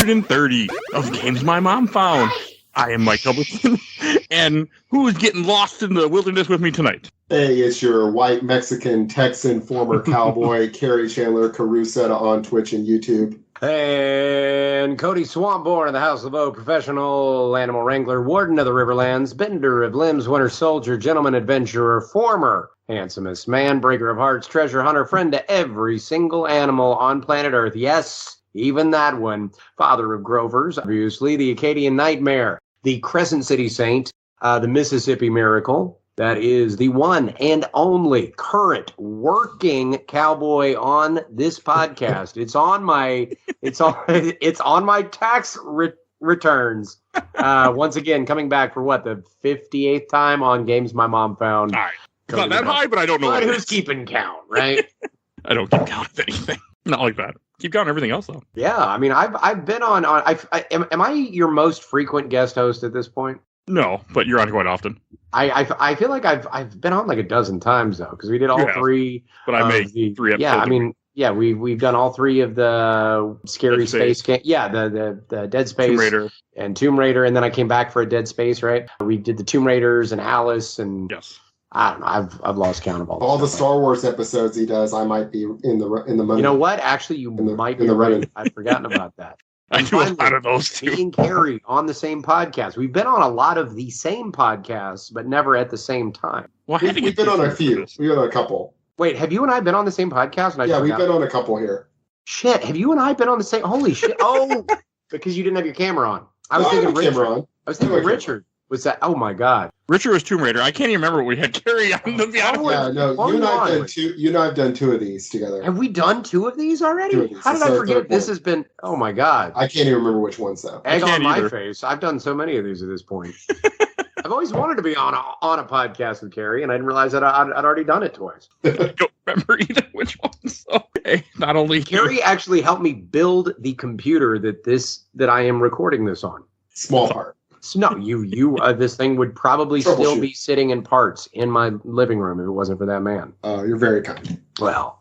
130 of Games My Mom Found. I am Mike Albertin, and who is getting lost in the wilderness with me tonight? Hey, it's your white Mexican Texan former cowboy, Kerry, Chandler, Carusa on Twitch and YouTube. And Cody Swampborn of the House Laveau, professional animal wrangler, warden of the Riverlands, bender of limbs, winter soldier, gentleman adventurer, former handsomest man, breaker of hearts, treasure hunter, friend to every single animal on planet Earth. Yes, even that one. Father of Grovers, obviously, the Acadian Nightmare, the Crescent City Saint, the Mississippi Miracle. That is the one and only current working cowboy on this podcast. It's on my tax returns. Once again, coming back for what, the 58th time on Games My Mom Found. All right. It's not that high, but I don't know. But who's keeping count, right? I don't keep count of anything. Not like that. Keep count of everything else, though. Yeah, I mean, I've been on. Am I your most frequent guest host at this point? No, but you're on quite often. I feel like I've been on like a dozen times though, because we did all three. But I made 3 episodes. Yeah, I mean, yeah, we've done all 3 of the scary space game. Yeah, the Dead Space Tomb Raider, and then I came back for a Dead Space. Right, we did the Tomb Raiders and Alice, and yes. I don't know. I've lost count of all the Star Wars episodes he does. I might be in the money. You know what? Actually, you might be right. I've forgotten about that. I do a lot of those too. Me and Kerry on the same podcast. We've been on a lot of the same podcasts, but never at the same time. Well, we've been on a few. We've been on a couple. Wait, have you and I been on the same podcast? Yeah, we've been on a couple here. Shit, have you and I been on the same? Holy shit! Oh, because you didn't have your camera on. I was thinking Richard. I was thinking Richard. Was that? Oh my God! Richard was Tomb Raider. I can't even remember what we had Kerry on. You and I've done 2 of these together. Have we done 2 of these already? How did I forget? This has been. Oh my God! I can't even remember which ones though. Egg on my face. I've done so many of these at this point. I've always wanted to be on a podcast with Kerry, and I didn't realize that I'd already done it twice. I don't remember either which ones. Okay, not only Kerry actually helped me build the computer that I am recording this on. Small part. No, you this thing would probably still be sitting in parts in my living room if it wasn't for that man. You're very kind. Well,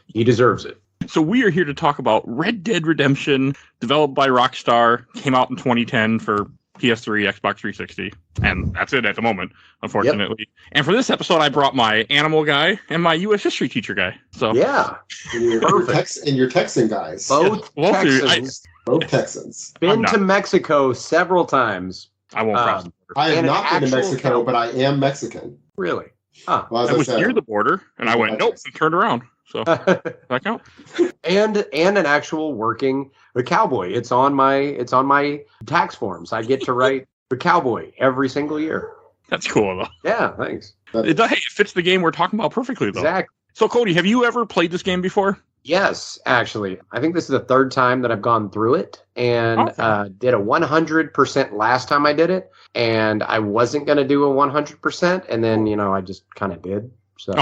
he deserves it. So we are here to talk about Red Dead Redemption, developed by Rockstar, came out in 2010 for PS3, Xbox 360, and that's it at the moment, unfortunately. Yep. And for this episode, I brought my animal guy and my U.S. history teacher guy. So yeah, your Texan guys. Both Texans. Both Texans. Been to Mexico several times. I won't cross. I have not been to Mexico, but I am Mexican. Really? Huh. Well, I was near the border, and I went, nope, and turned around. So that count. And an actual working cowboy. It's on my tax forms. I get to write the cowboy every single year. That's cool though. Yeah, thanks. It fits the game we're talking about perfectly though. Exactly. So Cody, have you ever played this game before? Yes, actually. I think this is the 3rd time that I've gone through it, and did a 100% last time I did it, and I wasn't going to do a 100%, and then, I just kind of did. So,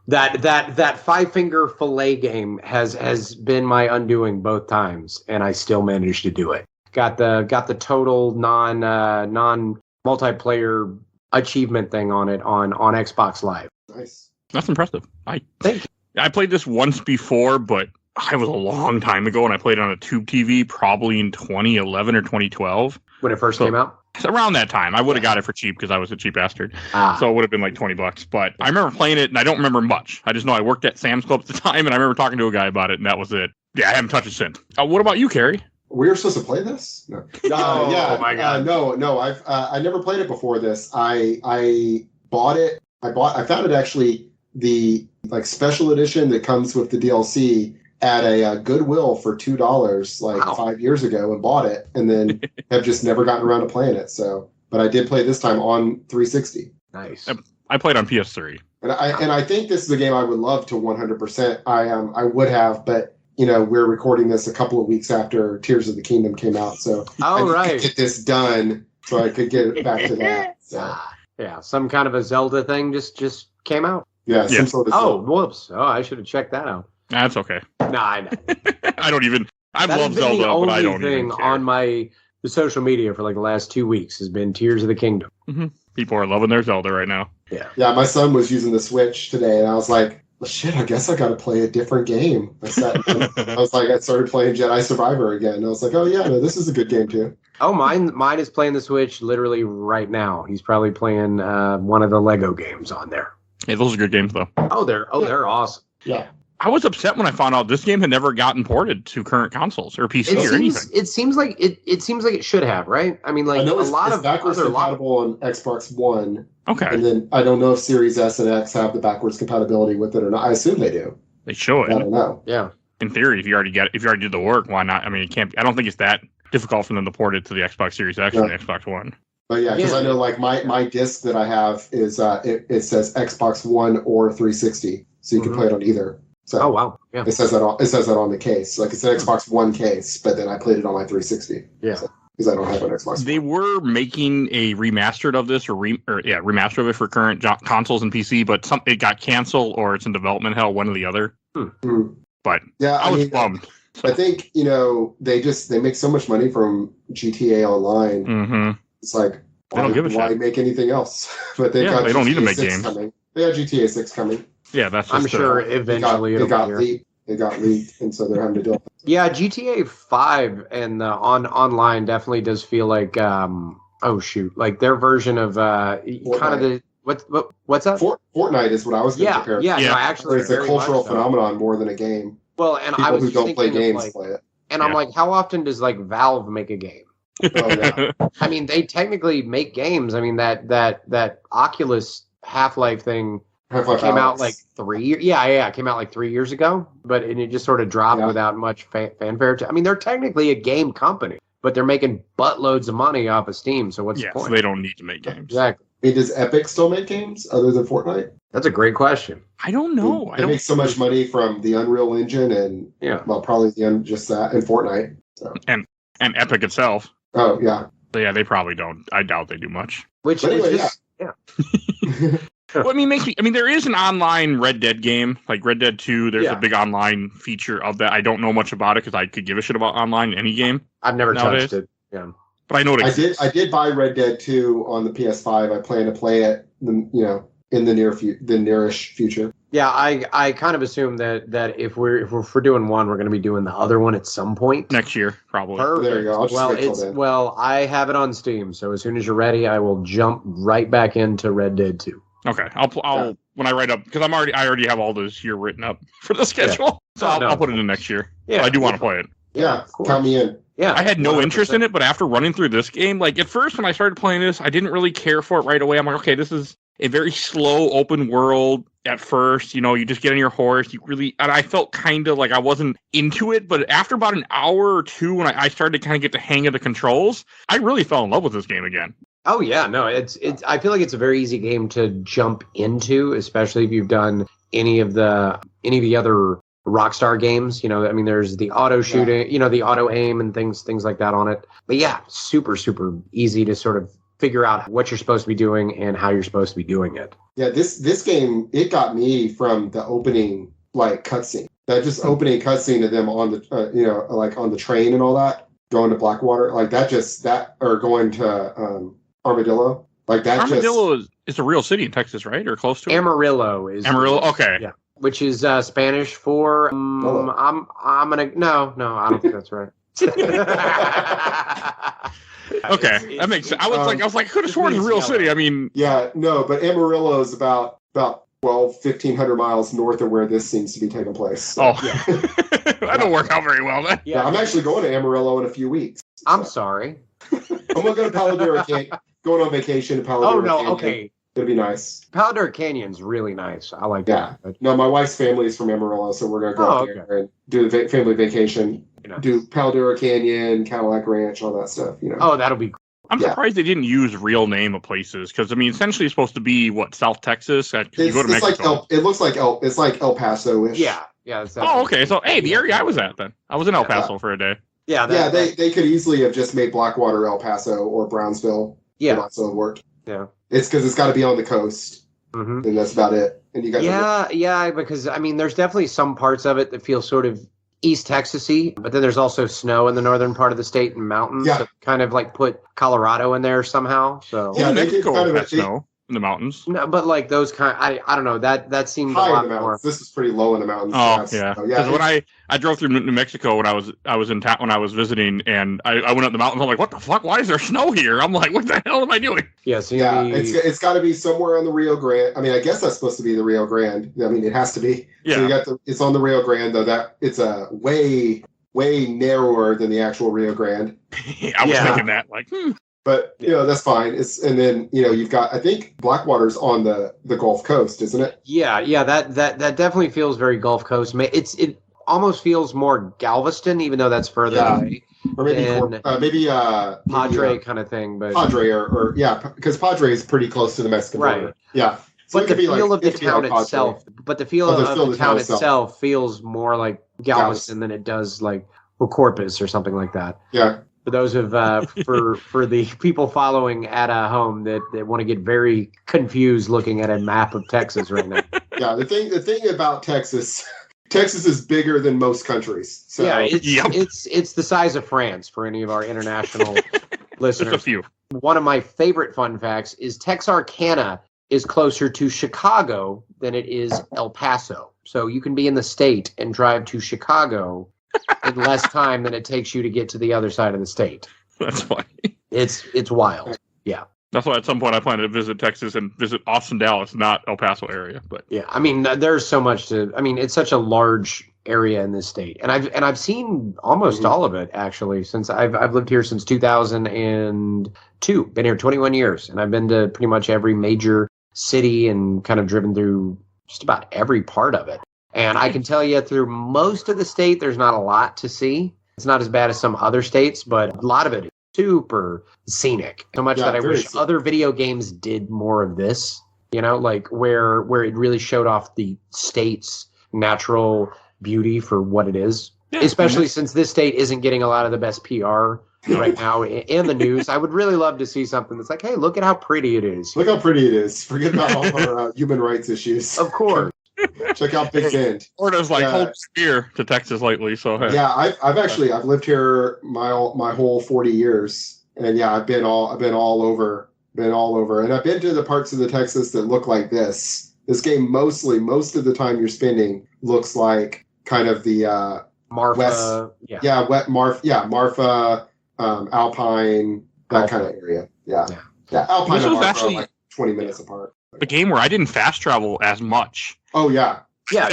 that 5-finger fillet game has been my undoing both times, and I still managed to do it. Got the total non multiplayer achievement thing on it on Xbox Live. Nice. That's impressive. Thank you. I played this once before, but I was a long time ago, and I played it on a tube TV probably in 2011 or 2012. When it first came out? Around that time. I would have got it for cheap because I was a cheap bastard. So it would have been like $20. But I remember playing it, and I don't remember much. I just know I worked at Sam's Club at the time, and I remember talking to a guy about it, and that was it. Yeah, I haven't touched it since. What about you, Kerry? We were supposed to play this? No. Oh my God. No. I never played it before this. I bought it. I found it actually the special edition that comes with the DLC at a Goodwill for $2 5 years ago, and bought it, and then have just never gotten around to playing it. So, but I did play this time on 360. Nice. I played on PS3, and I think this is a game I would love to 100%. I would have, but we're recording this a couple of weeks after Tears of the Kingdom came out, so I need to get this done so I could get back to that. So. Yeah, some kind of a Zelda thing just came out. Yeah, some sort of. Oh, whoops! Oh, I should have checked that out. That's okay. Nah, I know. I don't even. I love Zelda, but I don't even care. On my social media for the last 2 weeks has been Tears of the Kingdom. Mm-hmm. People are loving their Zelda right now. Yeah. Yeah, my son was using the Switch today, and I was like, well, shit, I guess I got to play a different game. I started playing Jedi Survivor again. And I was like, oh yeah, no, this is a good game too. Oh, mine is playing the Switch literally right now. He's probably playing one of the Lego games on there. Yeah, those are good games though. They're awesome. Yeah. I was upset when I found out this game had never gotten ported to current consoles or PC or anything. It seems like it should have, right? I mean, like I know it's backwards compatible on Xbox One. Okay. And then I don't know if Series S and X have the backwards compatibility with it or not. I assume they do. They should. I don't know. Yeah. In theory, if you already did the work, why not? I mean, it can't. I don't think it's that difficult for them to port it to the Xbox Series X and the Xbox One. But yeah, because I know like my disc that I have is it says Xbox One or 360, so you can play it on either. So oh wow, yeah. It says that on the case. Like it's an Xbox One case, but then I played it on my 360. Yeah. Because I don't have an Xbox. They were making a remastered of this, remaster of it for current consoles and PC, but it got canceled or it's in development hell, one or the other. But yeah, I was bummed. I think they make so much money from GTA Online. Mm-hmm. It's like they don't give a why shit. make anything else? But they don't need to make games. Coming. They got GTA 6 coming. Yeah, that's. I'm sure eventually it got leaked, and so they're having to deal with it. Yeah, GTA 5 and the online definitely does feel like like their version of kind of the what's that? Fortnite is what I was going to compare. Yeah, no, actually, it's a cultural phenomenon more than a game. Well, and people I was who don't play games like, play it. And I'm like, how often does like Valve make a game? Oh, yeah. I mean, they technically make games. I mean, that Oculus Half-Life thing came out like 3 years. Yeah, it came out like 3 years ago, but it just sort of dropped without much fanfare. I mean, they're technically a game company, but they're making buttloads of money off of Steam. So what's the point? So they don't need to make games. Exactly. I mean, does Epic still make games other than Fortnite? That's a great question. I don't know. They make so much money from the Unreal Engine and probably just that and Fortnite. So. And Epic itself. Oh yeah. So yeah, they probably don't. I doubt they do much. Which is just Well, there is an online Red Dead game, like Red Dead 2. There's a big online feature of that. I don't know much about it because I could give a shit about online in any game. I've never touched it. Yeah, but I know it exists. I did buy Red Dead 2 on the PS5. I plan to play it, in the nearish future. Yeah, I kind of assume that if we're doing one, we're going to be doing the other one at some point next year, probably. Perfect. There you go. I'll just wait till then. I have it on Steam, so as soon as you're ready, I will jump right back into Red Dead 2. Okay, I'll when I write up because I already have all those here written up for the schedule, so I'll put it in next year. Yeah, I do want to play it. Yeah, count me in. Yeah, I had no 100%. interest in it, but after running through this game, like at first when I started playing this, I didn't really care for it right away. I'm like, okay, this is a very slow open world at first. You just get on your horse. And I felt kind of like I wasn't into it, but after about an hour or two, when I started to kind of get the hang of the controls, I really fell in love with this game again. Oh yeah, no, it's. I feel like it's a very easy game to jump into, especially if you've done any of the other Rockstar games. There's the auto shooting, the auto aim and things like that on it. But yeah, super easy to sort of figure out what you're supposed to be doing and how you're supposed to be doing it. Yeah, this game, it got me from the opening cutscene. That just opening cutscene of them on the on the train and all that, going to Blackwater, or going to Armadillo, Armadillo is a real city in Texas, right, or close to it? Amarillo is Amarillo. Okay, yeah, which is Spanish for I'm gonna no, I don't think that's right. Okay, that makes sense. I was like, could have sworn it's a real city. I mean, yeah, no, but Amarillo is about 1,500 miles north of where this seems to be taking place. So. Oh, yeah. That don't work out very well then. Yeah, I'm actually going to Amarillo in a few weeks. So. I'm sorry. I'm going to Paladura Canyon. Going on vacation to Paladura Canyon. Okay. It'll be nice. Paladura Canyon's really nice. I like that. No, my wife's family is from Amarillo, so we're going to go up there and do the family vacation. Do Paladura Canyon, Cadillac Ranch, all that stuff. Oh, that'll be cool. I'm surprised they didn't use real name of places because essentially it's supposed to be South Texas. You go to Mexico. It looks like El Paso-ish. Yeah. Oh, okay. So the area I was at then. I was in El Paso for a day. Yeah. They could easily have just made Blackwater El Paso or Brownsville. Yeah. Also worked. Yeah. It's because it's got to be on the coast. Mm-hmm. And that's about it. And you guys. Yeah. Because there's definitely some parts of it that feel sort of East Texas-y, but then there's also snow in the northern part of the state and mountains. Yeah. So kind of put Colorado in there somehow. So they did kind of snow. in the mountains. No, but like those kind, I don't know. That seemed high a in lot the mountains. more. This is pretty low in the mountains. Oh yes. yeah, So, because when I drove through New Mexico when I was in town when I was visiting, and I went up the mountains. I'm like, what the fuck? Why is there snow here? I'm like, what the hell am I doing? Yeah, so it's got to be somewhere on the Rio Grande. I mean, I guess that's supposed to be the Rio Grande. I mean, it has to be. Yeah. So it's on the Rio Grande though. That it's a way narrower than the actual Rio Grande. I was thinking that like. But that's fine. And then you've got, I think Blackwater's on the Gulf Coast, isn't it? Yeah. That definitely feels very Gulf Coast. It almost feels more Galveston, even though that's further away. Or maybe Padre kind of thing, but Padre or because Padre is pretty close to the Mexican border. Yeah. So but the feel of the town itself, itself feels more like Galveston than it does like Corpus or something like that. Yeah. For those of for the people following at home that want to get very confused looking at a map of Texas right now. Yeah, the thing about Texas is bigger than most countries. So yeah, it's the size of France for any of our international listeners. Just a few. One of my favorite fun facts is Texarkana is closer to Chicago than it is El Paso. So you can be in the state and drive to Chicago in less time than it takes you to get to the other side of the state. That's funny. It's wild. Yeah. That's why at some point I plan to visit Texas and visit Austin, Dallas, not El Paso area. But yeah, I mean, there's so much to. I mean, it's such a large area in this state, and I've seen almost all of it actually since I've lived here since 2002. Been here 21 years, and I've been to pretty much every major city and kind of driven through just about every part of it. And I can tell you through most of the state, there's not a lot to see. It's not as bad as some other states, but a lot of it is super scenic. So much that I wish other video games did more of this, like where it really showed off the state's natural beauty for what it is. Yeah, especially since this state isn't getting a lot of the best PR right now in the news. I would really love to see something that's like, hey, look at how pretty it is. Look how pretty it is. Forget about all our human rights issues. Of course. Check out Big Bend. Florida's hold spear to Texas lately. So hey. Yeah, I've lived here my whole 40 years, and I've been all over, and I've been to the parts of the Texas that look like this. This game most of the time you're spending looks like kind of the Marfa, Marfa, Alpine, that kind of area. Yeah. Alpine and Marfa are like 20 minutes apart. A game where I didn't fast travel as much. Oh yeah. Get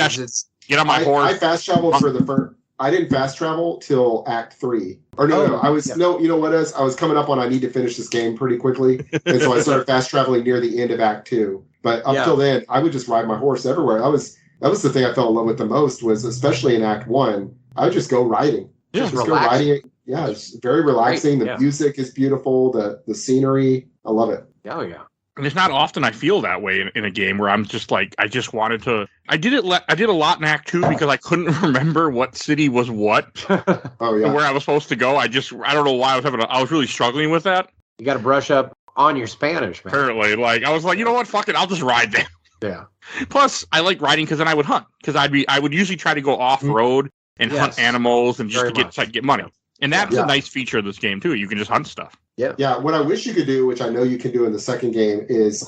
on my horse. I fast traveled for the first. I didn't fast travel till Act 3. Or no. I was you know what I was coming up on. I need to finish this game pretty quickly, and so I started fast traveling near the end of Act 2. But up till then, I would just ride my horse everywhere. That was the thing I fell in love with the most. Was especially in Act 1, I would just go riding. Just go riding. Yeah, it's very relaxing. The music is beautiful. The scenery. I love it. Oh yeah. And it's not often I feel that way in a game where I'm just like, I just wanted to. I did a lot in Act 2 because I couldn't remember what city was what. Oh yeah. And where I was supposed to go. I don't know why I was really struggling with that. You got to brush up on your Spanish, man. Apparently, I was like, you know what, fuck it, I'll just ride there. Yeah. Plus, I like riding because then I would hunt because I would usually try to go off road and hunt animals and just to get money. And that's a nice feature of this game too. You can just hunt stuff. Yeah. Yeah. What I wish you could do, which I know you can do in the second game, is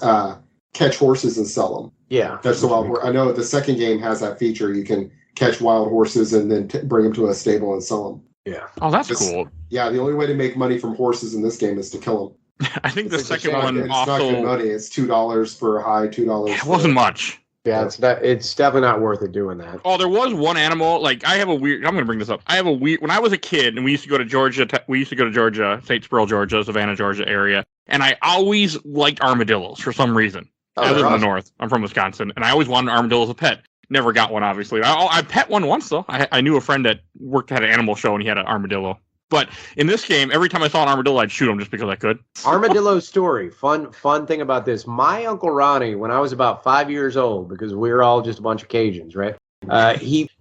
catch horses and sell them. Yeah. That's the wild. I know the second game has that feature. You can catch wild horses and then bring them to a stable and sell them. Yeah. Oh, that's cool. Yeah. The only way to make money from horses in this game is to kill them. I think the second one it's also. It's not good money. It's $2 for a hide, $2. It wasn't much. Yeah, it's definitely not worth it doing that. Oh, there was one animal. I'm going to bring this up. When I was a kid and we used to go to Georgia, Statesboro, Georgia, Savannah, Georgia area. And I always liked armadillos for some reason. I live in the north. I'm from Wisconsin. And I always wanted an armadillo as a pet. Never got one, obviously. I pet one once, though. I knew a friend that worked at an animal show and he had an armadillo. But in this game, every time I saw an armadillo, I'd shoot him just because I could. Armadillo story. Fun thing about this. My Uncle Ronnie, when I was about 5 years old, because we were all just a bunch of Cajuns, right?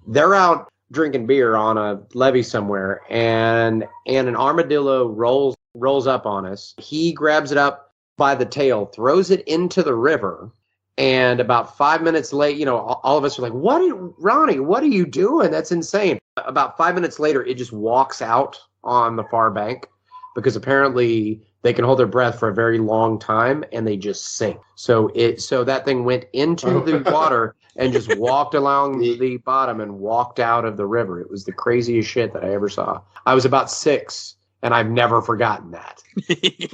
They're out drinking beer on a levee somewhere, and an armadillo rolls up on us. He grabs it up by the tail, throws it into the river, and about 5 minutes late, all of us are like, Ronnie, what are you doing? That's insane. About 5 minutes later, it just walks out on the far bank. because apparently they can hold their breath for a very long time and they just sink. So that thing went into the water and just walked along the bottom and walked out of the river. It was the craziest shit that I ever saw. I was about 6 and I've never forgotten that.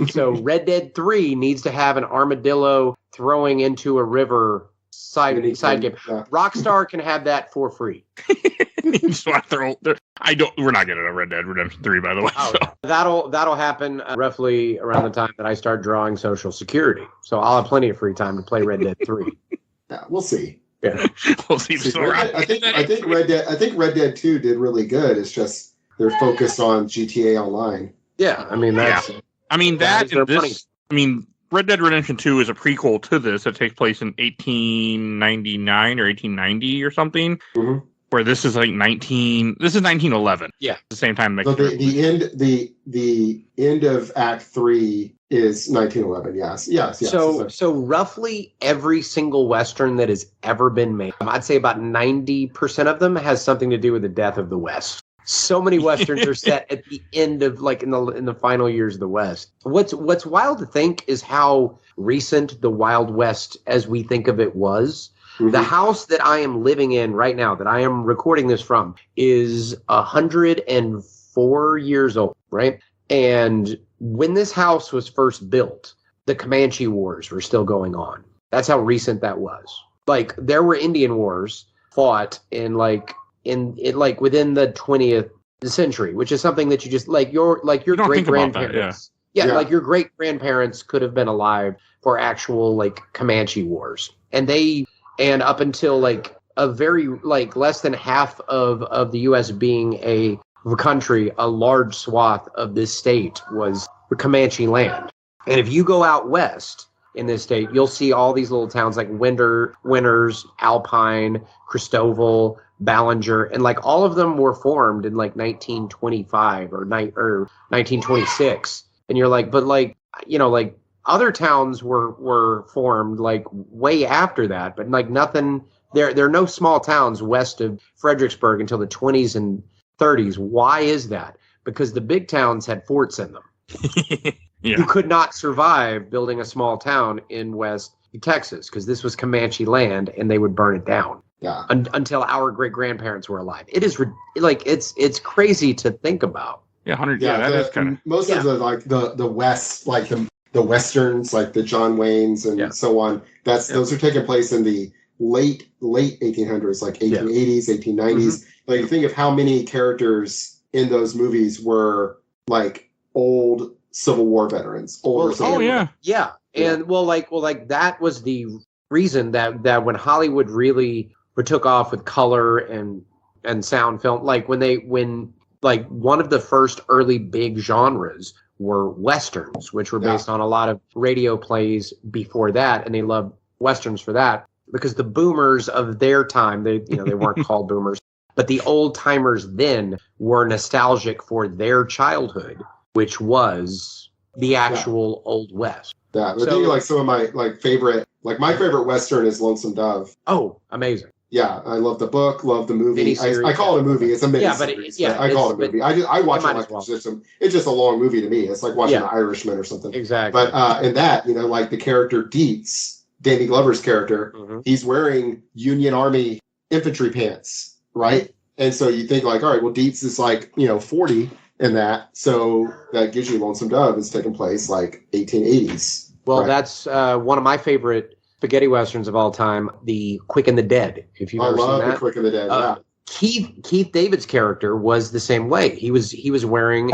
So Red Dead 3 needs to have an armadillo throwing into a river side game. Yeah. Rockstar can have that for free. We're not getting a Red Dead Redemption 3, by the way. Oh, so. That'll happen roughly around the time that I start drawing Social Security. So I'll have plenty of free time to play Red Dead 3. Yeah, we'll see. Yeah, we'll see. I think Red Dead 2 did really good. It's just they're focused on GTA Online. Yeah, I mean that's. Yeah. I mean that and this. I mean, Red Dead Redemption 2 is a prequel to this that takes place in 1899 or 1890 or something. Mm-hmm. Where this is like 1911. Yeah, the same time. So the end of Act 3 is 1911. Yes. So roughly every single Western that has ever been made, I'd say about 90% of them has something to do with the death of the West. So many Westerns are set at the end of like in the final years of the West. What's wild to think is how recent the Wild West, as we think of it, was. Mm-hmm. The house that I am living in right now, that I am recording this from, is 104 years old, right? And when this house was first built, the Comanche Wars were still going on. That's how recent that was. Like, there were Indian wars fought in within the 20th century, which is something that you just your great grandparents. Yeah, like your great grandparents could have been alive for actual Comanche wars, and up until a very less than half of the U.S. being a country, a large swath of this state was Comanche land. And if you go out west in this state, you'll see all these little towns like Winters, Alpine, Christoval, Ballinger, and all of them were formed in 1925 or 1926. And you're other towns were formed way after that, but nothing. There are no small towns west of Fredericksburg until the 20s and 30s. Why is that? Because the big towns had forts in them. Yeah. You could not survive building a small town in West Texas because this was Comanche land, and they would burn it down. Yeah. Until our great grandparents were alive. It is it's crazy to think about. Yeah, 100. Yeah, that is kind of most of the West, the Westerns, like the John Waynes and so on. Those are taking place in the late 1800s, 1880s, 1890s. Mm-hmm. You think of how many characters in those movies were old Civil War veterans. Yeah. And that was the reason that when Hollywood really took off with color and sound film, when one of the first early big genres were Westerns, which were based on a lot of radio plays before that, and they loved Westerns for that because the boomers of their time, they weren't called boomers, but the old timers then were nostalgic for their childhood, which was the actual Old West. Yeah, but so, some of my favorite, my favorite Western is Lonesome Dove. Oh, amazing. Yeah, I love the book, love the movie. I call it a movie. It's a miniseries. Yeah, I call it a movie. I watch it it's just a long movie to me. It's like watching The Irishman or something. Exactly. But in that, the character Dietz, Danny Glover's character, he's wearing Union Army infantry pants, right? And so you think all right, well, Dietz is 40 in that, so that gives you Lonesome Dove is taking place 1880s. Well, right? That's one of my favorite spaghetti westerns of all time, The Quick and the Dead. If you've ever seen that, I love The Quick and the Dead. Yeah. Keith David's character was the same way. He was wearing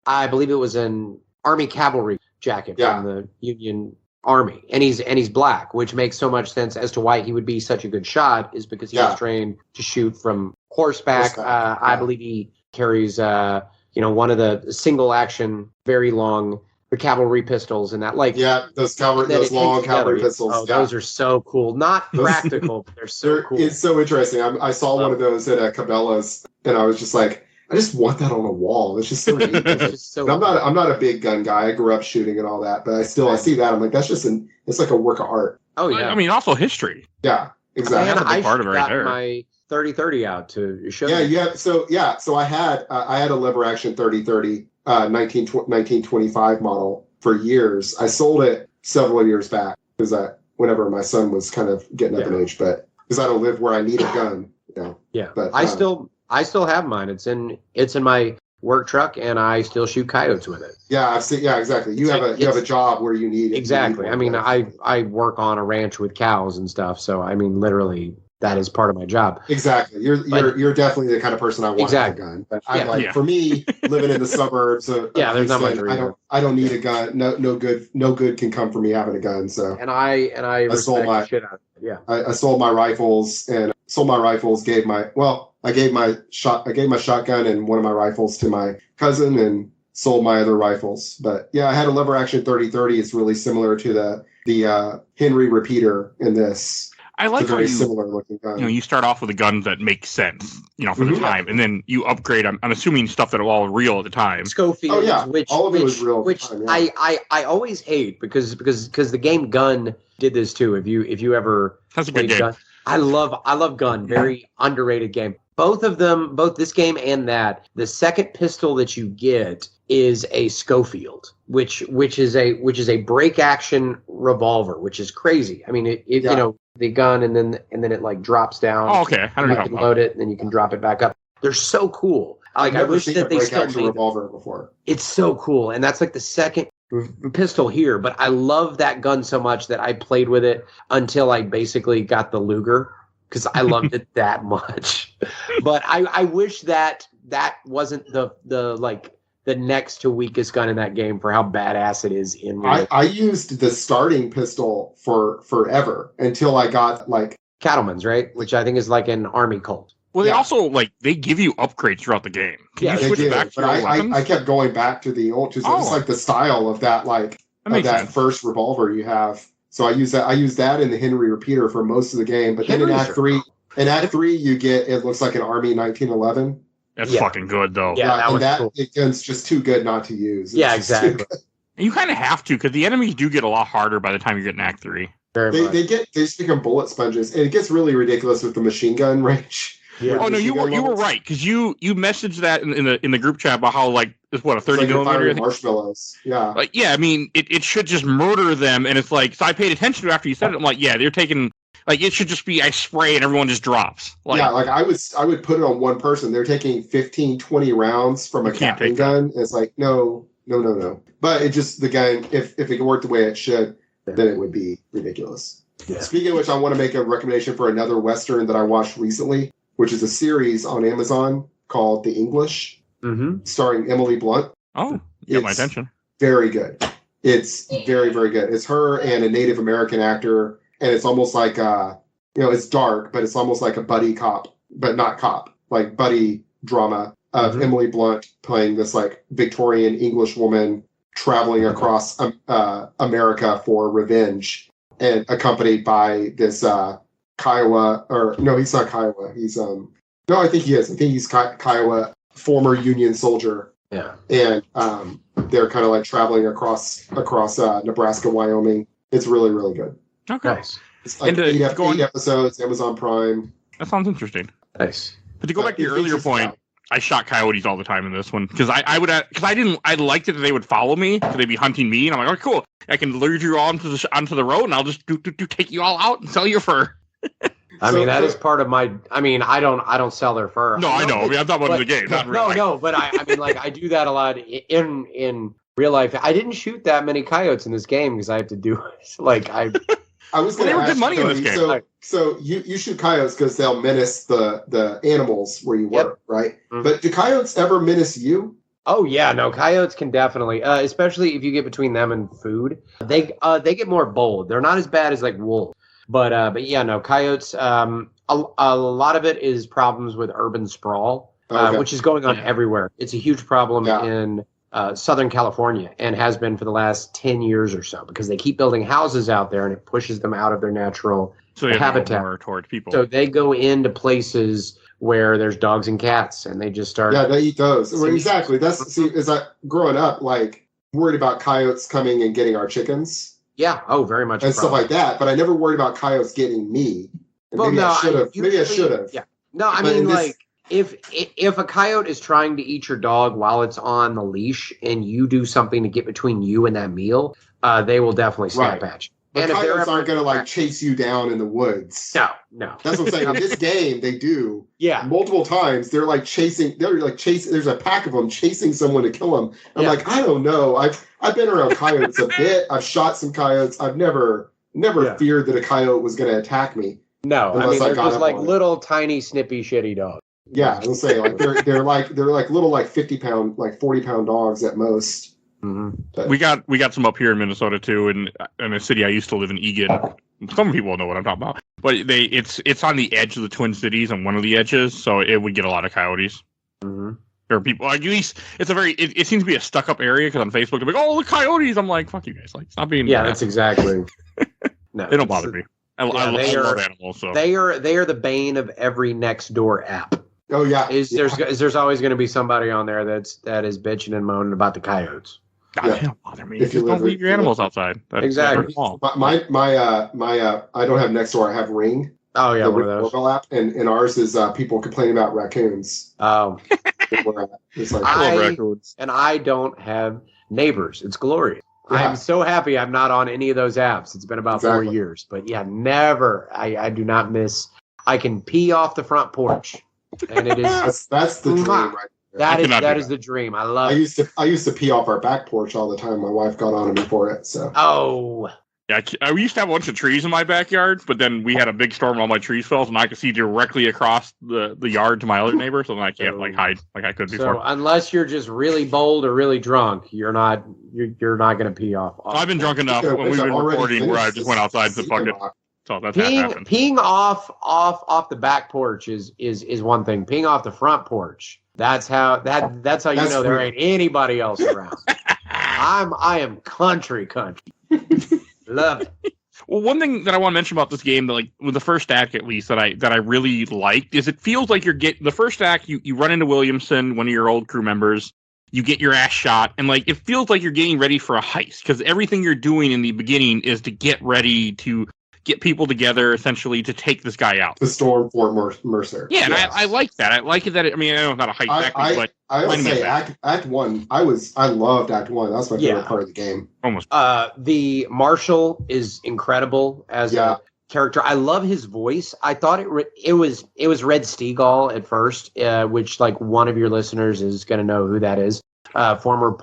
I believe it was an Army cavalry jacket from the Union Army, and he's black, which makes so much sense as to why he would be such a good shot, is because he was trained to shoot from horseback. I believe he carries one of the single action, very long cavalry pistols and that those long cavalry pistols. Oh, those are so cool. Not practical, but they're so cool. It's so interesting. I saw one of those at Cabela's, and I was just I just want that on a wall. It's just so neat. I'm not a big gun guy. I grew up shooting and all that, but I see that. I'm that's just it's like a work of art. Oh yeah. I mean, also history. Yeah, exactly. That's a big part of it right there. My 30-30 out to show. Yeah, you have. So I had a lever action 30-30 1925 model for years. I sold it several years back because whenever my son was kind of getting up in age, but because I don't live where I need a gun. Yeah, but I still have mine. It's in my work truck, and I still shoot coyotes with it. Yeah, I've seen. Yeah, exactly. You have a job where you need it. Exactly. I mean, I work on a ranch with cows and stuff, so I mean, literally, that is part of my job. Exactly. You're definitely the kind of person I want a gun. But for me, living in the suburbs, there's not much reason. I don't need a gun. No good can come from me having a gun. So I respect the shit out of it. Yeah. I sold my rifles and I gave my shotgun and one of my rifles to my cousin and sold my other rifles. But yeah, I had a lever action 30-30. It's really similar to the Henry repeater in this. I like how similar looking gun. You start off with a gun that makes sense, for the time, and then you upgrade. I'm assuming stuff that are all real at the time. Schofield, all of it was real. Which at the time, I always hate because the game Gun did this too. If you ever that's a good game. Gun, I love Gun. Very underrated game. Both of them, both this game and that. The second pistol that you get is a Schofield, which is a break action revolver, which is crazy. I mean, the gun and then it like drops down. Oh, okay. I don't know. You can load it and then you can drop it back up. They're so cool. Like I wish that they still made revolver before. It's so cool, and that's like the second pistol here. But I love that gun so much that I played with it until I basically got the Luger because I loved it that much. But I wish that wasn't the next to weakest gun in that game for how badass it is in real. I used the starting pistol for forever until I got Cattleman's, right? Which I think is like an army Colt. Well, they also they give you upgrades throughout the game. Can you switch back to your weapons? I kept going back to the old, just like the style of that, that first revolver you have. So I use that in the Henry repeater for most of the game. But then in Act 3, you get, it looks like an Army 1911. That's fucking good, though. Yeah, cool. It's just too good not to use. Yeah, exactly. And you kind of have to, because the enemies do get a lot harder by the time you get in Act 3. They just become bullet sponges, and it gets really ridiculous with the machine gun range. Yeah. Oh no, you were right, because you messaged that in the group chat about how it's what, a 30 millimeter marshmallows. Yeah. I mean it should just murder them, and it's like, so I paid attention to it after you said it. I'm like, yeah, they're taking. It should just be I spray and everyone just drops. I would put it on one person. They're taking 15, 20 rounds from a Gatling gun. It's like, no. But it just, the gun, if it worked the way it should, then it would be ridiculous. Yeah. Speaking of which, I want to make a recommendation for another Western that I watched recently, which is a series on Amazon called The English, starring Emily Blunt. Oh, you got my attention. Very good. It's very, very good. It's her and a Native American actor. And it's almost like, it's dark, but it's almost like a buddy cop, but not cop, like buddy drama of Emily Blunt playing this Victorian English woman traveling across America for revenge, and accompanied by this Kiowa, or no, he's not Kiowa. He's no, I think he is. I think he's Kiowa, former Union soldier. Yeah, and they're kind of traveling across Nebraska, Wyoming. It's really, really good. Okay. Nice. It's 8 episodes, Amazon Prime. That sounds interesting. Nice. But to go back to your earlier point, I shot coyotes all the time in this one because I liked it that they would follow me, because they'd be hunting me, and I'm like, oh, cool, I can lure you all onto the road, and I'll just take you all out and sell your fur. I mean, that is part of my. I mean, I don't sell their fur. No, I know. I mean, I'm talking about the game. Not real life. No, but I mean, I do that a lot in real life. I didn't shoot that many coyotes in this game because I have to do I was going to ask good money in this game. So you shoot coyotes because they'll menace the animals where you work, right? Mm-hmm. But do coyotes ever menace you? Oh yeah, no, coyotes can definitely, especially if you get between them and food. They get more bold. They're not as bad as wolves, but yeah, no, coyotes. A lot of it is problems with urban sprawl, which is going on everywhere. It's a huge problem in Southern California, and has been for the last 10 years or so, because they keep building houses out there and it pushes them out of their natural habitat. More toward people. So they go into places where there's dogs and cats, and they just start. Yeah, they eat those. Well, exactly. As I growing up, worried about coyotes coming and getting our chickens. Yeah. Oh, very much. And stuff like that. But I never worried about coyotes getting me. And maybe I should have. Yeah. No, I mean, like, if a coyote is trying to eat your dog while it's on the leash and you do something to get between you and that meal, they will definitely snap at you. But and coyotes aren't going to like chase you down in the woods. No. That's what I'm saying. In this game, they do. Yeah. Multiple times, they're like chasing. There's a pack of them chasing someone to kill them. I'm like, I don't know. I've been around coyotes a bit. I've shot some coyotes. I've never feared that a coyote was going to attack me. No, I mean they're just like little tiny snippy shitty dogs. Yeah, I was saying like they're like little like 50-pound, like 40-pound dogs at most. Mm-hmm. We got some up here in Minnesota too, in a city I used to live in, Egan. Some people know what I'm talking about, but it's on the edge of the Twin Cities, on one of the edges, so it would get a lot of coyotes. Mm-hmm. There are people, like, at least it's it seems to be a stuck up area, because on Facebook they're like, oh, the coyotes. I'm like, fuck you guys, like, stop being. Yeah, that's exactly. No, they don't bother me. I love animals. So they are the bane of every next door app. Oh yeah, there's always going to be somebody on there that is bitching and moaning about the coyotes. God, they don't bother me. Just don't leave your animals outside. Exactly. My I don't have Nextdoor. I have Ring. Oh yeah, one of those. Mobile app, and ours is people complaining about raccoons. Oh, it's like raccoons. And I don't have neighbors. It's glorious. Yeah. I'm so happy I'm not on any of those apps. It's been about 4 years, but yeah, never. I do not miss. I can pee off the front porch, and it is that's the dream, right? That is the dream. I love. I used to pee off our back porch all the time. My wife got on me for it. So. Oh. Yeah, I used to have a bunch of trees in my backyard, but then we had a big storm and all my trees fell, and I could see directly across the yard to my other neighbor, so then I can't hide like I could before. So unless you're just really bold or really drunk, you're not going to pee off. I've been drunk enough when we've been recording where I just went outside to fuck it. So that's happened. Peeing off the back porch is one thing. Peeing off the front porch. That's how you know there ain't anybody else around. I am country. Love it. Well, one thing that I want to mention about this game, that, like, with the first act at least, that I really liked, is it feels like you're getting the first act. You run into Williamson, one of your old crew members. You get your ass shot, and like it feels like you're getting ready for a heist, because everything you're doing in the beginning is to get ready to get people together, essentially, to take this guy out. The storm Fort Mercer. Yeah, and I like that. I like it that I know it's not a heist act, but I will say Act 1. I loved Act 1. That was my favorite part of the game. Almost. The Marshal is incredible as a character. I love his voice. I thought it was Red Steagall at first, which like one of your listeners is going to know who that is. Former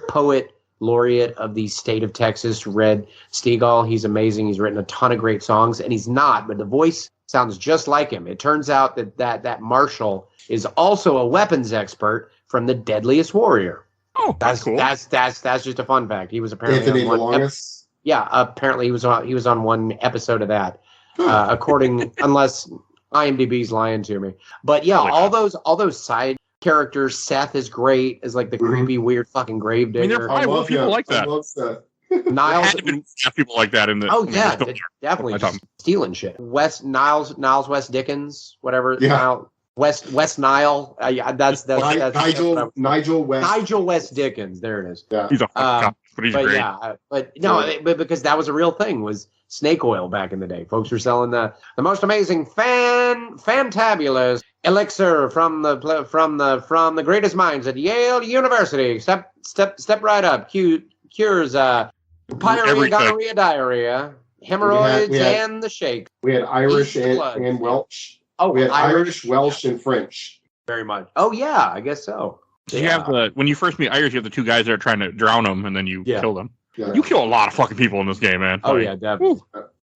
poet laureate of the state of Texas, Red Steagall. He's amazing. He's written a ton of great songs, and he's not, but the voice sounds just like him. It turns out that Marshal is also a weapons expert from The Deadliest Warrior. Oh, that's cool. That's just a fun fact. He was apparently Anthony the Longest. Apparently he was on one episode of that. Unless IMDb's lying to me. But yeah, all those side characters. Seth is great as like the creepy, weird fucking gravedigger. I mean, there probably were people like that. I love Seth. Niles, had to been people like that in the. Oh yeah, definitely just stealing shit. Niles West Dickens, whatever. Yeah. West Nile. That's Nigel West Dickens. There it is. Yeah. He's a cop, but he's great. Yeah, but because that was a real thing, was snake oil back in the day. Folks were selling the most amazing fantabulous elixir from the greatest minds at Yale University. Step right up. Cures pyorrhea, gonorrhea, diarrhea, hemorrhoids, and the shake. We had Irish and Welsh. Oh, we had Irish, Welsh, and French. Very much. Oh yeah, I guess so. You have when you first meet Irish, you have the two guys that are trying to drown them, and then you kill them. Yeah. You kill a lot of fucking people in this game, man. Oh yeah, definitely.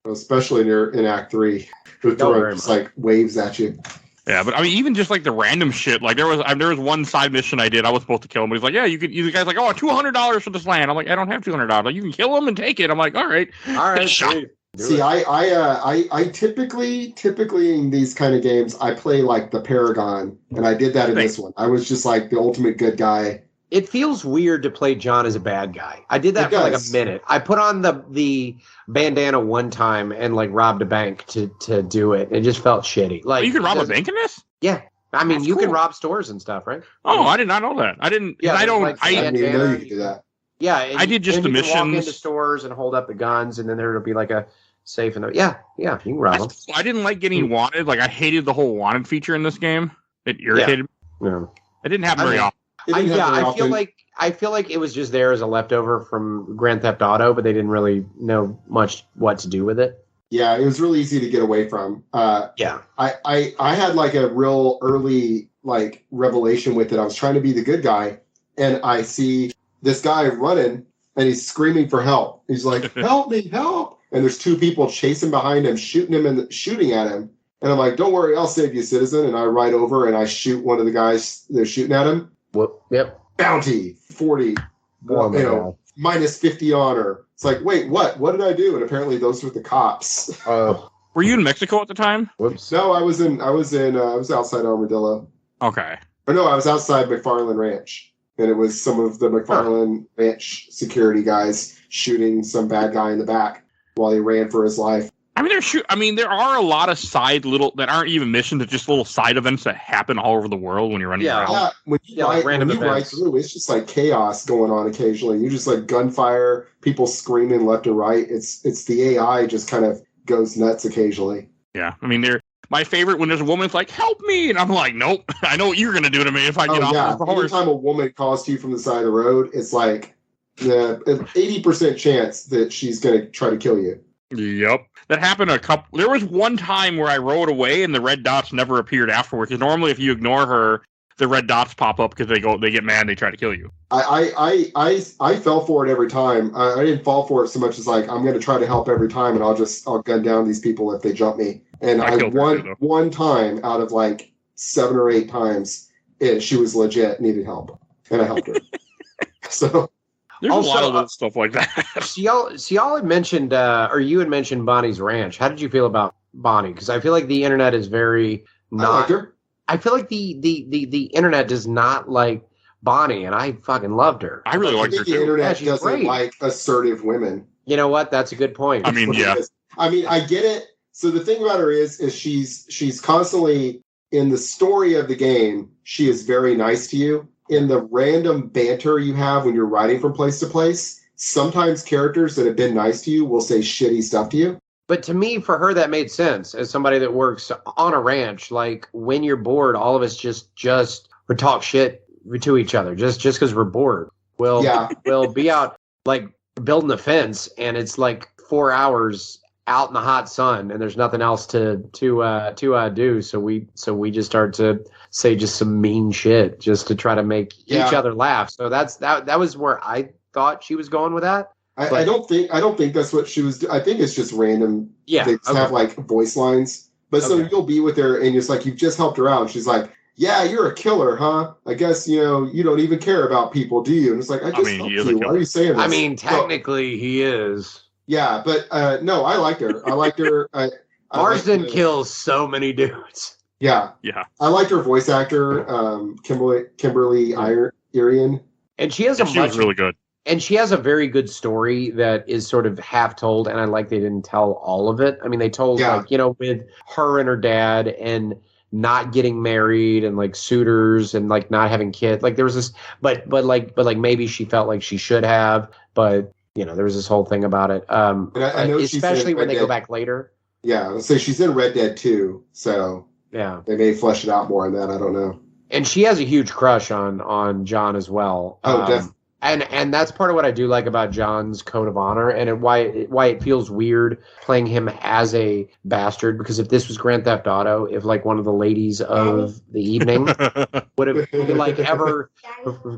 Especially in Act 3, they're throwing just like waves at you. Yeah, but I mean, even just like the random shit. Like there was one side mission I did. I was supposed to kill him, but he's like, "Yeah, you could." The guy's like, "Oh, $200 for this land." I'm like, "I don't have $200." Like, you can kill him and take it. I'm like, "All right." See, I typically in these kind of games, I play like the Paragon, and I did that in this one. I was just like the ultimate good guy. It feels weird to play John as a bad guy. I did that for like a minute. I put on the bandana one time and like robbed a bank to do it. It just felt shitty. Like, you can rob a bank in this? Yeah. I mean, you can rob stores and stuff, right? Oh, I did not know that. I didn't. Yeah, I don't. Like, I didn't even know you could do that. Yeah, I did just the missions. Walk into stores and hold up the guns, and then there will be like a safe in the you can rob them. I didn't like getting wanted. Like I hated the whole wanted feature in this game. It irritated me. Yeah. It didn't happen very often. I feel like it was just there as a leftover from Grand Theft Auto, but they didn't really know much what to do with it. Yeah, it was really easy to get away from. I had like a real early like revelation with it. I was trying to be the good guy, and I see this guy running, and he's screaming for help. He's like, "Help me, help!" And there's two people chasing behind him, shooting at him. And I'm like, "Don't worry, I'll save you, citizen." And I ride over and I shoot one of the guys they're shooting at him. Yep. Bounty 40, minus 50 honor. It's like, wait, what? What did I do? And apparently those were the cops. Were you in Mexico at the time? Whoops. No, I was outside Armadillo. Okay. Or no, I was outside McFarland Ranch, and it was some of the McFarland Ranch security guys shooting some bad guy in the back while he ran for his life. I mean, there are a lot of side that aren't even missions, but just little side events that happen all over the world when you're running around. Yeah, when you ride through, it's just like chaos going on occasionally. You just like gunfire, people screaming left and right. It's the AI just kind of goes nuts occasionally. Yeah, I mean, my favorite when there's a woman that's like, "Help me," and I'm like, "Nope, I know what you're gonna do to me if I get off the horse." Anytime a woman calls to you from the side of the road, it's like an 80% chance that she's gonna try to kill you. Yep. That happened there was one time where I rode away and the red dots never appeared afterwards. Because normally if you ignore her, the red dots pop up because they get mad and they try to kill you. I fell for it every time. I didn't fall for it so much as like, I'm going to try to help every time and I'll gun down these people if they jump me. And I won one time out of like 7 or 8 times. She was legit, needed help. And I helped her. So... There's also, a lot of little stuff like that. y'all had mentioned, or you had mentioned Bonnie's Ranch. How did you feel about Bonnie? Because I feel like the internet is very not. I liked her. I feel like the internet does not like Bonnie, and I fucking loved her. I really liked her too. The internet doesn't like assertive women. You know what? That's a good point. I mean, yeah. I mean, I get it. So the thing about her is she's constantly in the story of the game. She is very nice to you. In the random banter you have when you're riding from place to place, sometimes characters that have been nice to you will say shitty stuff to you. But to me, for her, that made sense. As somebody that works on a ranch, like when you're bored, all of us just we talk shit to each other just because we're bored. We'll be out like building a fence, and it's like 4 hours out in the hot sun, and there's nothing else to do. So we just start to say just some mean shit just to try to make each other laugh. So that was where I thought she was going with that. I don't think that's what she was. I think it's just random. Yeah, they just have like voice lines. But so you'll be with her, and it's like you've just helped her out. And she's like, "Yeah, you're a killer, huh? I guess you don't even care about people, do you?" And it's like, I just helped you. Why are you saying this? I mean, technically, he is. Yeah, but no, I liked her. I liked her. Marsden kills so many dudes. Yeah. I liked her voice actor, Kimberly Irian. And she has was really good. And she has a very good story that is sort of half told, and I like they didn't tell all of it. I mean, they told with her and her dad and not getting married and like suitors and like not having kids. Like there was this, but maybe she felt like she should have, but there was this whole thing about it. And I know especially when they go back later. Yeah, let's say she's in Red Dead 2, so yeah, they may flesh it out more on that. I don't know. And she has a huge crush on John as well. Oh, definitely. And that's part of what I do like about John's code of honor, and why it feels weird playing him as a bastard. Because if this was Grand Theft Auto, if like one of the ladies of the evening would have like ever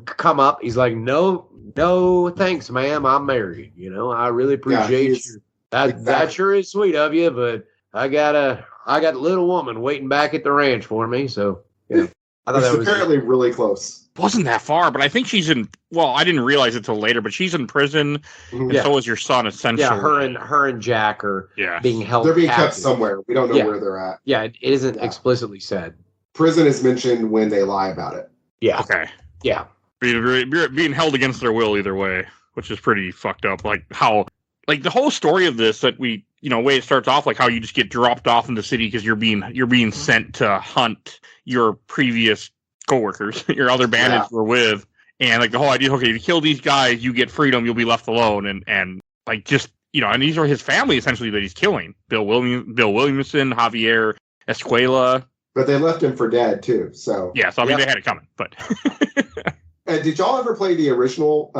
come up, he's like, no, thanks, ma'am, I'm married. I really appreciate you. That sure is sweet of you, but I got a little woman waiting back at the ranch for me. So I thought that was apparently really close. Wasn't that far, but I think she's in. Well, I didn't realize it till later, but she's in prison, and so is your son. Essentially, her and Jack are being held. They're being kept somewhere. We don't know where they're at. Yeah, it isn't explicitly said. Prison is mentioned when they lie about it. Yeah. Okay. Yeah. Being held against their will either way, which is pretty fucked up. Like how, like the whole story of this that we, way it starts off, like how you just get dropped off in the city because you're being sent to hunt your previous coworkers, your other bandits were with, and like the whole idea, okay, if you kill these guys, you get freedom, you'll be left alone, and like just and these are his family essentially that he's killing. Bill Williamson, Javier Escuela. But they left him for dead too. So yeah, so I mean they had it coming. But did y'all ever play the original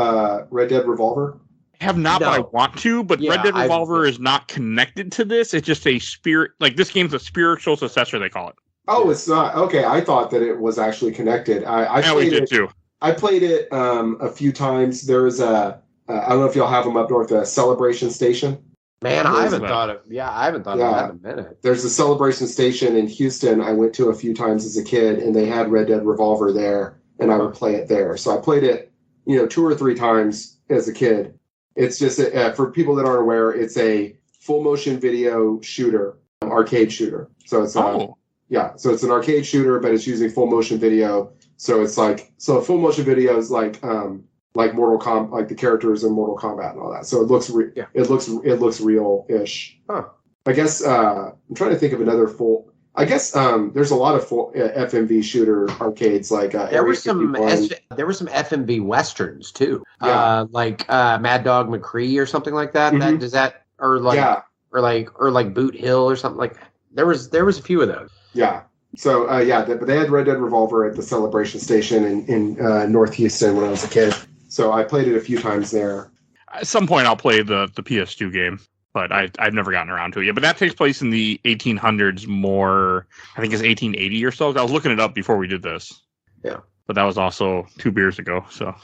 Red Dead Revolver? I have not, but I want to. But Red Dead Revolver is not connected to this. It's just a spirit. Like this game's a spiritual successor. They call it. Oh, it's not. Okay, I thought that it was actually connected. I played it too. I played it a few times. There was I don't know if y'all have them up north, a Celebration Station. Man, I haven't thought of that in a minute. There's a Celebration Station in Houston I went to a few times as a kid, and they had Red Dead Revolver there, and I would play it there. So I played it, 2 or 3 times as a kid. It's just, for people that aren't aware, it's a full motion video shooter, arcade shooter. So it's so it's an arcade shooter, but it's using full motion video. So it's full motion video is like Mortal Kombat, like the characters in Mortal Kombat and all that. So it looks it looks real-ish. Huh. I guess I'm trying to think of another full. I guess there's a lot of full FMV shooter arcades like there were some FMV westerns too. Yeah. Like Mad Dog McCree or something like that. Mm-hmm. Or like Boot Hill or something like that. There was a few of those. Yeah. So but they had Red Dead Revolver at the Celebration Station in North Houston when I was a kid. So I played it a few times there. At some point, I'll play the PS2 game, but I've never gotten around to it yet. But that takes place in the 1800s more. I think it's 1880 or so. I was looking it up before we did this. Yeah. But that was also 2 beers ago. So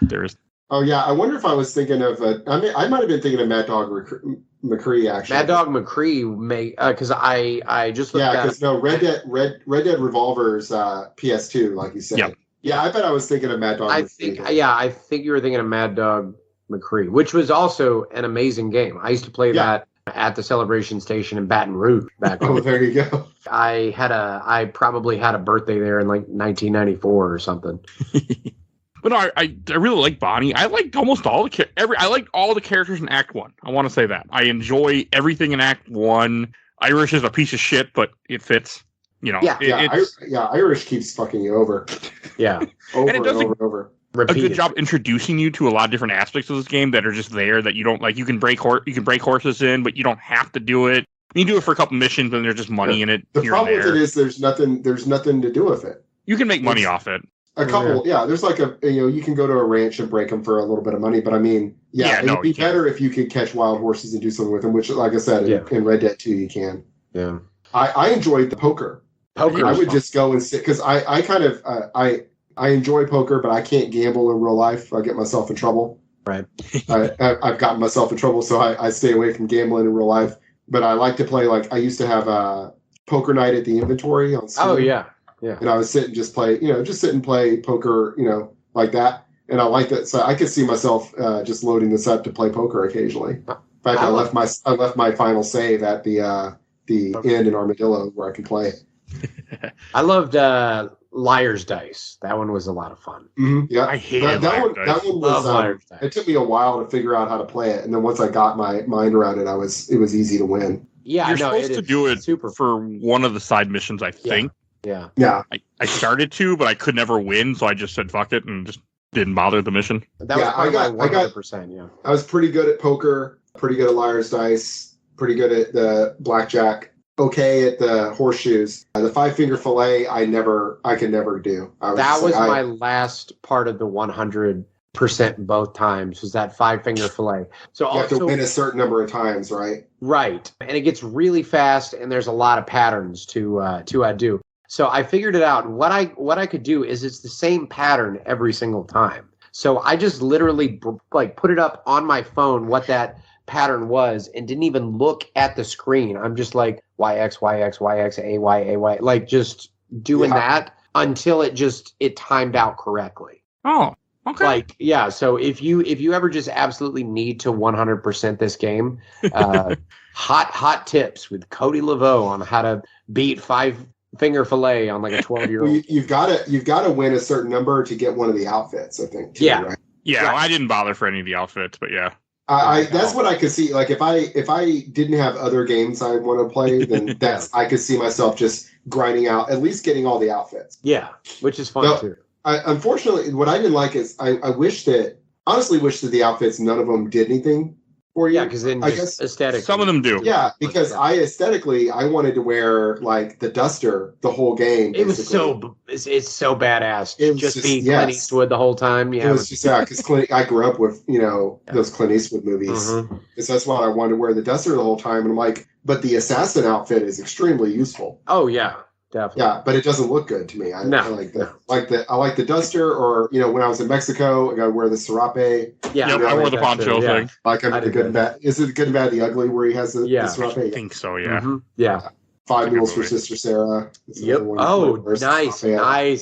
there's. Oh yeah, I wonder if I was thinking of. I might have been thinking of Mad Dog McCree actually. Mad Dog McCree may because I just looked at because Red Dead Revolver's PS2, like you said. Yep. Yeah, I bet I was thinking of Mad Dog. I think you were thinking of Mad Dog McCree, which was also an amazing game. I used to play that at the Celebration Station in Baton Rouge back then. Oh, there you go. I probably had a birthday there in like 1994 or something. But no, I really like Bonnie. I liked almost all the characters in Act 1. I want to say that. I enjoy everything in Act 1. Irish is a piece of shit, but it fits. Irish keeps fucking you over. Yeah. Over and over. A good job introducing you to a lot of different aspects of this game that are just there that you don't like. You can break horses in, but you don't have to do it. You do it for a couple missions, and there's just money in it. The problem with it is there's nothing to do with it. You can make money off it. A couple, there's like you can go to a ranch and break them for a little bit of money, but I mean, it'd be better if you could catch wild horses and do something with them, which, like I said, in Red Dead 2, you can. Yeah. I enjoyed the poker. I would just go and sit, because I kind of, I enjoy poker, but I can't gamble in real life. I get myself in trouble. Right. I've gotten myself in trouble, so I stay away from gambling in real life. But I like to play, like, I used to have a poker night at the inventory on Steam. Oh, yeah. Yeah. And I would sit and just play, play poker, like that. And I like that. So I could see myself just loading this up to play poker occasionally. In fact, I left my final save at the inn in Armadillo where I could play. I loved Liar's Dice. That one was a lot of fun. Mm-hmm. Yeah, I hated that one. That one was. It took me a while to figure out how to play it, and then once I got my mind around it, it was easy to win. Yeah, you're supposed to do it for one of the side missions, I think. Yeah. I started to, but I could never win, so I just said fuck it and just didn't bother the mission. That was probably my 100%. Yeah, I was pretty good at poker, pretty good at Liar's Dice, pretty good at the blackjack. Okay at the horseshoes. The 5-finger fillet, I could never do. That was my last part of the 100% both times, was that 5-finger fillet. So you have to win a certain number of times, right? Right. And it gets really fast, and there's a lot of patterns to do. So I figured it out. What I could do is it's the same pattern every single time. So I just literally put it up on my phone what that pattern was and didn't even look at the screen. I'm just like YX, YX, YX, AY, AY, like just doing that until it timed out correctly. Oh, okay. So if you ever just absolutely need to 100% this game, hot tips with Cody Laveau on how to beat 5-finger fillet on like a 12-year-old. Well, you've got to win a certain number to get one of the outfits, I think. Too, right? Yeah. Right. I didn't bother for any of the outfits, but yeah. That's what I could see. Like if I didn't have other games I want to play, then I could see myself just grinding out, at least getting all the outfits. Yeah, which is fun too. Unfortunately, what I didn't like is I honestly wish that the outfits, none of them did anything. for you. Yeah, because then I just guess aesthetically. Some of them do. Yeah, because I wanted to wear like the duster the whole game. It was basically. it's so badass. It was just just- be yes. Clint Eastwood the whole time. Yeah, It was just because I grew up with those Clint Eastwood movies. Mhm. So that's why I wanted to wear the duster the whole time. And I'm like, but the assassin outfit is extremely useful. Oh yeah, definitely. Yeah, but it doesn't look good to me. I like the duster, or when I was in Mexico, I got to wear the serape. Yeah, Yep, I wore the poncho thing. Like I'm the good and bad. Is it the good and bad, the ugly, where he has the serape? I think so, yeah. Mhm. Yeah. Five Good Mules for movie. Sister Sarah. That's Yep. another one. Oh, Where's the nice. serape? I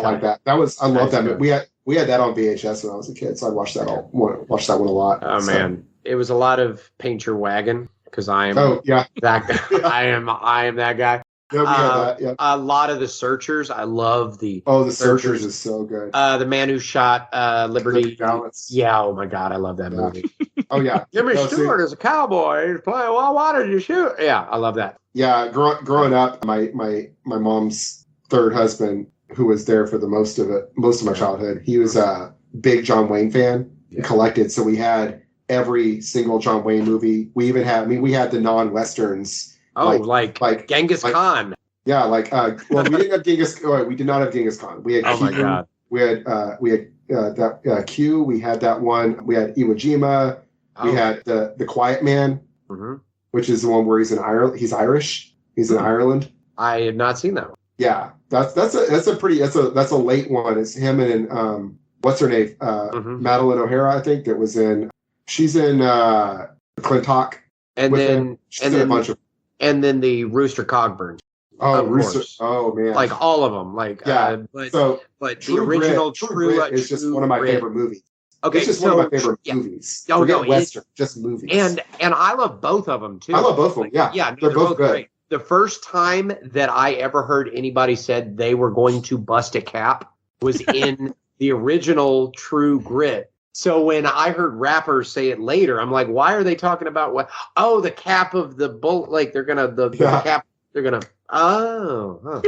like that. I love that movie. We had that on VHS when I was a kid, so I watched that watched that one a lot. Oh man, it was a lot of paint your wagon because I am Oh yeah, that guy. I am that guy. yeah, we had that. Yeah. A lot of the Searchers. I love the Oh, the Searchers is so good. the man who shot Liberty Balance. Yeah. Oh my God, I love that movie. Oh yeah. Jimmy No, Stewart is a cowboy. He's playing. Well, why did you shoot? Yeah, I love that. Yeah, growing up, my mom's third husband, who was there for most of my childhood, he was a big John Wayne fan. Yeah. Collected, so we had every single John Wayne movie. We even had, we had the non-westerns. Oh, like Genghis Khan. Yeah, well, we didn't have Genghis. We did not have Genghis Khan. We had. Oh my Q, God. We had that Q. We had that one. We had Iwo Jima. Oh. We had the Quiet Man, Mm-hmm. which is the one where he's in Ireland. He's Irish. He's in Ireland. I have not seen that one. Yeah, that's a late one. It's him and what's her name? Madeline O'Hara, I think, that was in. She's in Clintock. And then she's in a bunch of. And then the Rooster Cogburn. Oh, of Rooster! course. Oh man! Like all of them. Like but the original True Grit is just one of my favorite movies. Okay, it's just one of my favorite movies. Oh, Forget Western, just movies. And I love both of them too. I love both of them. Yeah, yeah, they're both good. Great. The first time that I ever heard anybody said they were going to bust a cap was in the original True Grit. So when I heard rappers say it later, I'm like, why are they talking about what? Oh, the cap of the bull. Like they're gonna the cap. They're gonna. Oh. Huh.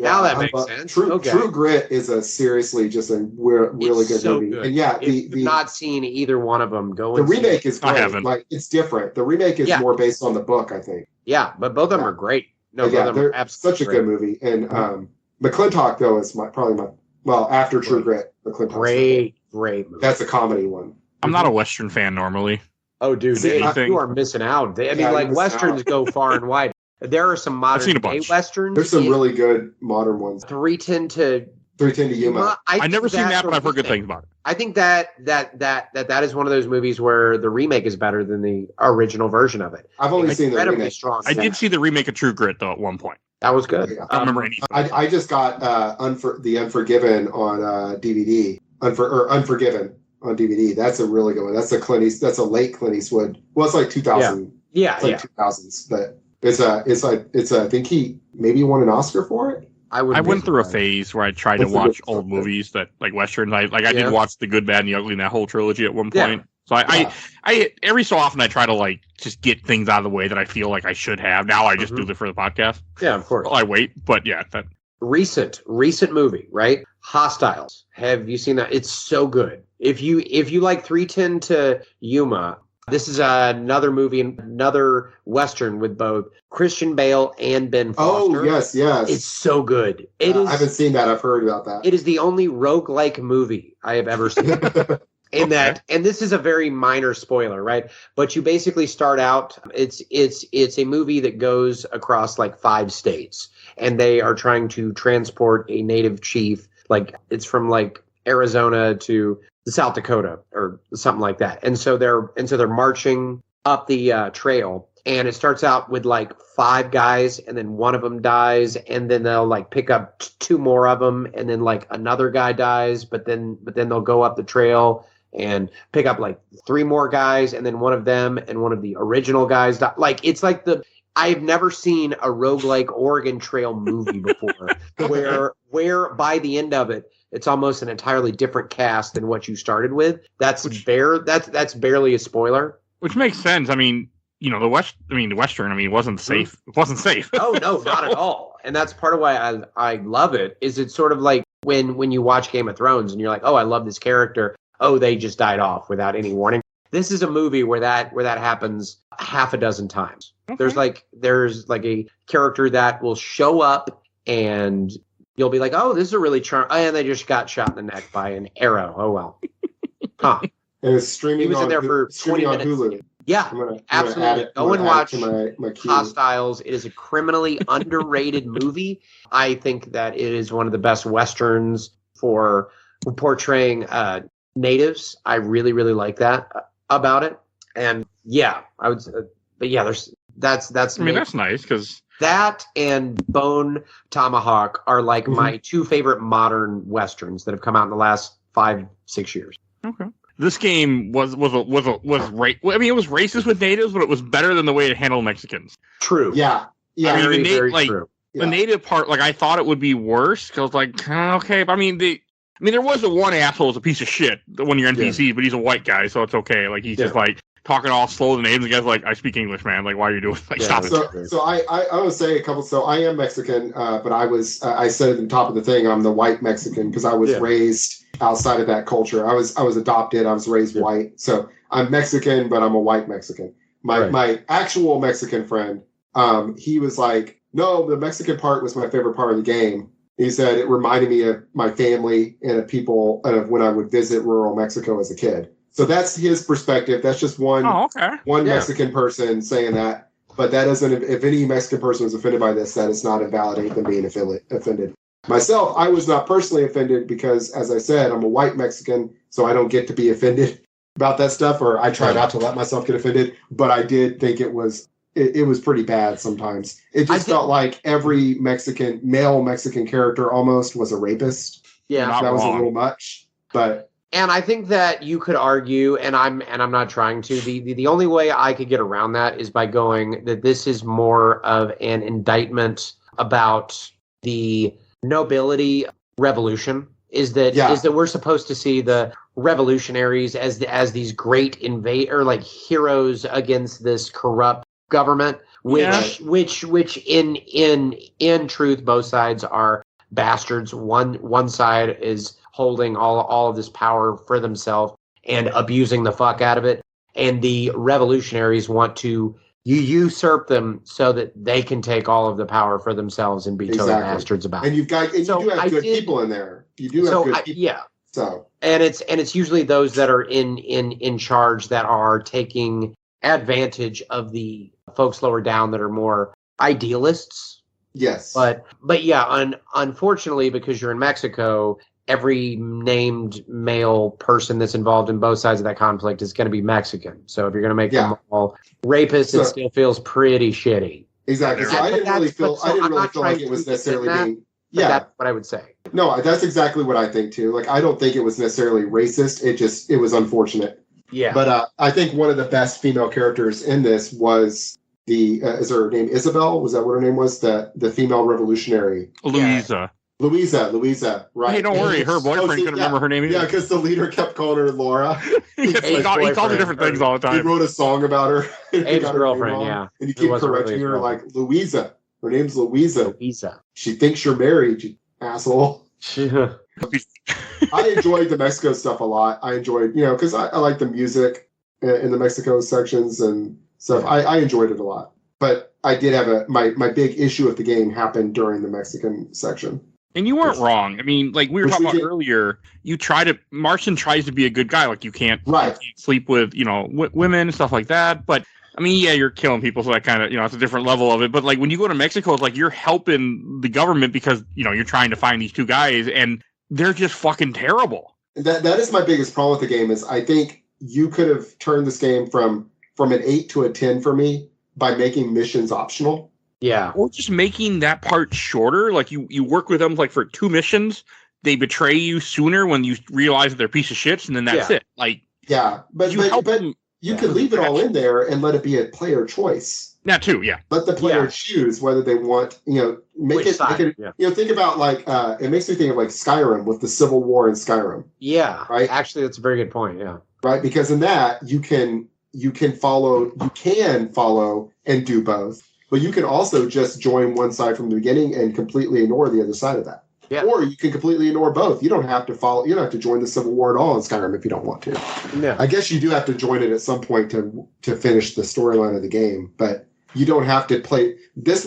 Now that makes sense. True Grit is seriously just a really good so movie. Good. And yeah, I've not seen either one of them go. The remake is great. I haven't. Like it's different. The remake is more based on the book, I think. Yeah, but both of them are great. No, both of them are absolutely such a good movie. And McClintock though is probably after True Grit, McClintock. Great movie. That's a comedy one. I'm not a Western fan normally. Oh, dude, you are missing out. I mean, like Westerns go far and wide. There are some modern day Westerns. There's some really good modern ones. 310 to Yuma. I've never seen that, but I've heard good things about it. I think that is one of those movies where the remake is better than the original version of it. I've only seen the remake. Strong. I did see the remake of True Grit though at one point. That was good. Yeah. I don't remember anything. I just got The Unforgiven on DVD. Unforgiven on DVD. That's a really good one. That's a late Clint Eastwood. Well, it's like 2000. Yeah, it's like 2000s, but it's I think he maybe won an Oscar for it. I went through a phase where I tried to watch old movies that like Westerns. I did watch The Good, Bad, and the Ugly and that whole trilogy at one point. So I every so often I try to like just get things out of the way that I feel like I should have. Now I just do it for the podcast. Yeah, of course. Well, I wait, but yeah, that recent movie, right? Hostiles. Have you seen that? It's so good. If you like 310 to Yuma, this is another movie, another Western with both Christian Bale and Ben Foster. Oh, yes. It's so good. I haven't seen that. I've heard about that. It is the only roguelike movie I have ever seen. And this is a very minor spoiler, right? But you basically start out, it's a movie that goes across like 5 states, and they are trying to transport a native chief, like it's from like Arizona to South Dakota or something like that. And so they're marching up the trail, and it starts out with like 5 guys, and then one of them dies, and then they'll like pick up 2 more of them, and then like another guy dies, but then they'll go up the trail and pick up like 3 more guys, and then one of them and one of the original guys die. Like it's like I've never seen a roguelike Oregon Trail movie before where by the end of it, it's almost an entirely different cast than what you started with. That's barely a spoiler. Which makes sense. I mean, the Western, it wasn't safe. It wasn't safe. Oh no, not at all. And that's part of why I love it. Is it's sort of like when you watch Game of Thrones and you're like, oh, I love this character. Oh, they just died off without any warning. this is a movie where that happens half a dozen times. Okay. There's like a character that will show up and you'll be like, oh, this is a really and they just got shot in the neck by an arrow. Oh well. Huh. And it's streaming. He was in there for 20 minutes. Hulu. Yeah, absolutely. Go and watch my Hostiles. It is a criminally underrated movie. I think that it is one of the best Westerns for portraying natives. I really, really like that about it. And yeah, I would. But yeah, that's. I mean, that's nice because that and Bone Tomahawk are like my two favorite modern Westerns that have come out in the last 5-6 years. Okay. This game was I mean, it was racist with natives, but it was better than the way it handled Mexicans. True. Yeah. I mean, very true. The native part, like I thought it would be worse because I was like, okay, but I mean, there was the one asshole who's a piece of shit when you're NPC, but he's a white guy, so it's okay. Like he's just like talking all slow to the natives. The guy's like, I speak English, man. Like, why are you doing? Like, stop it. So I want to say a couple. So I am Mexican, but I was I said at the top of the thing, I'm the white Mexican because I was raised outside of that culture. I was adopted. I was raised white. So I'm Mexican, but I'm a white Mexican. My actual Mexican friend, he was like, no, the Mexican part was my favorite part of the game. He said it reminded me of my family and of people and of when I would visit rural Mexico as a kid. So that's his perspective. That's just one Mexican person saying that. But that doesn't, if any Mexican person was offended by this, that does not invalidate them being offended. Myself, I was not personally offended because, as I said, I'm a white Mexican, so I don't get to be offended about that stuff, or I try not to let myself get offended. But I did think it was pretty bad sometimes. It just felt like every male Mexican character almost was a rapist. Yeah, that was a little much. And I think that you could argue, and I'm not trying to. The only way I could get around that is by going that this is more of an indictment about the nobility revolution. Is that we're supposed to see the revolutionaries as these great like heroes against this corrupt government, which in truth both sides are bastards. One side is holding all of this power for themselves and abusing the fuck out of it, and the revolutionaries want to usurp them so that they can take all of the power for themselves and be total bastards about it. And you do have good people in there. You do have good people. Yeah. So and it's usually those that are in charge that are taking advantage of the folks lower down that are more idealists. Yes. But yeah, unfortunately, because you're in Mexico, every named male person that's involved in both sides of that conflict is going to be Mexican. So if you're going to make them all rapists, it still feels pretty shitty. Exactly. So I didn't really feel like it was necessarily being. Yeah, that's what I would say. No, that's exactly what I think too. Like, I don't think it was necessarily racist. It was unfortunate. Yeah. But I think one of the best female characters in this was is her name Isabel? Was that what her name was? The female revolutionary. Louisa. Louisa, right. Hey, don't worry. Her boyfriend couldn't remember her name either. Yeah, because the leader kept calling her Laura. he called her different things all the time. He wrote a song about her. Abe's girlfriend, yeah. And you keep correcting her like, Louisa. Her name's Louisa. Louisa. She thinks you're married, you asshole. I enjoyed the Mexico stuff a lot. I enjoyed, because I like the music in the Mexico sections and stuff. I enjoyed it a lot. But I did have my big issue with the game happened during the Mexican section. And you weren't wrong. I mean, like we were talking about earlier, Marston tries to be a good guy. Like you can't sleep with, women and stuff like that. But I mean, yeah, you're killing people. So that kind of, it's a different level of it. But like when you go to Mexico, it's like you're helping the government because, you're trying to find these two guys and they're just fucking terrible. That is my biggest problem with the game is I think you could have turned this game from an 8 to a 10 for me by making missions optional. Yeah. Or just making that part shorter. Like you work with them like for 2 missions. They betray you sooner when you realize that they're a piece of shits, and then that's it. Like but you could leave it all in there and let it be a player choice. That too, yeah. Let the player choose whether they want, make it think about like it makes me think of like Skyrim with the Civil War in Skyrim. Yeah. Right? Actually, that's a very good point, yeah. Right? Because in that you can follow and do both. But you can also just join one side from the beginning and completely ignore the other side of that. Yeah. Or you can completely ignore both. You don't have to follow. You don't have to join the Civil War at all in Skyrim if you don't want to. Yeah. I guess you do have to join it at some point to finish the storyline of the game, but you don't have to play this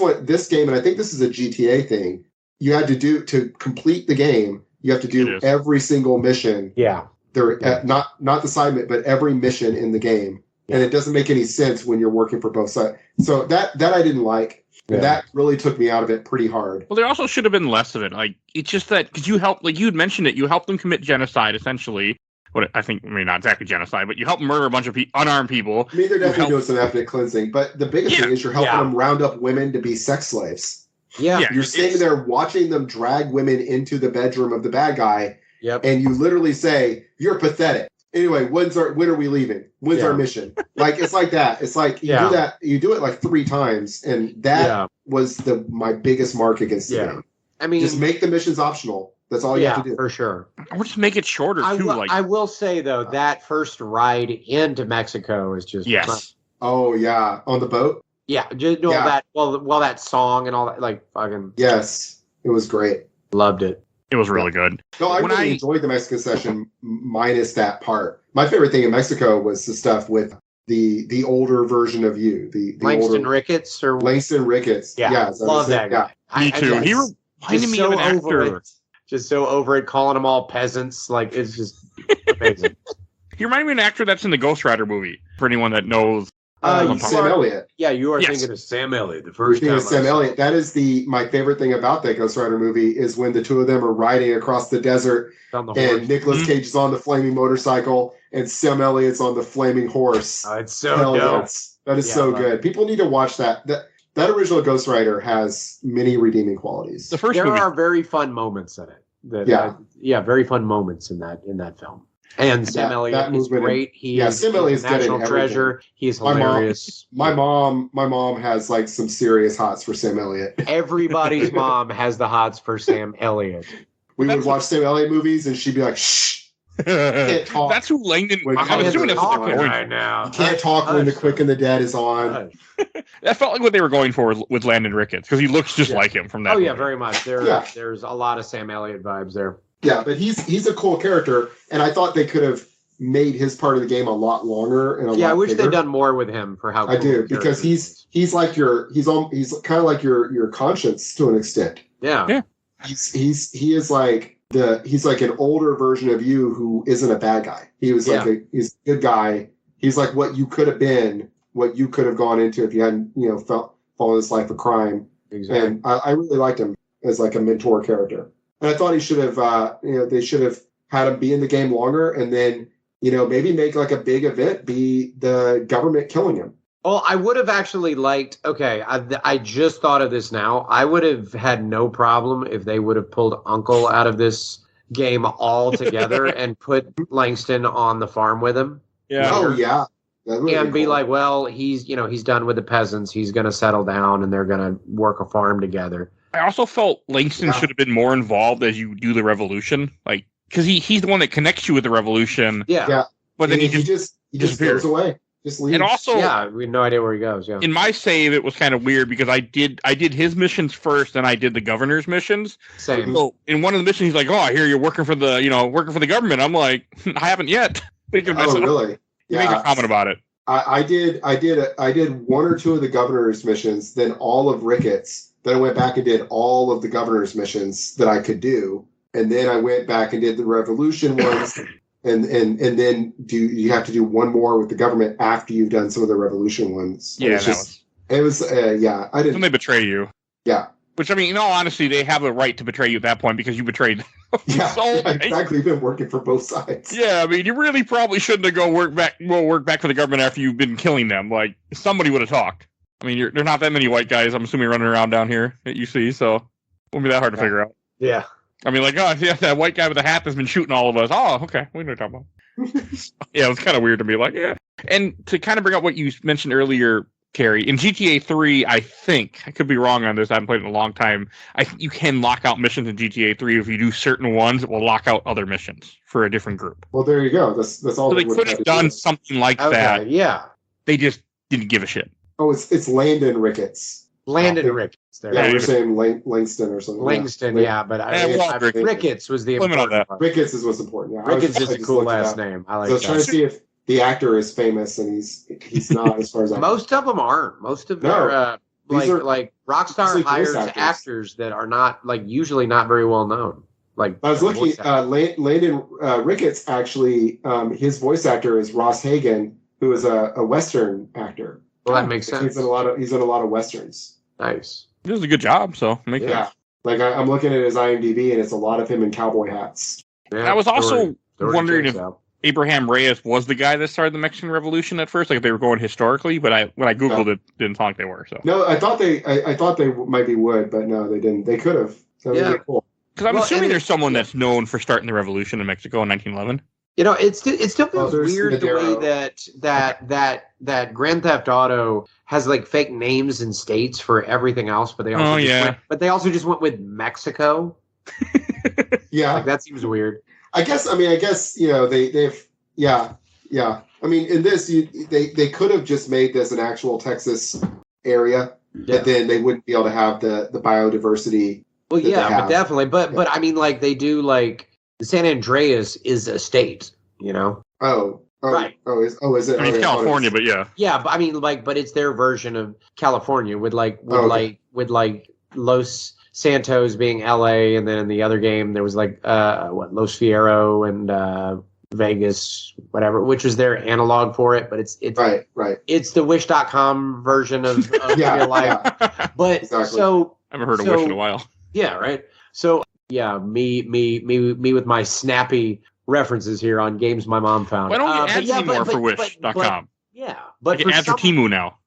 game. And I think this is a GTA thing. You had to complete the game. You have to do every single mission. Yeah. Not the side mission, but every mission in the game. And it doesn't make any sense when you're working for both sides. So that I didn't like. And that really took me out of it pretty hard. Well, there also should have been less of it. Like, it's just that, because you helped, like you had mentioned it, you helped them commit genocide, essentially. Not exactly genocide, but you helped murder a bunch of unarmed people. I mean, they're definitely doing some ethnic cleansing. But the biggest thing is you're helping them round up women to be sex slaves. Yeah. You're sitting there watching them drag women into the bedroom of the bad guy. Yep. And you literally say, you're pathetic. Anyway, when are we leaving? When's our mission? Like, it's like that. It's like you do it like 3 times, and that was my biggest mark against the game. I mean, just make the missions optional. That's all you have to do. For sure. Or just make it shorter too. I will say though, that first ride into Mexico is just fun. Oh yeah, on the boat. Yeah, just that. Well, that song and all that, like fucking. Yes, it was great. Loved it. It was really good. No, I really enjoyed the Mexican session minus that part. My favorite thing in Mexico was the stuff with the older version of you, the Langston Ricketts or Langston Ricketts. Yeah, love that guy. Me too. He reminded me of an actor. Just so over it, calling them all peasants. Like, it's just amazing. He reminded me of an actor that's in the Ghost Rider movie. For anyone that knows. Sam Elliott. Yeah, you are thinking of Sam Elliott. The first time. Sam Elliott. That is my favorite thing about that Ghost Rider movie is when the two of them are riding across the desert and Nicolas Cage is on the flaming motorcycle and Sam Elliott's on the flaming horse. It's so dope. That is so good. People need to watch that. That original Ghost Rider has many redeeming qualities. There are very fun moments in it. Very fun moments in that film. And Sam Elliott is great. Sam Elliott's a national treasure. He's hilarious. My mom has like some serious hots for Sam Elliott. Everybody's mom has the hots for Sam Elliott. We would watch Sam Elliott movies, and she'd be like, "Shh, you can't talk." That's who Langdon. I'm assuming that's what they're going right now. You can't talk when The Quick and the Dead is on. That felt like what they were going for with Landon Ricketts because he looks just like him from that. Yeah, very much. There's a lot of Sam Elliott vibes there. Yeah, but he's a cool character, and I thought they could have made his part of the game a lot longer and I wish they'd done more with him for how cool I do, because he's like he's kind of like your conscience to an extent. Yeah. He's like an older version of you who isn't a bad guy. He's a good guy. He's like what you could have been, what you could have gone into if you hadn't, followed this life of crime. Exactly. And I really liked him as like a mentor character. And I thought he should have, they should have had him be in the game longer, and then, maybe make like a big event be the government killing him. Well, I would have actually liked, I just thought of this now. I would have had no problem if they would have pulled Uncle out of this game altogether and put Langston on the farm with him. Yeah. Oh, yeah. And be like, well, he's done with the peasants. He's going to settle down and they're going to work a farm together. I also felt Langston should have been more involved as you do the revolution. Like, because he's the one that connects you with the revolution. Yeah. But then he just goes away. Just leaves. And also, we have no idea where he goes. Yeah. In my save, it was kind of weird because I did his missions first, and I did the governor's missions. Same. So in one of the missions, he's like, "Oh, I hear you're working for the government." I'm like, "I haven't yet." Oh, really? You make a comment about it. I did 1 or 2 of the governor's missions, then all of Ricketts. Then I went back and did all of the governor's missions that I could do, and then I went back and did the revolution ones. And then you have to do one more with the government after you've done some of the revolution ones. Yeah, I didn't. Then they betray you. Yeah. Which, I mean, in all honesty, they have a right to betray you at that point because you betrayed them. Exactly. You've been working for both sides. Yeah, I mean, you really probably shouldn't have work back for the government after you've been killing them. Like, somebody would have talked. I mean, there are not that many white guys, I'm assuming, running around down here that you see, so it won't be that hard to figure out. Yeah. I mean, like, oh, yeah, that white guy with the hat that's been shooting all of us. Oh, okay. We know what you're talking about. Yeah, it was kind of weird to me. Like, yeah. And to kind of bring up what you mentioned earlier, Kerry, in GTA 3, I think, I could be wrong on this, I haven't played it in a long time, you can lock out missions in GTA 3. If you do certain ones, it will lock out other missions for a different group. Well, there you go. That's all. So they could have done something like that. Yeah. They just didn't give a shit. Oh, it's Landon Ricketts. Landon Ricketts. There. Yeah, we're saying Langston or something. Langston, yeah, but Ricketts was the important part. Ricketts is what's important. Yeah, Ricketts is a cool last name. I like that. I was trying to see if the actor is famous, and he's not, as far as I know. Most of them aren't. Most of them are like Rockstar hires actors that are not usually not very well known. Like I was looking, Landon Ricketts actually, his voice actor is Ross Hagen, who is a Western actor. Well, that makes sense. He's in a lot of Westerns. Nice. He does a good job, so makes sense. Like I'm looking at his IMDb, and it's a lot of him in cowboy hats. Yeah, I was also wondering if Abraham Reyes was the guy that started the Mexican Revolution at first, like if they were going historically, but when I googled it, didn't sound like they were. So no, I thought they might be would, but no, they didn't. They could have. That would be cool. Because I'm assuming there's someone that's known for starting the revolution in Mexico in 1911. You know, it still feels weird the way that Grand Theft Auto has like fake names and states for everything else, but they also just went with Mexico. Yeah, like, that seems weird. I guess you know they've yeah. I mean, in this they could have just made this an actual Texas area, but then they wouldn't be able to have the biodiversity. Well, but definitely, but I mean, like they do, like San Andreas is a state, you know. Oh, right. Is it? I mean, it's California, but yeah. Yeah, but I mean, but it's their version of California with Los Santos being LA, and then in the other game there was Los Fierro and Vegas, whatever, which was their analog for it, but it's right. It's the Wish.com version of real life. Yeah. But exactly. So I haven't heard of Wish in a while. Yeah, right. So yeah, me with my snappy references here on games my mom found. Why don't you add any more for Wish.com? But you can add for Temu now.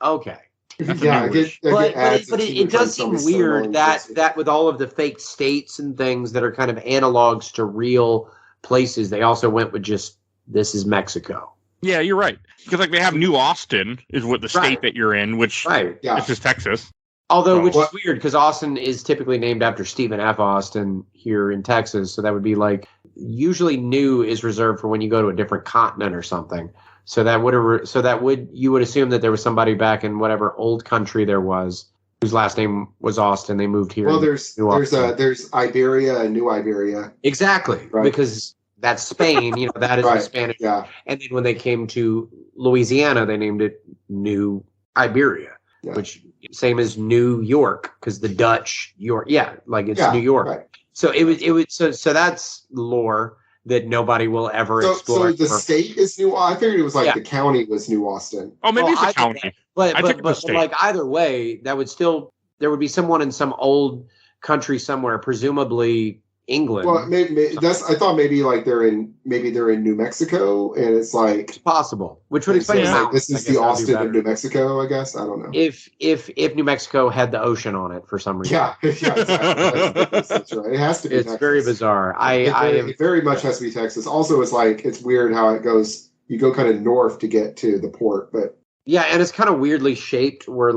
Okay. Yeah, but it does seem weird that with all of the fake states and things that are kind of analogs to real places, they also went with just this is Mexico. Yeah, you're right. Because like they have New Austin is what the state that you're in, which this is Texas. Although, which is weird because Austin is typically named after Stephen F. Austin here in Texas, so that would be like usually New is reserved for when you go to a different continent or something. So you would assume that there was somebody back in whatever old country there was whose last name was Austin. They moved here. Well, there's Iberia and New Iberia. Exactly, because that's Spain. You know, that is the Spanish. Yeah. And then when they came to Louisiana, they named it New Iberia, which same as New York because the Dutch York. Yeah, like it's New York. Right. So it was so that's lore that nobody will ever explore. So the state is New. I figured it was like the county was New Austin. Oh, maybe it's a county. But like either way, there would be someone in some old country somewhere, presumably England. Well, maybe I thought maybe like they're in New Mexico, and it's like it's possible, which would explain like this is the Austin of New Mexico. I guess I don't know if New Mexico had the ocean on it for some reason. Yeah, exactly. That's right. It has to be. It's Texas. Very bizarre. It very much has to be Texas. Also, it's weird how it goes. You go kind of north to get to the port, but. Yeah, and it's kind of weirdly shaped where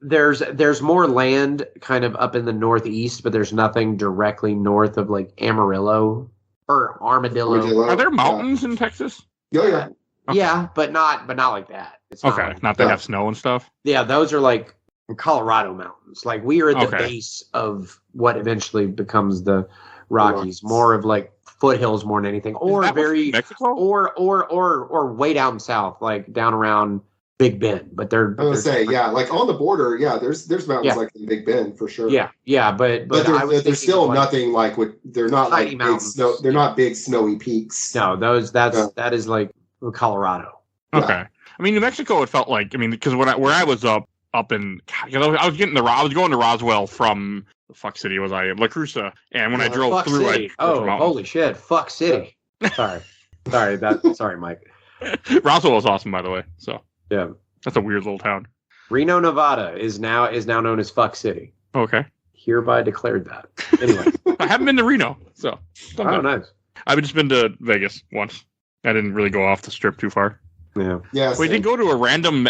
there's more land kind of up in the northeast, but there's nothing directly north of like Amarillo or Armadillo. Are there mountains in Texas? Yeah. Okay. Yeah, but not like that. It's not that have snow and stuff. Yeah, those are like Colorado mountains. Like we are at the base of what eventually becomes the Rockies, more of like foothills more than anything, or Mexico? or way down south, like down around Big Bend. But they're like on the border. Yeah, there's mountains like in Big Bend for sure. Yeah, but there's still nothing like what they're not like big snow. They're not big snowy peaks. No, that is like Colorado. Okay, yeah. I mean New Mexico. It felt like because where I was up in I was going to Roswell from. The fuck city was I in? La Cruza. And when I drove through it. Oh, holy shit. Fuck city. Sorry, Mike. Roswell was awesome, by the way. So yeah. That's a weird little town. Reno, Nevada is now known as Fuck City. Okay. Hereby declared that. Anyway. I haven't been to Reno, so. Nice. I've just been to Vegas once. I didn't really go off the strip too far. Yeah. We did go to a random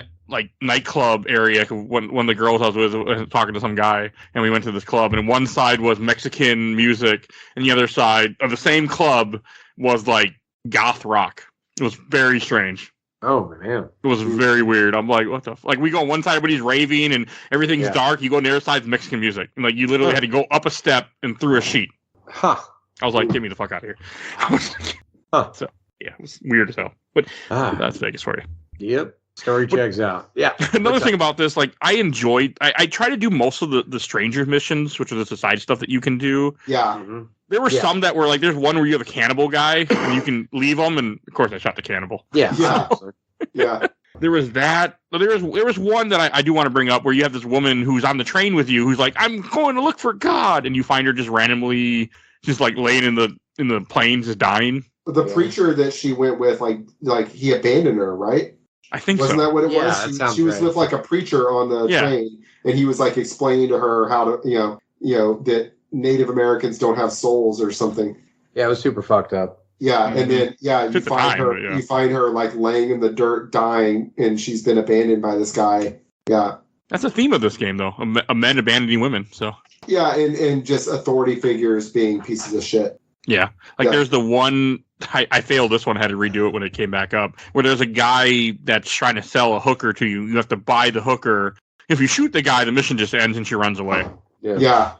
nightclub area when the girls I was with was talking to some guy, and we went to this club, and one side was Mexican music, and the other side of the same club was like goth rock. It was very strange. Oh man, It was very weird. I'm like, what the like we go on one side, everybody's raving and everything's dark. You go on the other side, it's Mexican music. And, like you literally had to go up a step and through a sheet. Huh. I was like, get me the fuck out of here. So yeah, it was weird as hell. But that's Vegas for you. Yep. Story checks out. Yeah. Another thing about this, like I enjoyed I try to do most of the stranger missions, which are the side stuff that you can do. Yeah. Mm-hmm. There were some that were like, there's one where you have a cannibal guy and you can leave him, and of course I shot the cannibal. Yeah. Yeah. There was that. There was one that I do want to bring up where you have this woman who's on the train with you who's like, I'm going to look for God, and you find her just randomly just like laying in the plains just dying. The preacher that she went with, like he abandoned her, right? I think Wasn't that what it was? She was with like a preacher on the train, and he was like explaining to her how to, you know, that Native Americans don't have souls or something. Yeah, it was super fucked up. Yeah, and then you find her like laying in the dirt, dying, and she's been abandoned by this guy. Yeah, that's a theme of this game, though. A men abandoning women. So yeah, and just authority figures being pieces of shit. Yeah, there's the one. I failed this one. I had to redo it when it came back up. Where there's a guy that's trying to sell a hooker to you. You have to buy the hooker. If you shoot the guy, the mission just ends and she runs away. Yeah.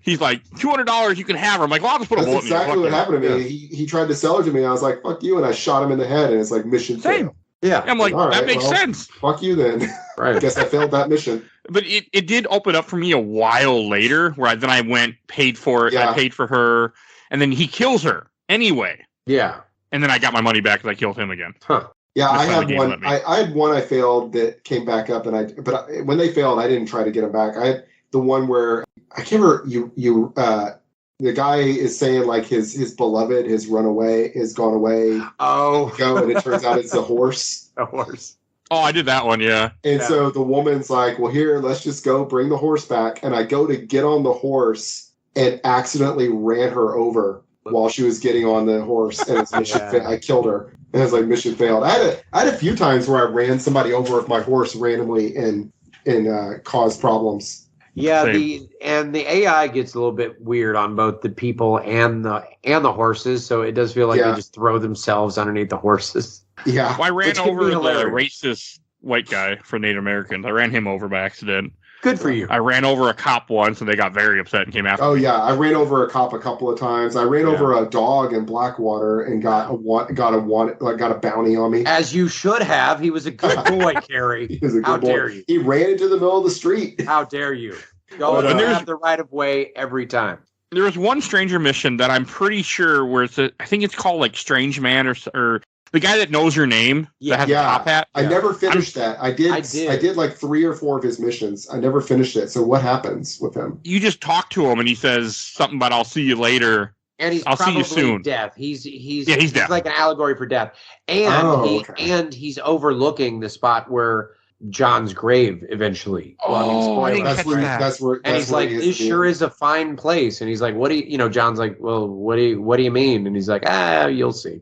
He's like, $200, you can have her. I'm like, well, I'll just put a bullet in you. That's exactly what happened to me. He tried to sell her to me. I was like, fuck you. And I shot him in the head. And it's like, mission failed. Yeah. I'm like, that makes sense. Fuck you then. Right. I guess I failed that mission. But it did open up for me a while later where I went, paid for it. Yeah. I paid for her. And then he kills her anyway. Yeah. And then I got my money back because I killed him again. Huh. Yeah, I had one. I had one I failed that came back up, and when they failed, I didn't try to get them back. I had the one where I can't remember. The guy is saying like his beloved has run away, has gone away. Oh, and it turns out it's a horse. A horse. Oh, I did that one, yeah. And so the woman's like, "Well, here, let's just go bring the horse back." And I go to get on the horse and accidentally ran her over while she was getting on the horse, and it's mission I killed her. And it was like mission failed. I had a few times where I ran somebody over with my horse randomly and caused problems. Yeah, the AI gets a little bit weird on both the people and the horses, so it does feel like they just throw themselves underneath the horses. Yeah. Well, I ran over the racist white guy for Native Americans. I ran him over by accident. Good for you. I ran over a cop once, and they got very upset and came after me. Oh, yeah. I ran over a cop a couple of times. I ran over a dog in Blackwater and got a bounty on me. As you should have. He was a good boy, Kerry. He was a good boy. Dare you? He ran into the middle of the street. How dare you? Go and have the right of way every time. There was one stranger mission that I'm pretty sure where I think it's called like Strange Man or the guy that knows your name that has a top hat. I never finished that. I did like 3 or 4 of his missions. I never finished it. So what happens with him? You just talk to him and he says something about I'll see you later. And I'll see you soon. Death. He's death. Like an allegory for death. And he's overlooking the spot where John's grave eventually. I didn't catch that. That's where. And he's like, "This sure is a fine place." And he's like, "What do you?" John's like, "Well, what do you mean?" And he's like, "You'll see."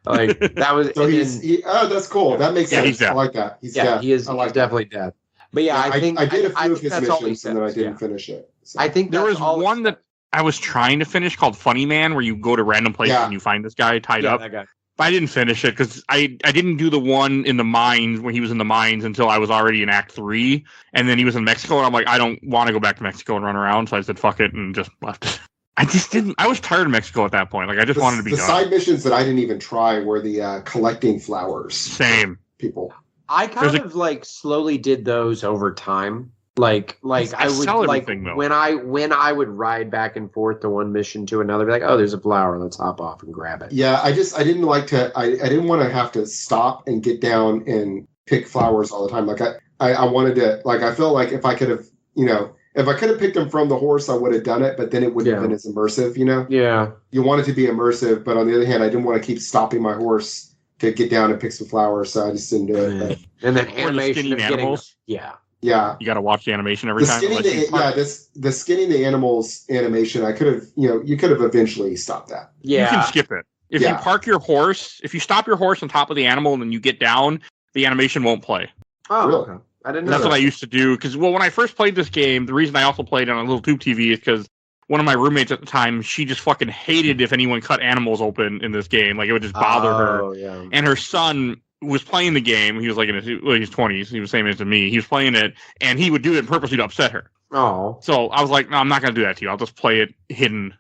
Like that was. So that's cool. That makes sense. I like that. He's dead. He is. He's definitely dead. But I think I did a few of his missions and then I didn't finish it. So. I think there was one that I was trying to finish called Funny Man, where you go to random places and you find this guy tied up. That guy. But I didn't finish it because I didn't do the one in the mines when he was in the mines until I was already in Act 3. And then he was in Mexico, and I'm like, I don't want to go back to Mexico and run around. So I said, fuck it, and just left it. I just didn't. I was tired of Mexico at that point. Like, I just wanted to be done. The side missions that I didn't even try were the collecting flowers. Same. People. I kind of slowly did those over time. Like I would like when I would ride back and forth to one mission to another, be like, oh, there's a flower, let's hop off and grab it. Yeah, I didn't like to. I didn't want to have to stop and get down and pick flowers all the time. Like I wanted to. Like I felt like if I could have, if I could have picked them from the horse, I would have done it. But then it wouldn't have been as immersive. Yeah. You want it to be immersive, but on the other hand, I didn't want to keep stopping my horse to get down and pick some flowers, so I just didn't do it. But. And then animation of animals. Yeah, you got to watch the animation every time. The skinning the animals animation, I could have, you could have eventually stopped that. Yeah, you can skip it if you park your horse. If you stop your horse on top of the animal and then you get down, the animation won't play. Oh, really? Okay. I didn't know. That's what I used to do because when I first played this game, the reason I also played on a little tube TV is because one of my roommates at the time, she just fucking hated if anyone cut animals open in this game. Like it would just bother her. Yeah. And her son was playing the game. He was like in his 20s. He was the same age as me. He was playing it, and he would do it purposely to upset her. Oh. So I was like, no, I'm not going to do that to you. I'll just play it instead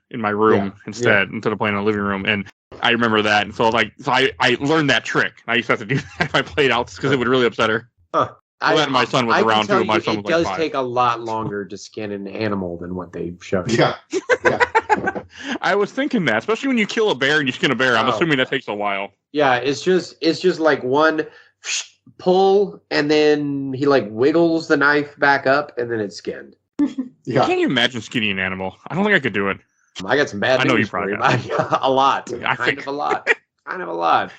of playing in the living room. And I remember that. And so I learned that trick. I used to have to do that if I played out because it would really upset her. Huh. My son was around too. My son was it does 5. take a lot longer to skin an animal than what they showed you. Yeah. I was thinking that, especially when you kill a bear and you skin a bear. I'm assuming that takes a while. Yeah, it's just like one pull, and then he like wiggles the knife back up, and then it's skinned. Yeah. I can't even imagine skinning an animal. I don't think I could do it. I got some bad news. I know you probably have. A lot. Kind of a lot.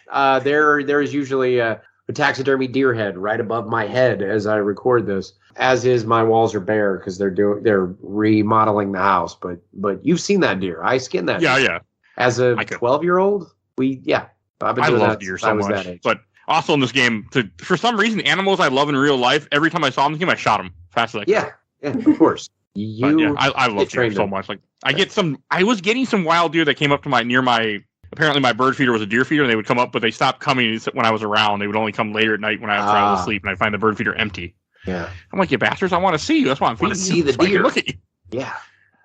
There is usually a taxidermy deer head right above my head as I record this, as is my walls are bare because they're remodeling the house. But you've seen that deer. I skinned that deer. Yeah. As a 12-year-old, I've been doing love that deer since so I was much. that age. But also in this game, for some reason, animals I love in real life, every time I saw them in the game, I shot them fast as I could. Yeah, of course. I love deer so much. Like I was getting some wild deer that came up to apparently my bird feeder was a deer feeder, and they would come up, but they stopped coming when I was around. They would only come later at night when I was asleep, and I'd find the bird feeder empty. Yeah. I'm like, you bastards, I want to see you. That's why I'm feeding you. See the deer. Look at you. Yeah.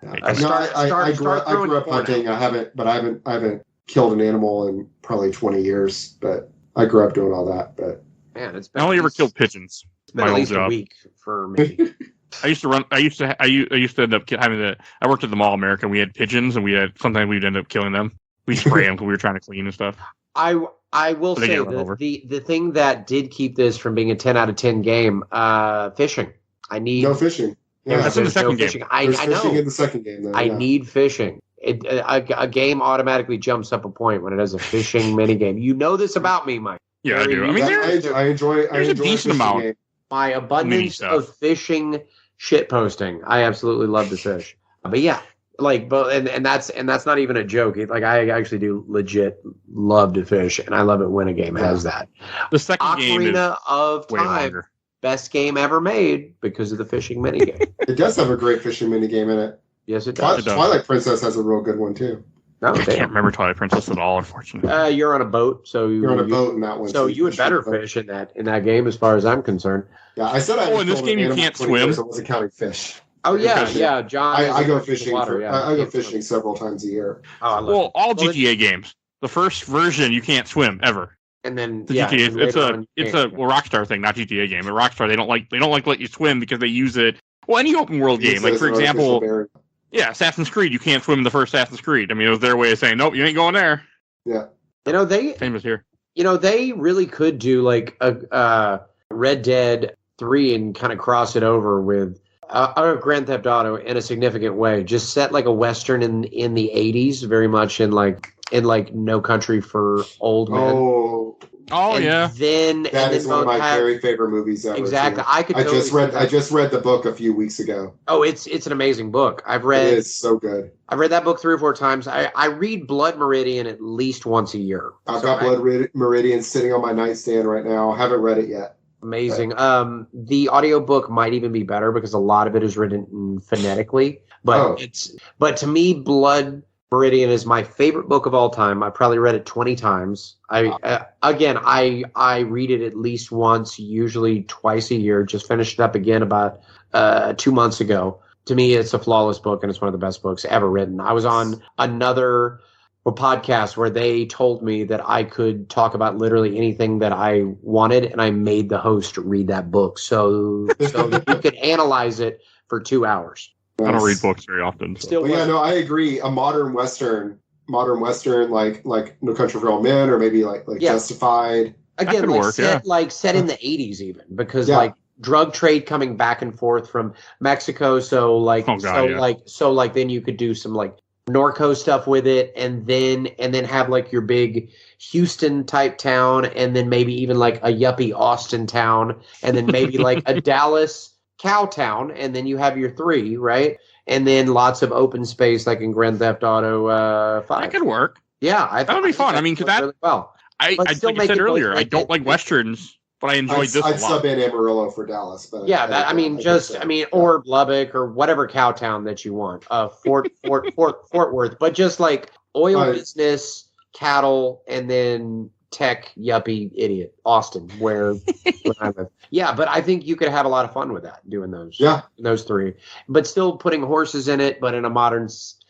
I grew up hunting. I haven't killed an animal in probably 20 years, but I grew up doing all that. But man, I only ever killed pigeons. It's been at least a week for me. I used to end up having I worked at the Mall America, and we had pigeons, and sometimes we'd end up killing them. We spray them because we were trying to clean and stuff. I will say the thing that did keep this from being a 10 out of 10 game, fishing. I need no fishing. Yeah, that's in the second game. I know. Fishing in the second game. Though, I need fishing. A game automatically jumps up a point when it has a fishing mini game. You know this about me, Mike. Yeah, I do. I mean, I enjoy. There's a decent amount. Game. My abundance of fishing shit posting. I absolutely love to fish. But yeah, and that's not even a joke. Like I actually do legit love to fish, and I love it when a game has that. The second game is of way Time, longer. Best game ever made because of the fishing minigame. It does have a great fishing minigame in it. Yes, it does. Twilight Princess has a real good one too. No, I can't remember Twilight Princess at all, unfortunately. You're on a boat, so you're on a boat in that one. So you would better fish in that game, as far as I'm concerned. Yeah, I said I. In this game you can't swim. I wasn't counting fish. Oh yeah, John. I go fishing. I go fishing several times a year. All GTA games. The first version you can't swim ever. And then GTA, it's a Rockstar thing, not GTA game. But Rockstar they don't like let you swim because they use it. Well, any open world game, like for example, Assassin's Creed, you can't swim in the first Assassin's Creed. I mean, it was their way of saying, nope, you ain't going there. Yeah. Same as here. They really could do like a Red Dead 3 and kind of cross it over with Grand Theft Auto in a significant way. Just set like a Western in the 80s, very much in No Country for Old Men. Oh yeah. That is one of my very favorite movies ever. Exactly. I just read the book a few weeks ago. Oh, it's an amazing book. It is so good. I've read that book 3 or 4 times. I read Blood Meridian at least once a year. I've got Blood Meridian sitting on my nightstand right now. I haven't read it yet. Amazing. The audiobook might even be better because a lot of it is written phonetically. But to me, Blood Meridian is my favorite book of all time. I probably read it 20 times. I read it at least once, usually twice a year. Just finished it up again about 2 months ago. To me, it's a flawless book, and it's one of the best books ever written. I was on another podcast where they told me that I could talk about literally anything that I wanted, and I made the host read that book so that you could analyze it for 2 hours. I don't read books very often. So. I agree. A modern Western like No Country for Old Men, or maybe like Justified. Again, set in the 80s even, because like drug trade coming back and forth from Mexico. So then you could do some like Norco stuff with it, and then have like your big Houston type town, and then maybe even like a yuppie Austin town, and then maybe like a Dallas cow town, and then you have your 3, right? And then lots of open space like in Grand Theft Auto 5. That could work. Yeah, that would be fun. I mean, because that really well. Like I said earlier, I don't like westerns, but I enjoyed this a lot. I'd sub in Amarillo for Dallas, but or Lubbock or whatever cow town that you want. Fort Worth, but just like oil business, cattle, and then tech yuppie idiot, Austin, where I live. Yeah, but I think you could have a lot of fun with that, doing those. Yeah. Those three. But still putting horses in it, but in a modern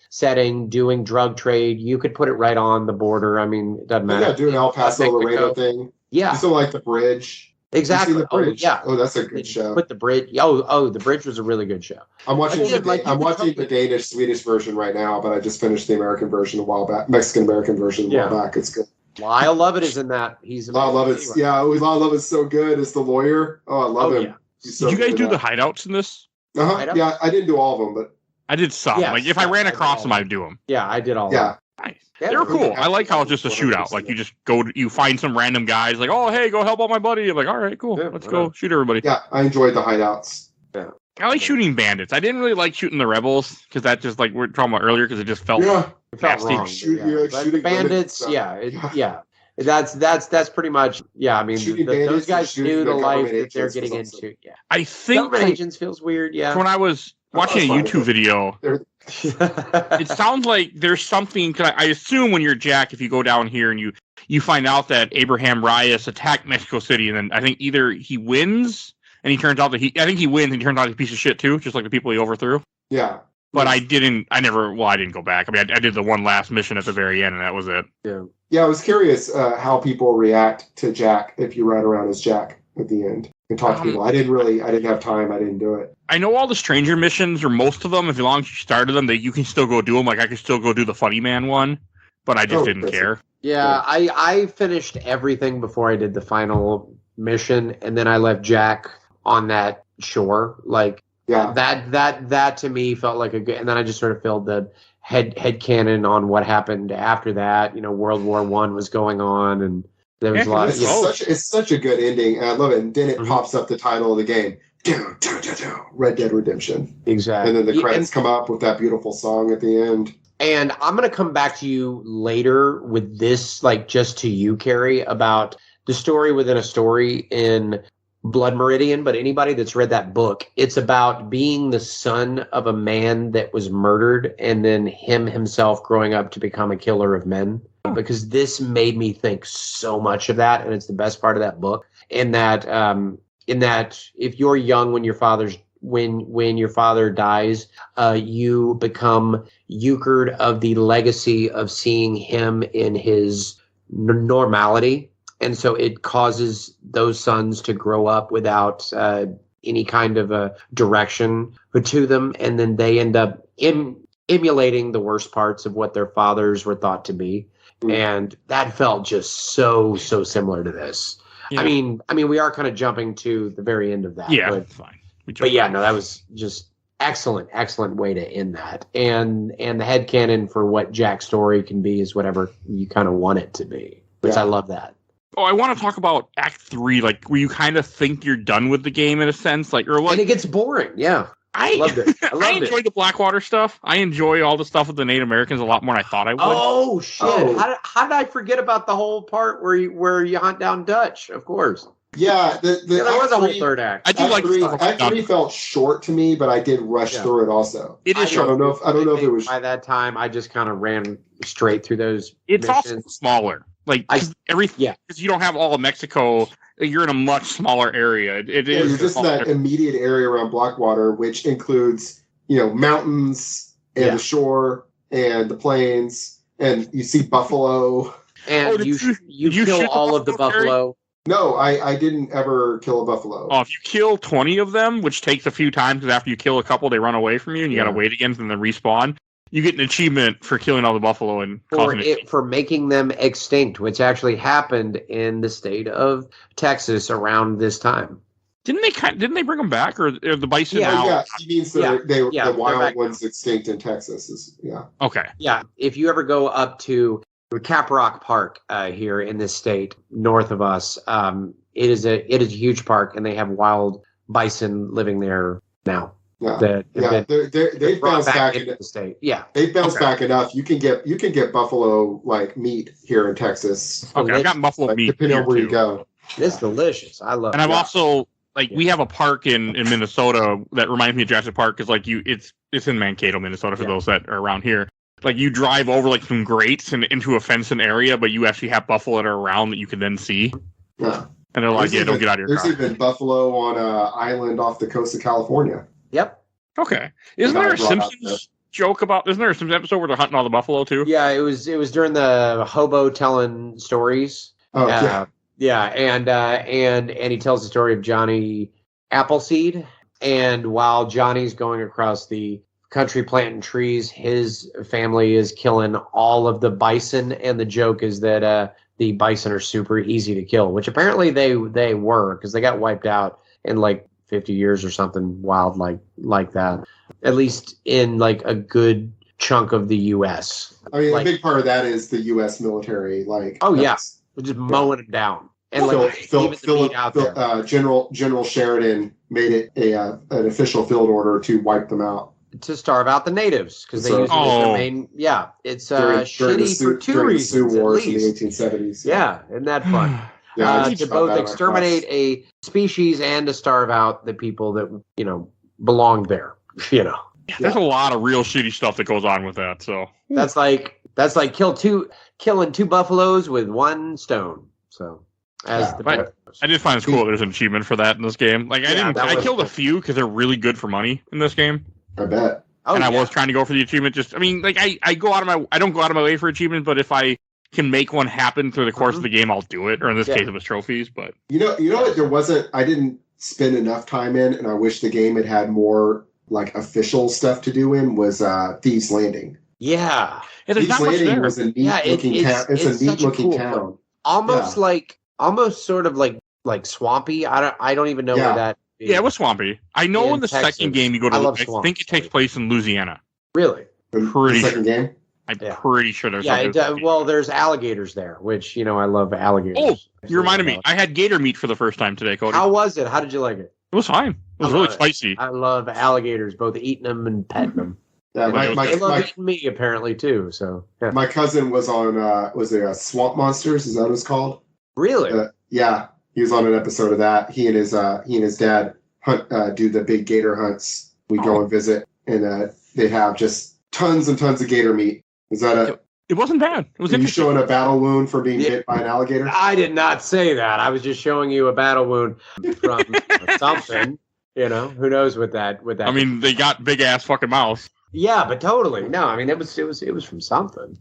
setting, doing drug trade. You could put it right on the border. I mean, it doesn't matter. Yeah, do an El Paso Laredo thing. Yeah. You still like the bridge. Exactly. The bridge? Oh, yeah. Oh, that's a good show. Put the bridge. The bridge was a really good show. I'm watching the Danish Swedish version right now, but I just finished the American version a while back. Mexican American version a while back. It's good. Lyle Lovett is in that. He's Lyle Lovett's Lyle Lovett's so good as the lawyer. Oh, I love him. Yeah. Did you guys do the hideouts in this? Uh-huh. Yeah, I didn't do all of them, but I did some. Yes, like if I ran across them, I'd do them. Yeah, I did all. Yeah. Nice. They were cool. I like how it's just a shootout. Like you just you find some random guys. Like, oh hey, go help out my buddy. I'm like, all right, cool. Let's go shoot everybody. Yeah, I enjoyed the hideouts. Yeah. I like shooting bandits. I didn't really like shooting the rebels because that just like we were talking about earlier because it just felt nasty. Wrong. Shooting bandits. That's pretty much. Yeah, I mean, those guys knew the life that they're getting into. Yeah, I think government agents feels weird. Yeah, when I was watching a YouTube video, it sounds like there's something. Cause I assume when you're Jack, if you go down here and you find out that Abraham Reyes attacked Mexico City, and then I think either he wins and he turns out that he wins and he turns out he's a piece of shit too, just like the people he overthrew. Yeah. But I didn't go back. I mean, I did the one last mission at the very end, and that was it. Yeah. Yeah, I was curious how people react to Jack if you ride around as Jack at the end and talk to people. I didn't have time. I didn't do it. I know all the stranger missions, or most of them, as long as you started them, you can still go do them. Like, I could still go do the Funny Man one, but I just didn't care. Yeah, I finished everything before I did the final mission, and then I left Jack on that shore. Like, that to me felt like a good, and then I just sort of filled the head canon on what happened after that. You know, World War I was going on, and there was a lot. It's such a good ending, and I love it. And then it pops up the title of the game, Red Dead Redemption. Exactly. And then the credits come up with that beautiful song at the end. And I'm going to come back to you later with this, like just to you, Kerry, about the story within a story in Blood Meridian, but anybody that's read that book, it's about being the son of a man that was murdered and then himself growing up to become a killer of men. Because this made me think so much of that, and it's the best part of that book. In that if you're young when your father dies, you become euchred of the legacy of seeing him in his normality. And so it causes those sons to grow up without any kind of a direction to them. And then they end up emulating the worst parts of what their fathers were thought to be. And that felt just so similar to this. Yeah. I mean, we are kind of jumping to the very end of that. Yeah, that's fine. But yeah, no, that was just excellent way to end that. And the headcanon for what Jack's story can be is whatever you kind of want it to be, which I love that. Oh, I want to talk about Act 3, like where you kind of think you're done with the game in a sense, and it gets boring. Yeah, I loved it. I enjoyed the Blackwater stuff. I enjoy all the stuff with the Native Americans a lot more than I thought I would. Oh shit! Oh. How did I forget about the whole part where you hunt down Dutch? Of course. Yeah, there was a whole third act. I do like Act 3 felt short to me, but I did rush through it also. It is short. I don't know if it was by that time. I just kind of ran straight through those. It's missions. also smaller. Like because you don't have all of Mexico, you're in a much smaller area. You're just in that immediate area around Blackwater, which includes mountains and the shore and the plains, and you see buffalo. And you kill all of the buffalo. No, I didn't ever kill a buffalo. Oh, if you kill 20 of them, which takes a few times, because after you kill a couple, they run away from you, and you got to wait again, and then respawn. You get an achievement for killing all the buffalo and for making them extinct, which actually happened in the state of Texas around this time. Didn't they bring them back, or the bison? Yeah, he means the wild ones extinct in Texas. Okay. Yeah, if you ever go up to Caprock Park here in this state, north of us, it is a huge park, and they have wild bison living there now. They've bounced back into the state. Yeah, they've bounced back enough. You can get buffalo like meat here in Texas. Okay, I've gotten buffalo meat depending on where you go. It's delicious. I love it. And I've also we have a park in Minnesota that reminds me of Jurassic Park because it's in Mankato, Minnesota for those that are around here. like you drive over like some grates and into a fenced area, but you actually have buffalo that are around that you can then see. Yeah. And they're like, don't get out of your car. There's even buffalo on an island off the coast of California. Yep. Okay. Isn't there a Simpsons joke about? Isn't there a Simpsons episode where they're hunting all the buffalo too? Yeah, it was during the hobo telling stories. Oh yeah. Yeah, and he tells the story of Johnny Appleseed, and while Johnny's going across the country planting trees, his family is killing all of the bison, and the joke is that the bison are super easy to kill, which apparently they were, because they got wiped out in like 50 years or something wild like that. At least in like a good chunk of the U.S. I mean, a big part of that is the U.S. military. Like, oh yeah, we're just mowing them down. And General Sheridan made it an official field order to wipe them out. To starve out the natives, because they use it as their main. Yeah, it's shitty for two reasons. Sioux Wars in the 1870s. Yeah, isn't that fun? To both exterminate a species and to starve out the people that belong there. Yeah, there's a lot of real shitty stuff that goes on with that. So that's like killing two buffaloes with one stone. So. I did find it's cool there's an achievement for that in this game. Like I killed a few because they're really good for money in this game. I bet. I was trying to go for the achievement. I go out of my I don't go out of my way for achievement, but if I can make one happen through the course of the game, I'll do it. Or in this case, it was trophies. But you know what? I didn't spend enough time in, and I wish the game had more like official stuff to do in was Thieves Landing. Yeah, Thieves Landing was a neat looking town. It's a neat looking town. Almost sort of like swampy. I don't even know where that is. Yeah, it was swampy. I know in the second game you go to I think it takes place in Louisiana. Really? The second game? I'm pretty sure there's there's alligators there, which I love alligators. Oh, you reminded me. I had gator meat for the first time today, Cody. How was it? How did you like it? It was fine. It was really spicy. I love alligators, both eating them and petting them. Yeah, they love eating me apparently too. So my cousin was on was it Swamp Monsters? Is that what it's called? Really? Yeah, he was on an episode of that. He and his dad do the big gator hunts. We go and visit, and they have just tons and tons of gator meat. Is that It wasn't bad. It was interesting. You showing a battle wound for being hit by an alligator? I did not say that. I was just showing you a battle wound from something. Who knows what that. I mean, they got big ass fucking mouths. Yeah, but totally. No, I mean it was from something.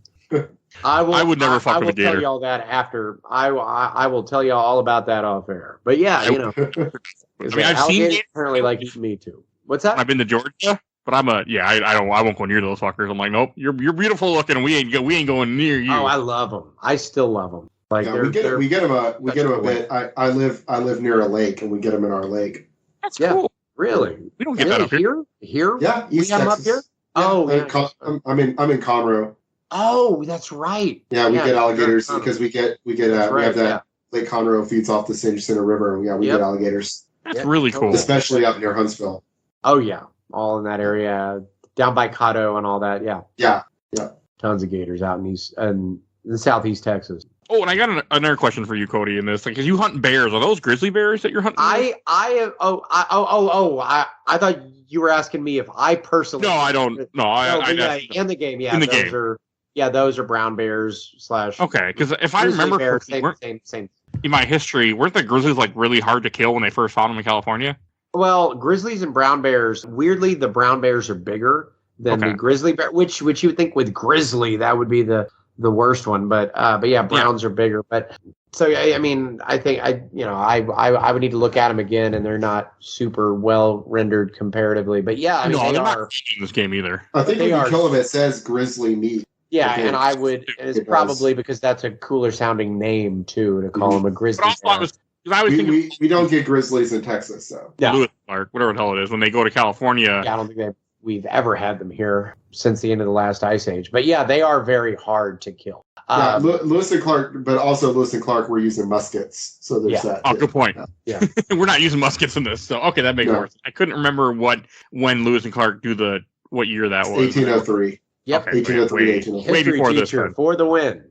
I would never fuck with a gator. I will tell you all that after. I will tell you all about that off air. But yeah, I mean, I've seen apparently like eating me too. What's that? I've been to Georgia, but I won't go near those fuckers. I'm like, nope, you're beautiful looking, and we ain't going near you. Oh, I love them. I still love them. Like we get them a bit. I live near a lake, and we get them in our lake. That's cool. Really? We don't get that up here. Here? Yeah, East Texas. Up here. Yeah, I'm in Conroe. Oh, that's right. Yeah, we get alligators because we have that Lake Conroe feeds off the San Jacinto River, and we get alligators. That's really cool, especially up near Huntsville. Oh yeah, all in that area, down by Cotto and all that. Yeah. Tons of gators out in southeast Texas. Oh, and I got another question for you, Cody. In this, because you hunt bears, are those grizzly bears that you're hunting? I thought you were asking me if I personally. No, I don't. No, in the game, yeah. In the game. Those are brown bears / Okay, because if I remember bears, same. In my history, weren't the grizzlies like really hard to kill when they first found them in California? Well, grizzlies and brown bears. Weirdly, the brown bears are bigger than the grizzly bear, which you would think with grizzly that would be the worst one. But yeah, browns are bigger. But so I mean, I think I would need to look at them again, and they're not super well rendered comparatively. But yeah, they're not in this game either. I think if you kill them, it says grizzly meat. Yeah, and I would. It's probably because that's a cooler sounding name too to call them a grizzly. We don't get grizzlies in Texas, so Lewis Clark, whatever the hell it is, when they go to California. Yeah, I don't think we've ever had them here since the end of the last ice age. But yeah, they are very hard to kill. Lewis and Clark, but also Lewis and Clark were using muskets, so there's that. Oh, good point. Yeah, we're not using muskets in this, so okay, that makes more sense. I couldn't remember when Lewis and Clark what year that was. 1803. Yep, okay, 1803. Way before this one. For the win,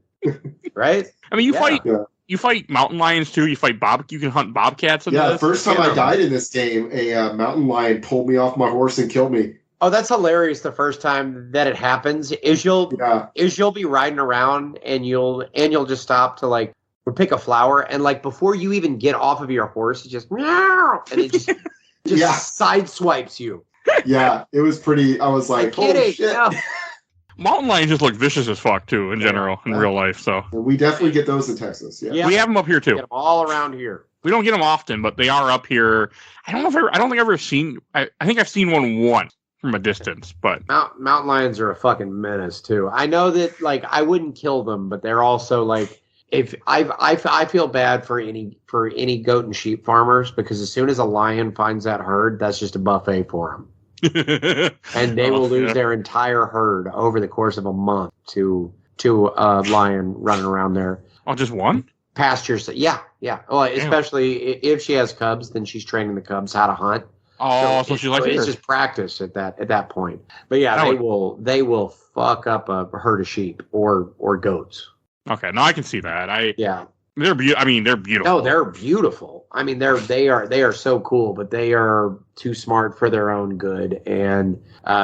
right? I mean, you fight mountain lions too. You can hunt bobcats. The first time I died in this game, a mountain lion pulled me off my horse and killed me. Oh, that's hilarious. The first time that it happens is you'll be riding around and you'll just stop to like pick a flower, and like before you even get off of your horse, it just meow, and it just sideswipes you. Yeah, it was pretty. I was like, holy shit. Yeah. Mountain lions just look vicious as fuck too in general in real life. So we definitely get those in Texas. Yeah, we have them up here too. Get them all around here. We don't get them often, but they are up here. I don't think I've ever seen. I think I've seen one once from a distance, but mountain lions are a fucking menace too. I know that like I wouldn't kill them, but they're also like if I feel bad for any goat and sheep farmers, because as soon as a lion finds that herd, that's just a buffet for them. And they will lose their entire herd over the course of a month to a lion running around there. Oh, just one? Pastures. Yeah. Well, especially if she has cubs, then she's training the cubs how to hunt. Oh, so she likes it. It's just practice at that point. But yeah, they will fuck up a herd of sheep or goats. Okay, no, I can see that. They're beautiful. No, they're beautiful. I mean, they are so cool, but they are too smart for their own good, and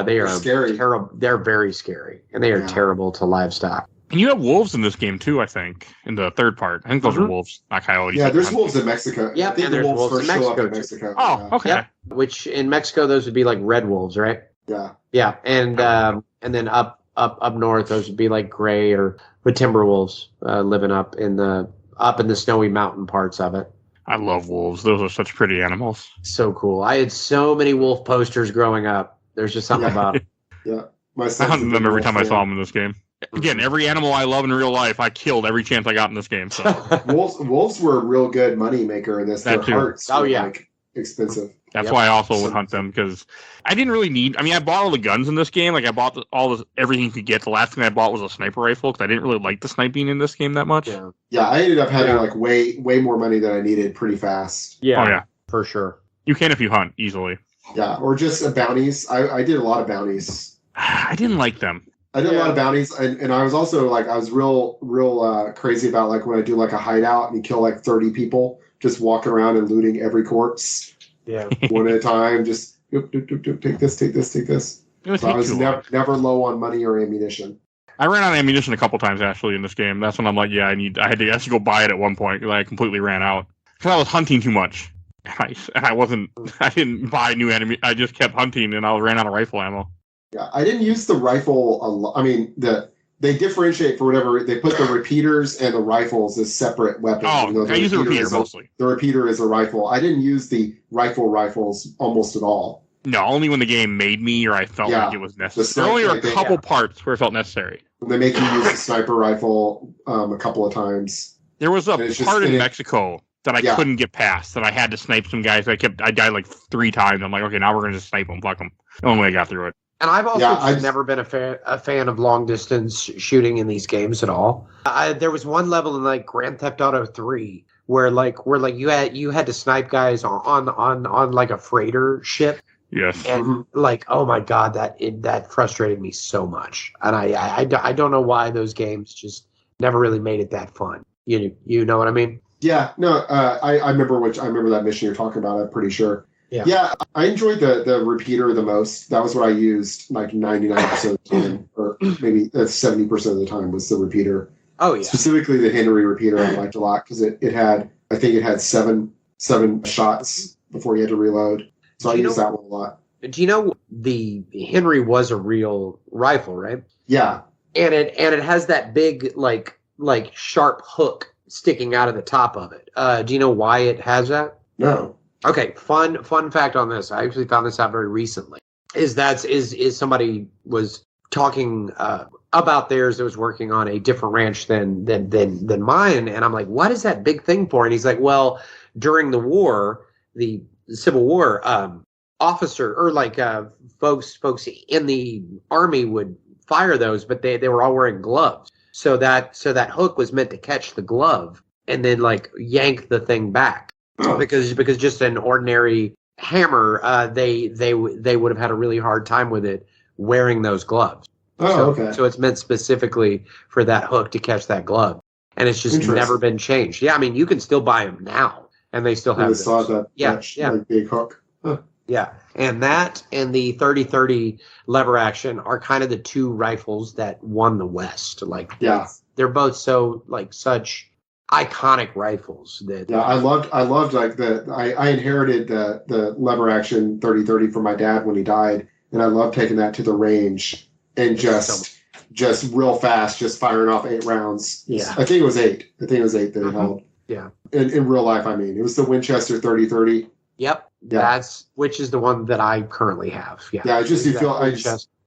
they're scary. Terrible. They're very scary, and they are terrible to livestock. And you have wolves in this game too, I think, in the third part. I think those are wolves, not coyotes. Yeah, there's wolves in Mexico. Yeah, I think and the there's wolves wolves first in show up in Mexico. Mexico. Oh, okay. Yep. Which in Mexico, those would be like red wolves, right? Yeah. Yeah, and then up north, those would be like gray or with timber wolves living up in the snowy mountain parts of it. I love wolves. Those are such pretty animals. So cool. I had so many wolf posters growing up. There's just something about it. Yeah. I hunted them every time I saw them in this game. Again, every animal I love in real life, I killed every chance I got in this game. So wolves were a real good money maker in this. Their hearts were like expensive. That's why I also would hunt them, because I didn't really need. I mean, I bought all the guns in this game. Like I bought everything you could get. The last thing I bought was a sniper rifle, because I didn't really like the sniping in this game that much. Yeah, I ended up having like way more money than I needed pretty fast. Yeah, oh yeah, for sure. You can if you hunt easily. Yeah, or just bounties. I did a lot of bounties. I didn't like them. I did a lot of bounties, and I was also like, I was real crazy about like when I do like a hideout and you kill like 30 people, just walking around and looting every corpse. Yeah, one at a time. Just take this. So I was never low on money or ammunition. I ran out of ammunition a couple times actually in this game. That's when I'm like, I had to actually go buy it at one point because I completely ran out because I was hunting too much. I didn't buy new enemy. I just kept hunting and I ran out of rifle ammo. Yeah, I didn't use the rifle a lot. I mean, they differentiate for whatever. They put the repeaters and the rifles as separate weapons. Oh, I use the repeater mostly. The repeater is a rifle. I didn't use the rifles almost at all. No, only when the game made me or I felt like it was necessary. There only were a couple parts where it felt necessary. They make you use the sniper rifle a couple of times. There was a part in Mexico that I couldn't get past, that I had to snipe some guys. I died like 3 times. I'm like, okay, now we're going to just snipe them. Fuck them. The only way I got through it. And I've also never been a fan of long distance shooting in these games at all. There was one level in like Grand Theft Auto 3 where you had to snipe guys on like a freighter ship. Yes. And like, oh my God, that frustrated me so much. And I don't know why those games just never really made it that fun. You know what I mean? Yeah. No. I remember that mission you're talking about. I'm pretty sure. Yeah, I enjoyed the repeater the most. That was what I used like 99% of the time, or maybe 70% of the time was the repeater. Oh yeah. Specifically the Henry repeater I liked a lot because it had 7 shots before you had to reload. So I used that one a lot. Do you know the Henry was a real rifle, right? Yeah. And it has that big like sharp hook sticking out of the top of it. Do you know why it has that? No. Okay, fun fact on this. I actually found this out very recently. Is somebody was talking about theirs that was working on a different ranch than mine, and I'm like, what is that big thing for? And he's like, well, during the war, the Civil War, officer or like folks in the army would fire those, but they were all wearing gloves. So that hook was meant to catch the glove and then like yank the thing back. Because just an ordinary hammer, they would have had a really hard time with it wearing those gloves. Okay. So it's meant specifically for that hook to catch that glove, and it's just never been changed. Yeah, I mean you can still buy them now, and they still have. Saw that. Like big hook. Huh. Yeah. And that and the 30-30 lever action are kind of the two rifles that won the West. Like, they're both so, like, such iconic rifles. I loved like I inherited the lever action 30-30 from my dad when he died, and I loved taking that to the range and just real fast, just firing off 8 rounds. Yeah. I think it was 8. I think it was 8 that it held. Yeah. In real life, I mean, it was the Winchester 30-30. Yep. Yeah. Which is the one that I currently have. Yeah. Yeah. I just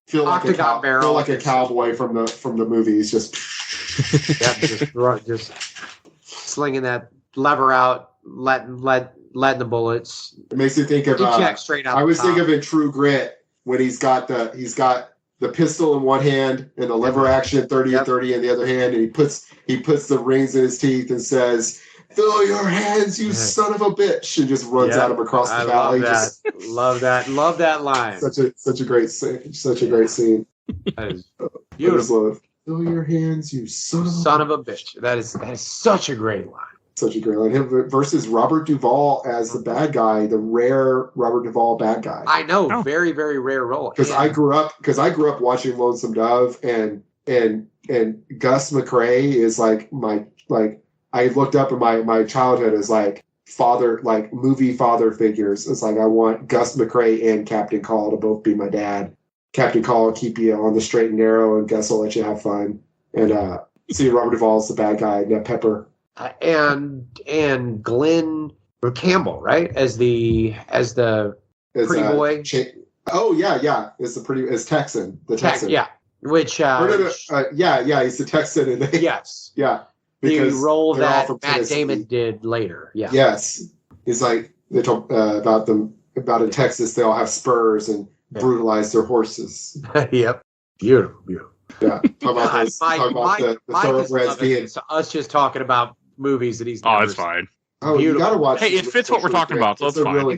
feel like a cowboy from the movies. Just just slinging that lever out, letting the bullets. It makes you think of straight out. I was thinking of in True Grit when he's got the pistol in one hand and the lever action 30-30 in the other hand, and he puts the rings in his teeth and says, "Fill your hands, you son of a bitch," and just runs at him across the valley. Love that line. Such a great scene. Such a great scene. That is beautiful. Fill your hands, you son of a bitch. That is such a great line. Such a great line. Him versus Robert Duvall as the bad guy, the rare Robert Duvall bad guy. I know, very, very rare role. Because I grew up watching Lonesome Dove, and Gus McCrae is I looked up in my childhood as movie father figures. It's like I want Gus McCrae and Captain Call to both be my dad. Captain Call will keep you on the straight and narrow, and Gus will let you have fun. And see Robert Duvall's the bad guy, Ned Pepper. And Glenn Campbell, right? As the pretty boy. As Texan. The Texan. Yeah. Which he's the Texan, and yes. Yeah. The role that Matt Damon did later. Yeah. Yes. It's like they talk about in Texas they all have spurs and brutalize their horses. Yep. Beautiful. Yeah. Talk about the thoroughbreds being us just talking about movies that he's it's fine. Oh, you gotta watch. Hey, it fits what we're talking about, so it's fine. Really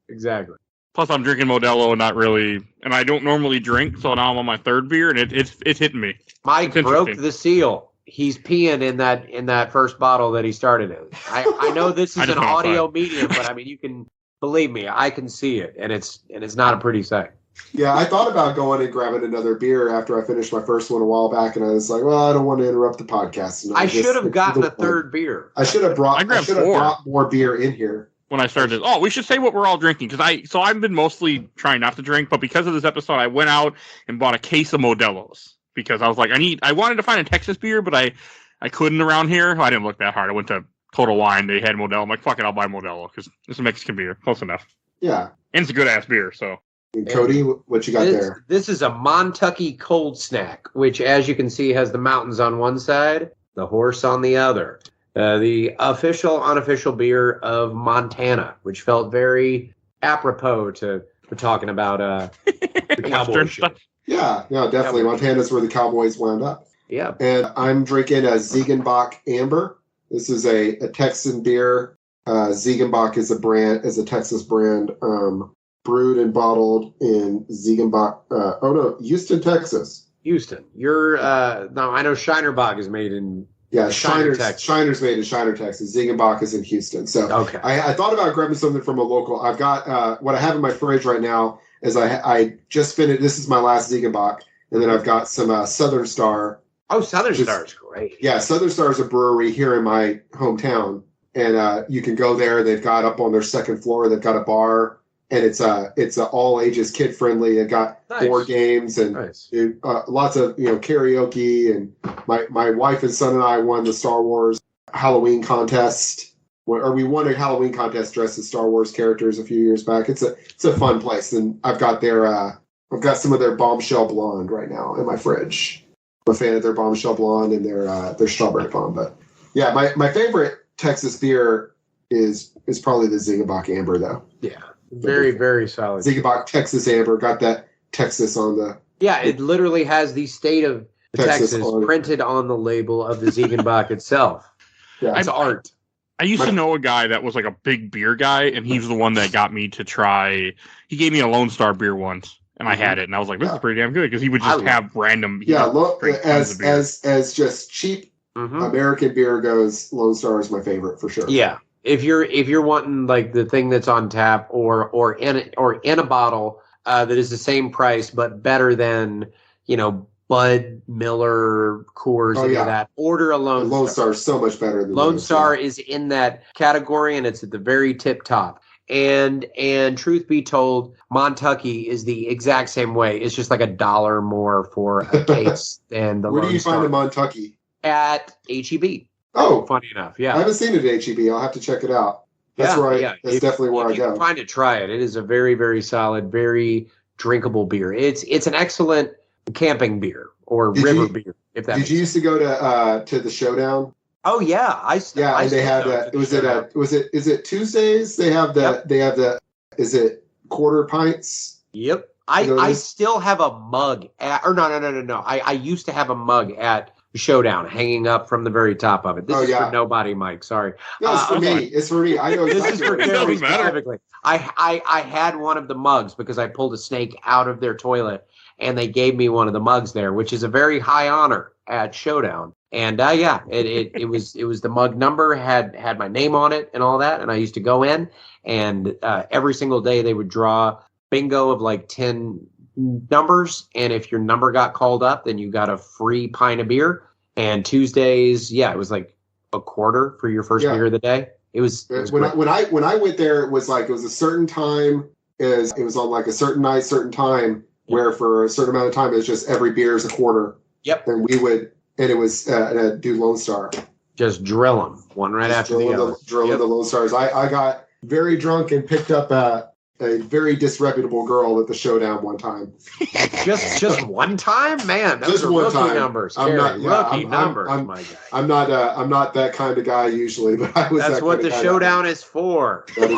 exactly. Plus, I'm drinking Modelo, and I don't normally drink, so now I'm on my third beer, and it's hitting me. Mike broke the seal. He's peeing in that first bottle that he started in. I know this is an audio medium, but I mean, you can believe me, I can see it, and it's not a pretty sight. Yeah, I thought about going and grabbing another beer after I finished my first one a while back, and I was like, well, I don't want to interrupt the podcast. I should have gotten a third beer. I should have brought more beer in here. When I started, we should say what we're all drinking, because I've been mostly trying not to drink, but because of this episode, I went out and bought a case of Modelos, because I was like, I wanted to find a Texas beer, but I couldn't around here. I didn't look that hard. I went to Total Wine. They had Modelo. I'm like, fuck it, I'll buy Modelo, because it's a Mexican beer. Close enough. Yeah. And it's a good-ass beer, so. And Cody, what you got there? This is a Montucky cold snack, which, as you can see, has the mountains on one side, the horse on the other. The official, unofficial beer of Montana, which felt very apropos to talking about the cowboy shit. Yeah, definitely. Montana's where the Cowboys wound up. Yeah. And I'm drinking a Ziegenbach Amber. This is a Texan beer. Ziegenbach is a Texas brand. Brewed and bottled in Ziegenbach. Houston, Texas. Houston. You're no, I know Shinerbach is made in Shiner's made in Shiner, Texas. Ziegenbach is in Houston. So okay. I thought about grabbing something from a local. I've got what I have in my fridge right now is I just finished. This is my last Ziegenbach, and then I've got some Southern Star. Oh, Southern Star is great. Yeah, Southern Star is a brewery here in my hometown, and you can go there. They've got up on their second floor. They've got a bar. And it's a all ages kid friendly. It got board games and lots of karaoke. And my wife and son and I won the Star Wars Halloween contest. We won a Halloween contest dressed as Star Wars characters a few years back. It's a fun place. And I've got some of their Bombshell Blonde right now in my fridge. I'm a fan of their Bombshell Blonde and their Strawberry Bomb. But yeah, my favorite Texas beer is probably the Ziegenbach Amber though. Yeah. Very, very solid. Ziegenbach Texas Amber, got that Texas on the... Yeah, it literally has the state of Texas printed on the label of the Ziegenbach itself. Yeah, it's art. I used to know a guy that was like a big beer guy, and he was the one that got me to try... He gave me a Lone Star beer once, and I had it, and I was like, this is pretty damn good, because he would just have random... as just cheap American beer goes, Lone Star is my favorite, for sure. Yeah. If you're wanting like the thing that's on tap or in a bottle that is the same price but better than Bud, Miller, Coors, any of that, order a Lone Star. Lone Star is so much better than Lone Star is in that category, and it's at the very tip top. And truth be told, Montucky is the exact same way. It's just like $1 more for a case than the Lone Star. Where do you find a Montucky? At HEB. Oh, funny enough, yeah. I haven't seen it at HEB. I'll have to check it out. That's That's definitely where I go. If you can find it, try it. It is a very, very solid, very drinkable beer. It's an excellent camping beer or river beer. If that. Did you used to go to the Showdown? Oh yeah, and they had is it Tuesdays? They have is it quarter pints? Yep. I still have a mug no. I used to have a mug at Showdown hanging up from the very top of it. This is for nobody, Mike. Sorry. No, it's for me. It's for me. I know this exactly is for Kerry specifically. I had one of the mugs because I pulled a snake out of their toilet, and they gave me one of the mugs there, which is a very high honor at Showdown. And it was the mug number had my name on it and all that, and I used to go in, and every single day they would draw bingo of like 10 numbers, and if your number got called up, then you got a free pint of beer. And Tuesdays, it was like a quarter for your first beer of the day. It was when I went there, it was a certain time. It was on like a certain night, certain time, where for a certain amount of time, it was just every beer is a quarter. Yep. And we would, and it was do Lone Star. Just drill them one right after the other. Drilling the Lone Stars. I got very drunk and picked up a very disreputable girl at the Showdown one time. just one time, man. Those are rookie numbers. Rookie numbers, my guy. I'm not that kind of guy usually, but I was. That's what the Showdown is for. That is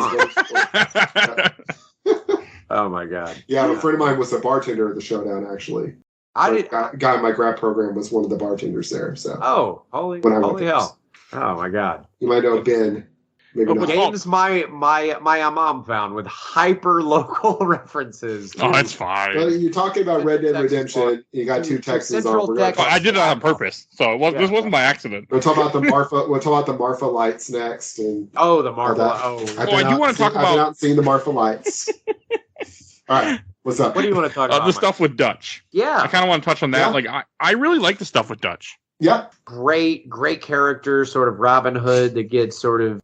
what oh my god. Yeah, a friend of mine was a bartender at the Showdown. Actually, guy in my grad program was one of the bartenders there. So. Holy hell! Oh my god. You might know Ben. Games my mom found with hyper local references. Oh, that's fine. Well, you're talking about Red Dead Redemption. You got two Texans on. I did it on purpose, so this wasn't by accident. We'll talk about the Marfa. We'll talk about the Marfa lights next. And the Marfa. I do want to talk about. I've not seen the Marfa lights. All right, what's up? What do you want to talk about? The stuff with Dutch. Yeah, I kind of want to touch on that. Yeah. I really like the stuff with Dutch. Yep. Great character, sort of Robin Hood that gets sort of.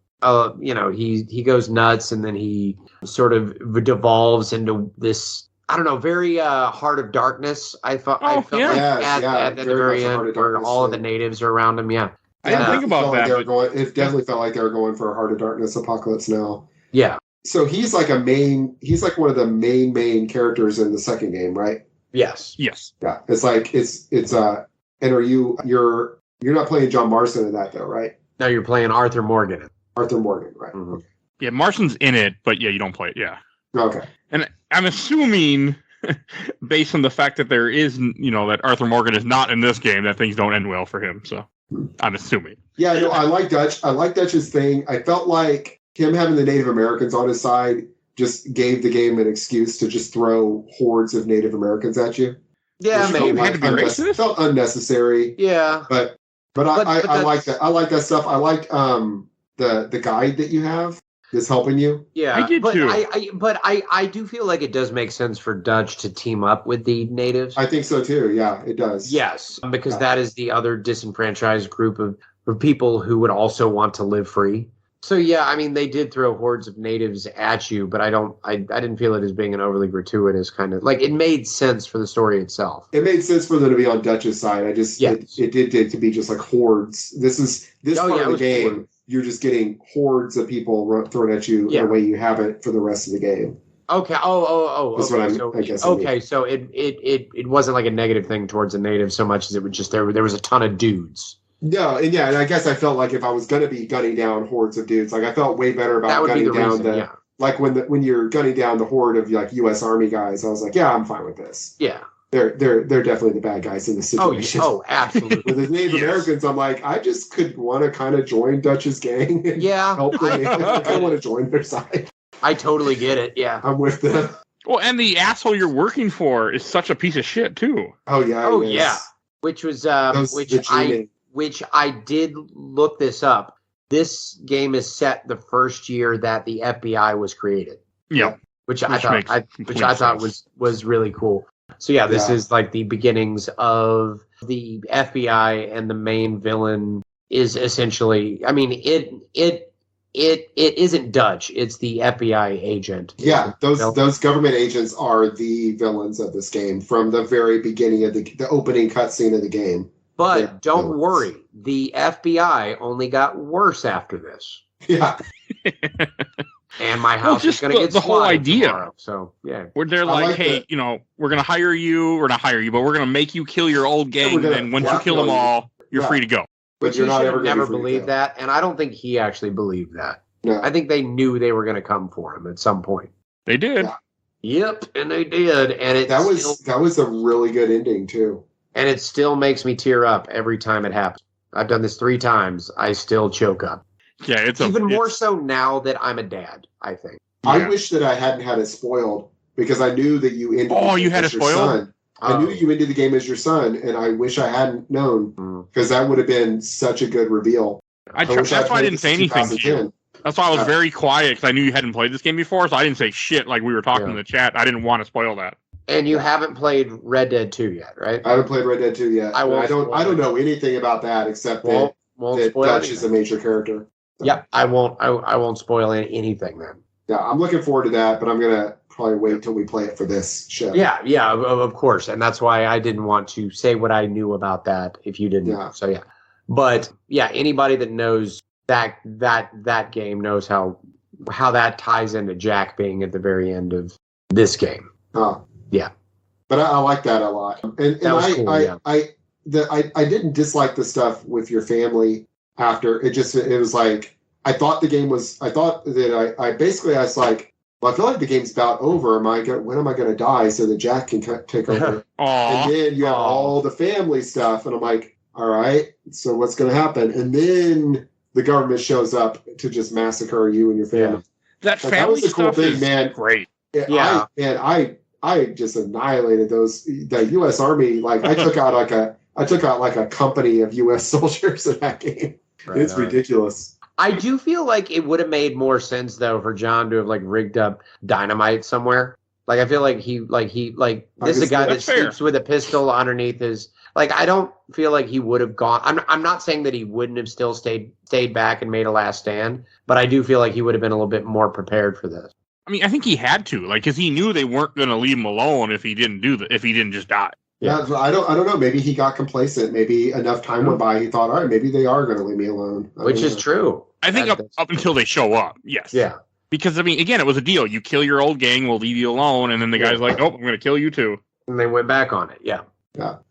He goes nuts, and then he sort of devolves into this, I don't know, very Heart of Darkness. I felt at the very end where all of the natives are around him. Yeah. I didn't think about that. It definitely felt like they were going for a Heart of Darkness apocalypse now. Yeah. So he's like one of the main characters in the second game, right? Yes. Yeah. It's like, and you're not playing John Marston in that though, right? No, you're playing Arthur Morgan. Arthur Morgan, right? Mm-hmm. Yeah, Marston's in it, but you don't play it. Yeah. Okay. And I'm assuming, based on the fact that there is, that Arthur Morgan is not in this game, that things don't end well for him. So I'm assuming. Yeah, no, I like Dutch. I like Dutch's thing. I felt like him having the Native Americans on his side just gave the game an excuse to just throw hordes of Native Americans at you. Yeah, maybe. Felt unnecessary. Yeah. But I like that. I like that stuff. I liked the guide that you have that's helping you. Yeah, I did too. I do feel like it does make sense for Dutch to team up with the natives. I think so too. Yeah, it does. Yes, because that is the other disenfranchised group of people who would also want to live free. So yeah, I mean, they did throw hordes of natives at you, but I didn't feel it as being an overly gratuitous kind of, like, it made sense for the story itself. It made sense for them to be on Dutch's side. It did to be just like hordes. This part of the game, hordes. You're just getting hordes of people thrown at you in a way you haven't for the rest of the game. Okay. That's okay. What I guess. Okay, so it wasn't like a negative thing towards the natives so much as it was just there was a ton of dudes. No, and I guess I felt like if I was going to be gunning down hordes of dudes, like I felt way better about gunning down like when you're gunning down the horde of like U.S. Army guys, I was like, yeah, I'm fine with this. Yeah, they're definitely the bad guys in this situation. Oh, absolutely. With the Native Americans, I'm like, I just could want to kind of join Dutch's gang. And help them. I want to join their side. I totally get it. Yeah, I'm with them. Well, and the asshole you're working for is such a piece of shit too. Oh yeah. Oh yeah. Which was which I did look this up. this game is set the first year that the FBI was created. Yeah. Which I thought was really cool. So yeah, this is like the beginnings of the FBI, and the main villain is essentially, I mean, it isn't Dutch, it's the FBI agent. Yeah, those government agents are the villains of this game from the very beginning of the opening cutscene of the game. But don't worry, the FBI only got worse after this. Yeah. And my house is going to get the whole idea. Tomorrow, so yeah, where they're like, hey, we're going to hire you, or not hire you, but we're going to make you kill your old gang. And then once you kill them all, you're free to go. But you're not ever never believe that, and I don't think he actually believed that. No. I think they knew they were going to come for him at some point. They did. Yeah. Yep, and they did, and that was a really good ending too. And it still makes me tear up every time it happens. I've done this 3 times. I still choke up. Yeah, it's more so now that I'm a dad, I think. Yeah. I wish that I hadn't had it spoiled, because I knew that you ended you had it spoiled? I knew you ended the game as your son, and I wish I hadn't known, because that would have been such a good reveal. That's why I didn't say anything to you. That's why I was very quiet, because I knew you hadn't played this game before, so I didn't say shit like we were talking in the chat. I didn't want to spoil that. And you haven't played Red Dead 2 yet, right? I haven't played Red Dead 2 yet. I don't know anything about that except that Dutch is a major character. So. Yeah, I won't spoil anything then. Yeah, I'm looking forward to that, but I'm gonna probably wait till we play it for this show. Yeah, of course, and that's why I didn't want to say what I knew about that if you didn't. Yeah. So yeah, but yeah, anybody that knows that game knows how that ties into Jack being at the very end of this game. Oh. Yeah, but I like that a lot, and I didn't dislike the stuff with your family after. It was like I thought I was like, well, I feel like the game's about over. When am I going to die so that Jack can take over? And then you have all the family stuff, and I'm like, all right, so what's going to happen? And then the government shows up to just massacre you and your family. Yeah. That was a cool thing, man. Great. Yeah, I just annihilated the U.S. Army. Like I took out like a company of U.S. soldiers in that game. Right, it's ridiculous. I do feel like it would have made more sense though for John to have like rigged up dynamite somewhere. Like I feel like this is a guy that sleeps with a pistol underneath his. Like I don't feel like he would have gone. I'm not saying that he wouldn't have still stayed back and made a last stand, but I do feel like he would have been a little bit more prepared for this. I mean, I think he had to, like, because he knew they weren't going to leave him alone if he didn't if he didn't just die. Yeah, I don't know. Maybe he got complacent. Maybe enough time went by. He thought, all right, maybe they are going to leave me alone. Which is true. I think up until they show up, yes. Yeah. Because, I mean, again, it was a deal. You kill your old gang, we'll leave you alone. And then the guy's like, oh, I'm going to kill you too. And they went back on it, yeah.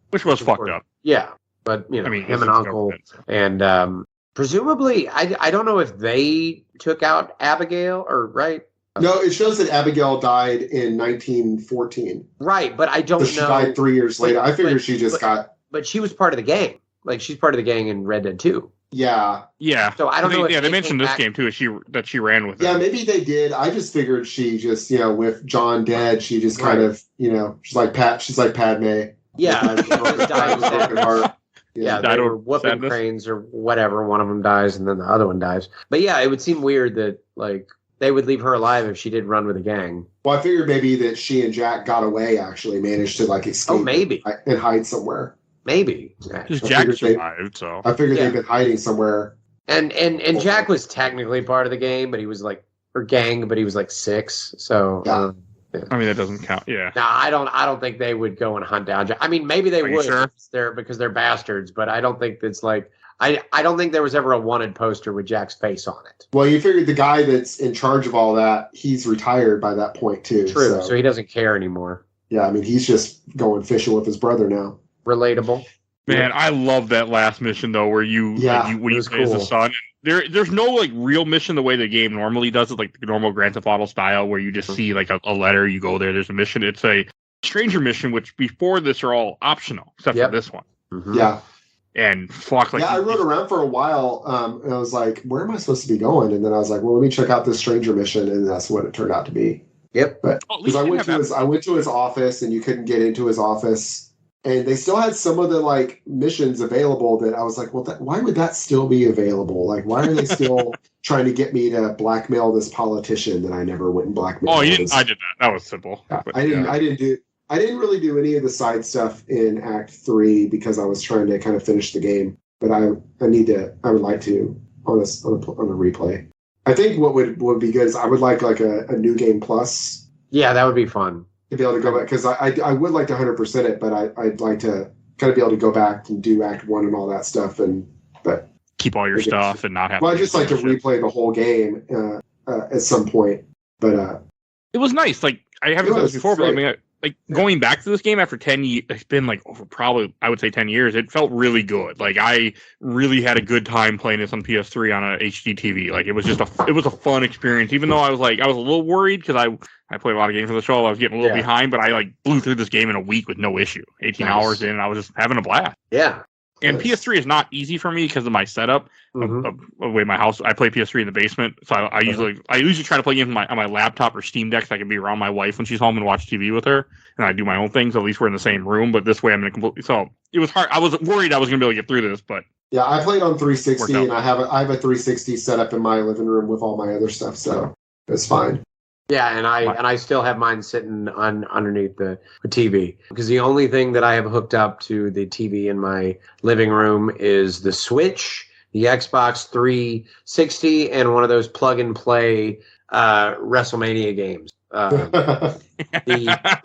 Which was fucked up. Yeah. But, I mean, him and Uncle. And presumably, I don't know if they took out Abigail right? No, it shows that Abigail died in 1914. Right, but I don't know. She died 3 years later. I figured she just got... But she was part of the gang. Like, she's part of the gang in Red Dead 2. Yeah. Yeah. So I don't know if they mentioned this game, too, that she ran with it. Yeah, maybe they did. I just figured she just, with John dead, she just kind of, she's like Padme. Yeah. She just died of broken heart. Yeah, they were whooping sadness. cranes or whatever. One of them dies and then the other one dies. But yeah, it would seem weird that, like, they would leave her alive if she did run with a gang. Well, I figured maybe that she and Jack got away, actually, managed to, like, escape. Oh, maybe. And hide somewhere. Maybe. Because Jack survived, so. I figured they've been hiding somewhere. And Jack was technically part of the game, but he was, like, or gang, but he was, like, 6, so. Yeah. I mean, that doesn't count, yeah. No, I don't think they would go and hunt down Jack. I mean, maybe they would because they're bastards, but I don't think it's like... I don't think there was ever a wanted poster with Jack's face on it. Well, you figured the guy that's in charge of all that, he's retired by that point, too. True, so he doesn't care anymore. Yeah, I mean, he's just going fishing with his brother now. Relatable. Man, I love that last mission, though, where you play as the son. There's no, like, real mission the way the game normally does it, like the normal Grand Theft Auto style, where you just see, like, a letter, you go there, there's a mission. It's a stranger mission, which before this are all optional, except for this one. Mm-hmm. Yeah. And fuck, like, I rode around for a while, and I was like, where am I supposed to be going? And then I was like, well, let me check out this stranger mission, and that's what it turned out to be. Yep. But because I went to his office, and you couldn't get into his office And they still had some of the like missions available that I was like, well, why would that still be available? Like, why are they still trying to get me to blackmail this politician that I never went and blackmailed? Oh, you didn't? I did that. That was simple. Yeah, I didn't really do any of the side stuff in Act 3 because I was trying to kind of finish the game. But I would like to on a replay. I think what would be good is I would like a new game plus. Yeah, that would be fun. To be able to go back, because I would like to 100% it, but I'd like to kind of be able to go back and do Act 1 and all that stuff, but keep all your stuff and not have. Well, I just like to replay the whole game at some point, but it was nice. Like I haven't said this before, but I mean, going back to this game after 10 years, it's been like over probably I would say 10 years. It felt really good. Like I really had a good time playing this on PS3 on a HD TV. Like it was a fun experience. Even though I was a little worried because I played a lot of games for the show. I was getting a little behind, but I blew through this game in a week with no issue. 18 hours in, and I was just having a blast. Yeah. And PS3 is not easy for me because of my setup. Of the way my house, I play PS3 in the basement, so I usually try to play games on my laptop or Steam Deck so I can be around my wife when she's home and watch TV with her, and I do my own things. At least we're in the same room, but this way I'm in a completely. So it was hard. I was worried I was going to be able to get through this, but yeah, I played on 360, and I have a 360 set up in my living room with all my other stuff, so it's fine. Yeah, and I still have mine sitting underneath the TV because the only thing that I have hooked up to the TV in my living room is the Switch, the Xbox 360, and one of those plug and play WrestleMania games. The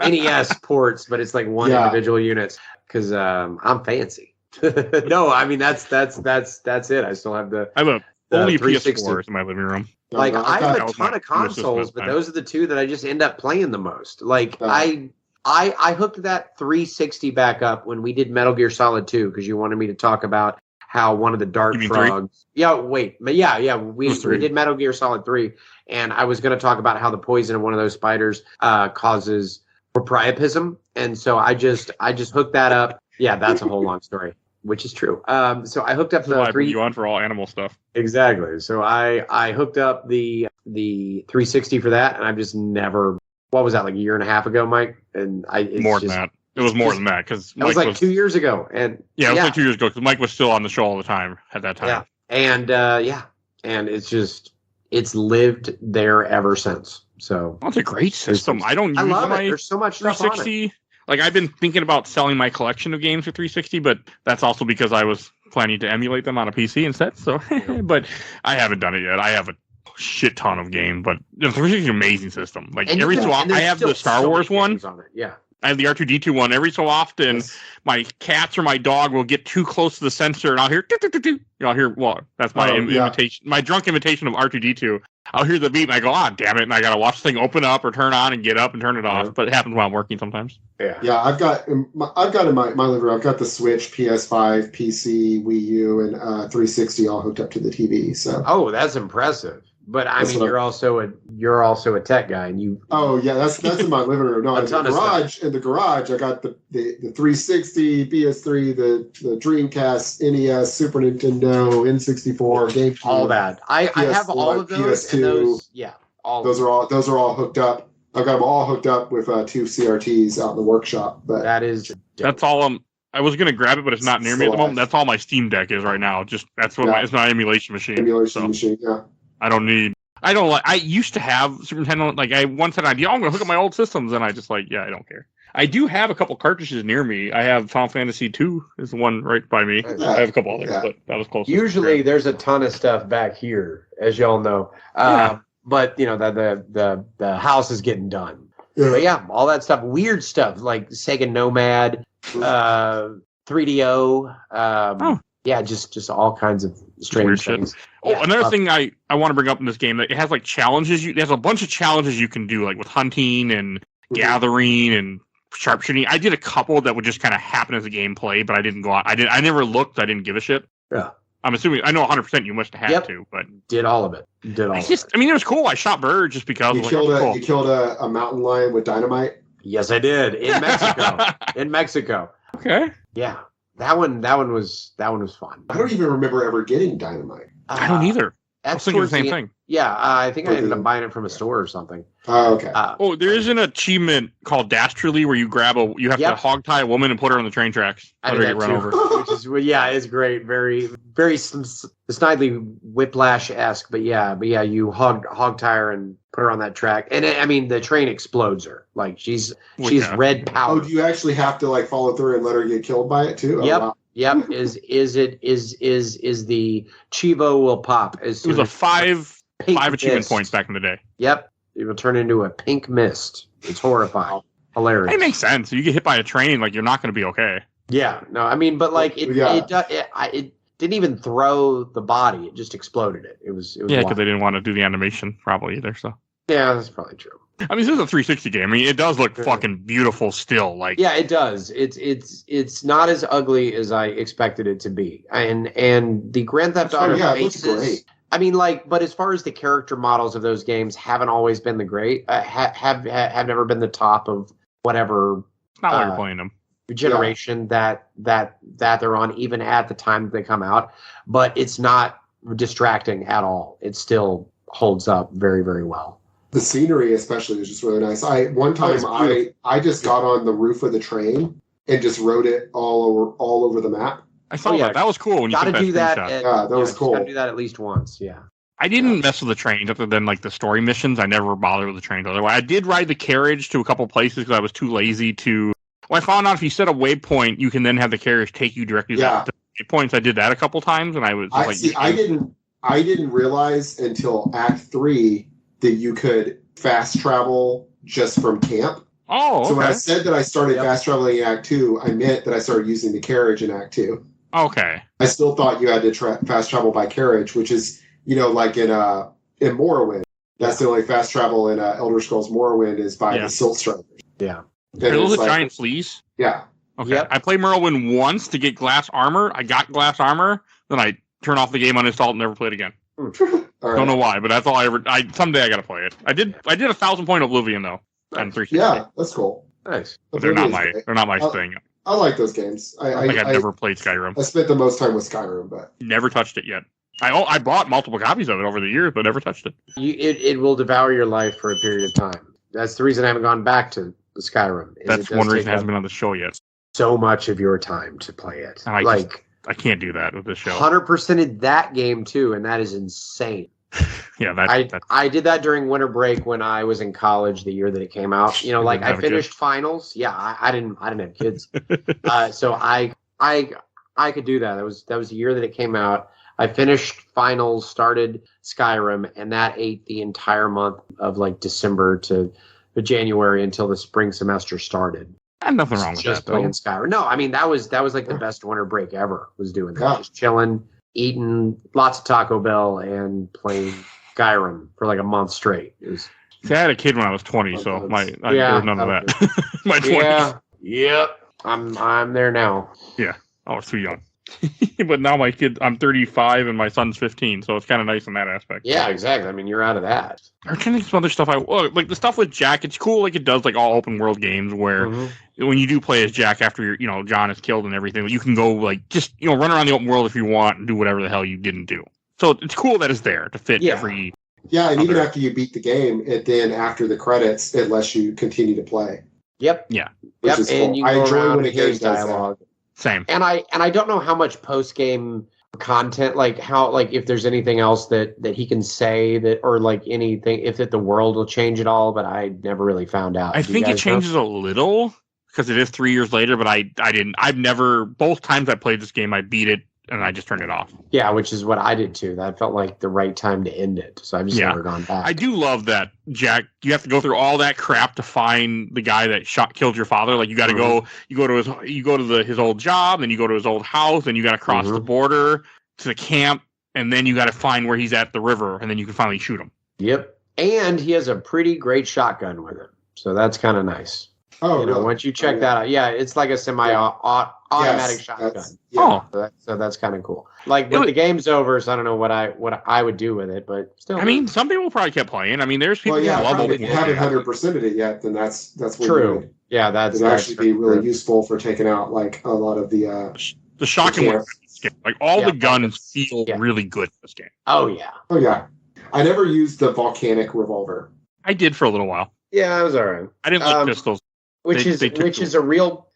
NES ports, but it's like one individual units because I'm fancy. No, I mean that's it. I still have the. I have only PS4 in my living room. Like I have a ton of consoles, but those are the two that I just end up playing the most. Like I hooked that 360 back up when we did Metal Gear Solid 2 because you wanted me to talk about how one of the dart frogs. 3? We did Metal Gear Solid 3, and I was going to talk about how the poison of one of those spiders causes priapism, and so I just hooked that up. Yeah, that's a whole long story. Which is true. So I hooked up the I put you on for all animal stuff. Exactly. So I hooked up the 360 for that, and I've just never. What was that, like a year and a half ago, Mike? And more than that. It was more than that because it was like 2 years ago, and it was like 2 years ago because Mike was still on the show all the time at that time. Yeah, and it's lived there ever since. So it's a great system. I love it. There's so much stuff on 360. Like I've been thinking about selling my collection of games for 360, but that's also because I was planning to emulate them on a PC instead. So, but I haven't done it yet. I have a shit ton of games, but the 360 is an amazing system. Like every so often, I have the Star Wars one. On it. Yeah. I have the R2-D2 one. Every so often, my cats or my dog will get too close to the sensor, and I'll hear. I'll hear. Well, that's my invitation. My drunk invitation of R2-D2. I'll hear the beep, and I go, damn it, and I gotta watch the thing open up or turn on and get up and turn it off. But it happens while I'm working sometimes. Yeah. I've got in my living room. I've got the Switch, PS5, PC, Wii U, and 360 all hooked up to the TV. So. That's impressive. But I mean, you're also a tech guy, and you. Oh yeah, that's in my living room. No, in the garage, I got the 360, PS3, the Dreamcast, NES, Super Nintendo, N64, GameCube. All that. I have all of those. PS2. And those, those are all hooked up. I've got them all hooked up with 2 CRTs out in the workshop. But that's all. I was gonna grab it, but it's not near me at the moment. That's all my Steam Deck is right now. That's what it's my emulation machine. Machine. Yeah. I used to have Super Nintendo. Like I once had an idea, I'm going to hook up my old systems, and I just I don't care. I do have a couple cartridges near me. I have Final Fantasy 2 is the one right by me. I have a couple others, but that was close. Usually there's a ton of stuff back here, as y'all know. But the house is getting done. But all that stuff, weird stuff like Sega Nomad, 3DO. Just all kinds of strange things. Another thing I want to bring up in this game, that it has like challenges. There's a bunch of challenges you can do, like with hunting and gathering and sharpshooting. I did a couple that would just kind of happen as a gameplay, but I didn't go out. I never looked. I didn't give a shit. Yeah. I'm assuming. I know 100% you must have had to, but did all of it. I mean, it was cool. I shot birds just because. You killed a mountain lion with dynamite. Yes, I did in Mexico. Okay. Yeah. That one was fun. I don't even remember ever getting dynamite. I don't either. I was thinking the same thing. Yeah, I think I ended up buying it from a store or something. Oh, okay. There is an achievement called Dastardly where you you have to hog tie a woman and put her on the train tracks. I did that too. Which is, it's great. Very, very snidely Whiplash-esque, but you hog tie her and put her on that track. And the train explodes her. Like she's red powder. Oh, do you actually have to like follow through and let her get killed by it too? Yep. Oh, wow. Yep. Is the Chivo will pop as soon it was a five achievement mist. points back in the day. Yep. It will turn into a pink mist. It's horrifying. Hilarious. It makes sense. You get hit by a train, like you're not going to be okay. Yeah. No, but like it didn't even throw the body. It just exploded it. It was because they didn't want to do the animation probably either. So yeah, that's probably true. This is a 360 game. It does look fucking beautiful still. Like it does. It's not as ugly as I expected it to be. And the Grand Theft Auto faces. But as far as the character models of those games haven't always been the great. Have never been the top of whatever. It's not why you're playing them. Generation that they're on, even at the time that they come out. But it's not distracting at all. It still holds up very, very well. The scenery, especially, is just really nice. I just got on the roof of the train and just rode it all over the map. I saw that. That was cool. When you gotta do that. That was cool. Gotta do that at least once. Yeah. I didn't mess with the trains other than like the story missions. I never bothered with the trains. Otherwise, I did ride the carriage to a couple places because I was too lazy to. Well, I found out if you set a waypoint, you can then have the carriage take you directly to the waypoints. I did that a couple times, and I was I didn't realize until Act 3 that you could fast travel just from camp. Oh, okay. So when I said that I started fast traveling in Act 2, I meant that I started using the carriage in Act 2. Okay. I still thought you had to fast travel by carriage, which is, like in Morrowind. That's the only fast travel in Elder Scrolls Morrowind is by the Silt Strikers. Yeah. Are those giant fleas? Yeah. Okay. Yep. I played Morrowind once to get glass armor. I got glass armor. Then I turned off the game, uninstalled, and never played again. Don't know why, but that's all I ever. Someday I got to play it. I did 1,000-point Oblivion though. And 360. Yeah, that's cool. Nice. But they're not my thing. I like those games. I've never played Skyrim. I spent the most time with Skyrim, but never touched it yet. I bought multiple copies of it over the years, but never touched it. It will devour your life for a period of time. That's the reason I haven't gone back to the Skyrim. That's one reason it hasn't been on the show yet. So much of your time to play it. I can't do that with this show. 100%ed that game too, and that is insane. Yeah, I did that during winter break when I was in college the year that it came out. I finished finals. Yeah, I didn't have kids, so I could do that. That was the year that it came out. I finished finals, started Skyrim, and that ate the entire month of like December to January until the spring semester started. And nothing wrong with just that. Playing Skyrim. No, that was like the best winter break ever. Was doing that, just chilling, eating lots of Taco Bell, and playing Skyrim for like a month straight. See, I had a kid when I was 20, so there was none of that. My 20s. Yep. I'm there now. Yeah. I was too young. But now I'm 35 and my son's 15, so it's kind of nice in that aspect. Yeah, exactly. You're out of that. I'm trying to think of some other stuff. Like the stuff with Jack, it's cool. Like it does like all open world games where when you do play as Jack after John is killed and everything, you can go like just run around the open world if you want and do whatever the hell you didn't do. So it's cool that it's there to fit every. Yeah, and even after you beat the game, then after the credits, it lets you continue to play. Yep. Yeah. Which is cool. I enjoy when a game does dialogue. Same. And I don't know how much post game content, like if there's anything else that he can say that, or like anything, if the world will change at all, but I never really found out. I think it changes a little because it is 3 years later, but I've never, both times I played this game, I beat it and I just turned it off. Yeah, which is what I did too. That felt like the right time to end it. So I've just never gone back. I do love that, Jack. You have to go through all that crap to find the guy that killed your father. Like you got to go to his old job, then you go to his old house, and you got to cross the border to the camp, and then you got to find where he's at the river, and then you can finally shoot him. Yep. And he has a pretty great shotgun with him. So that's kind of nice. Oh, really? Once you check that out, it's like a semi-automatic shotgun. So that's kind of cool. Like, but the game's over, so I don't know what I would do with it, but still. Some people probably kept playing. There's people who love it. If you haven't 100%ed it yet, then that's what true. Yeah, that'd actually be really useful for taking out like a lot of the shocking. this game. Like all Yeah, the guns feel yeah. really good in this game. Oh yeah. Oh yeah. I never used the volcanic revolver. I did for a little while. Yeah, it was all right. I didn't like pistols. Which is a real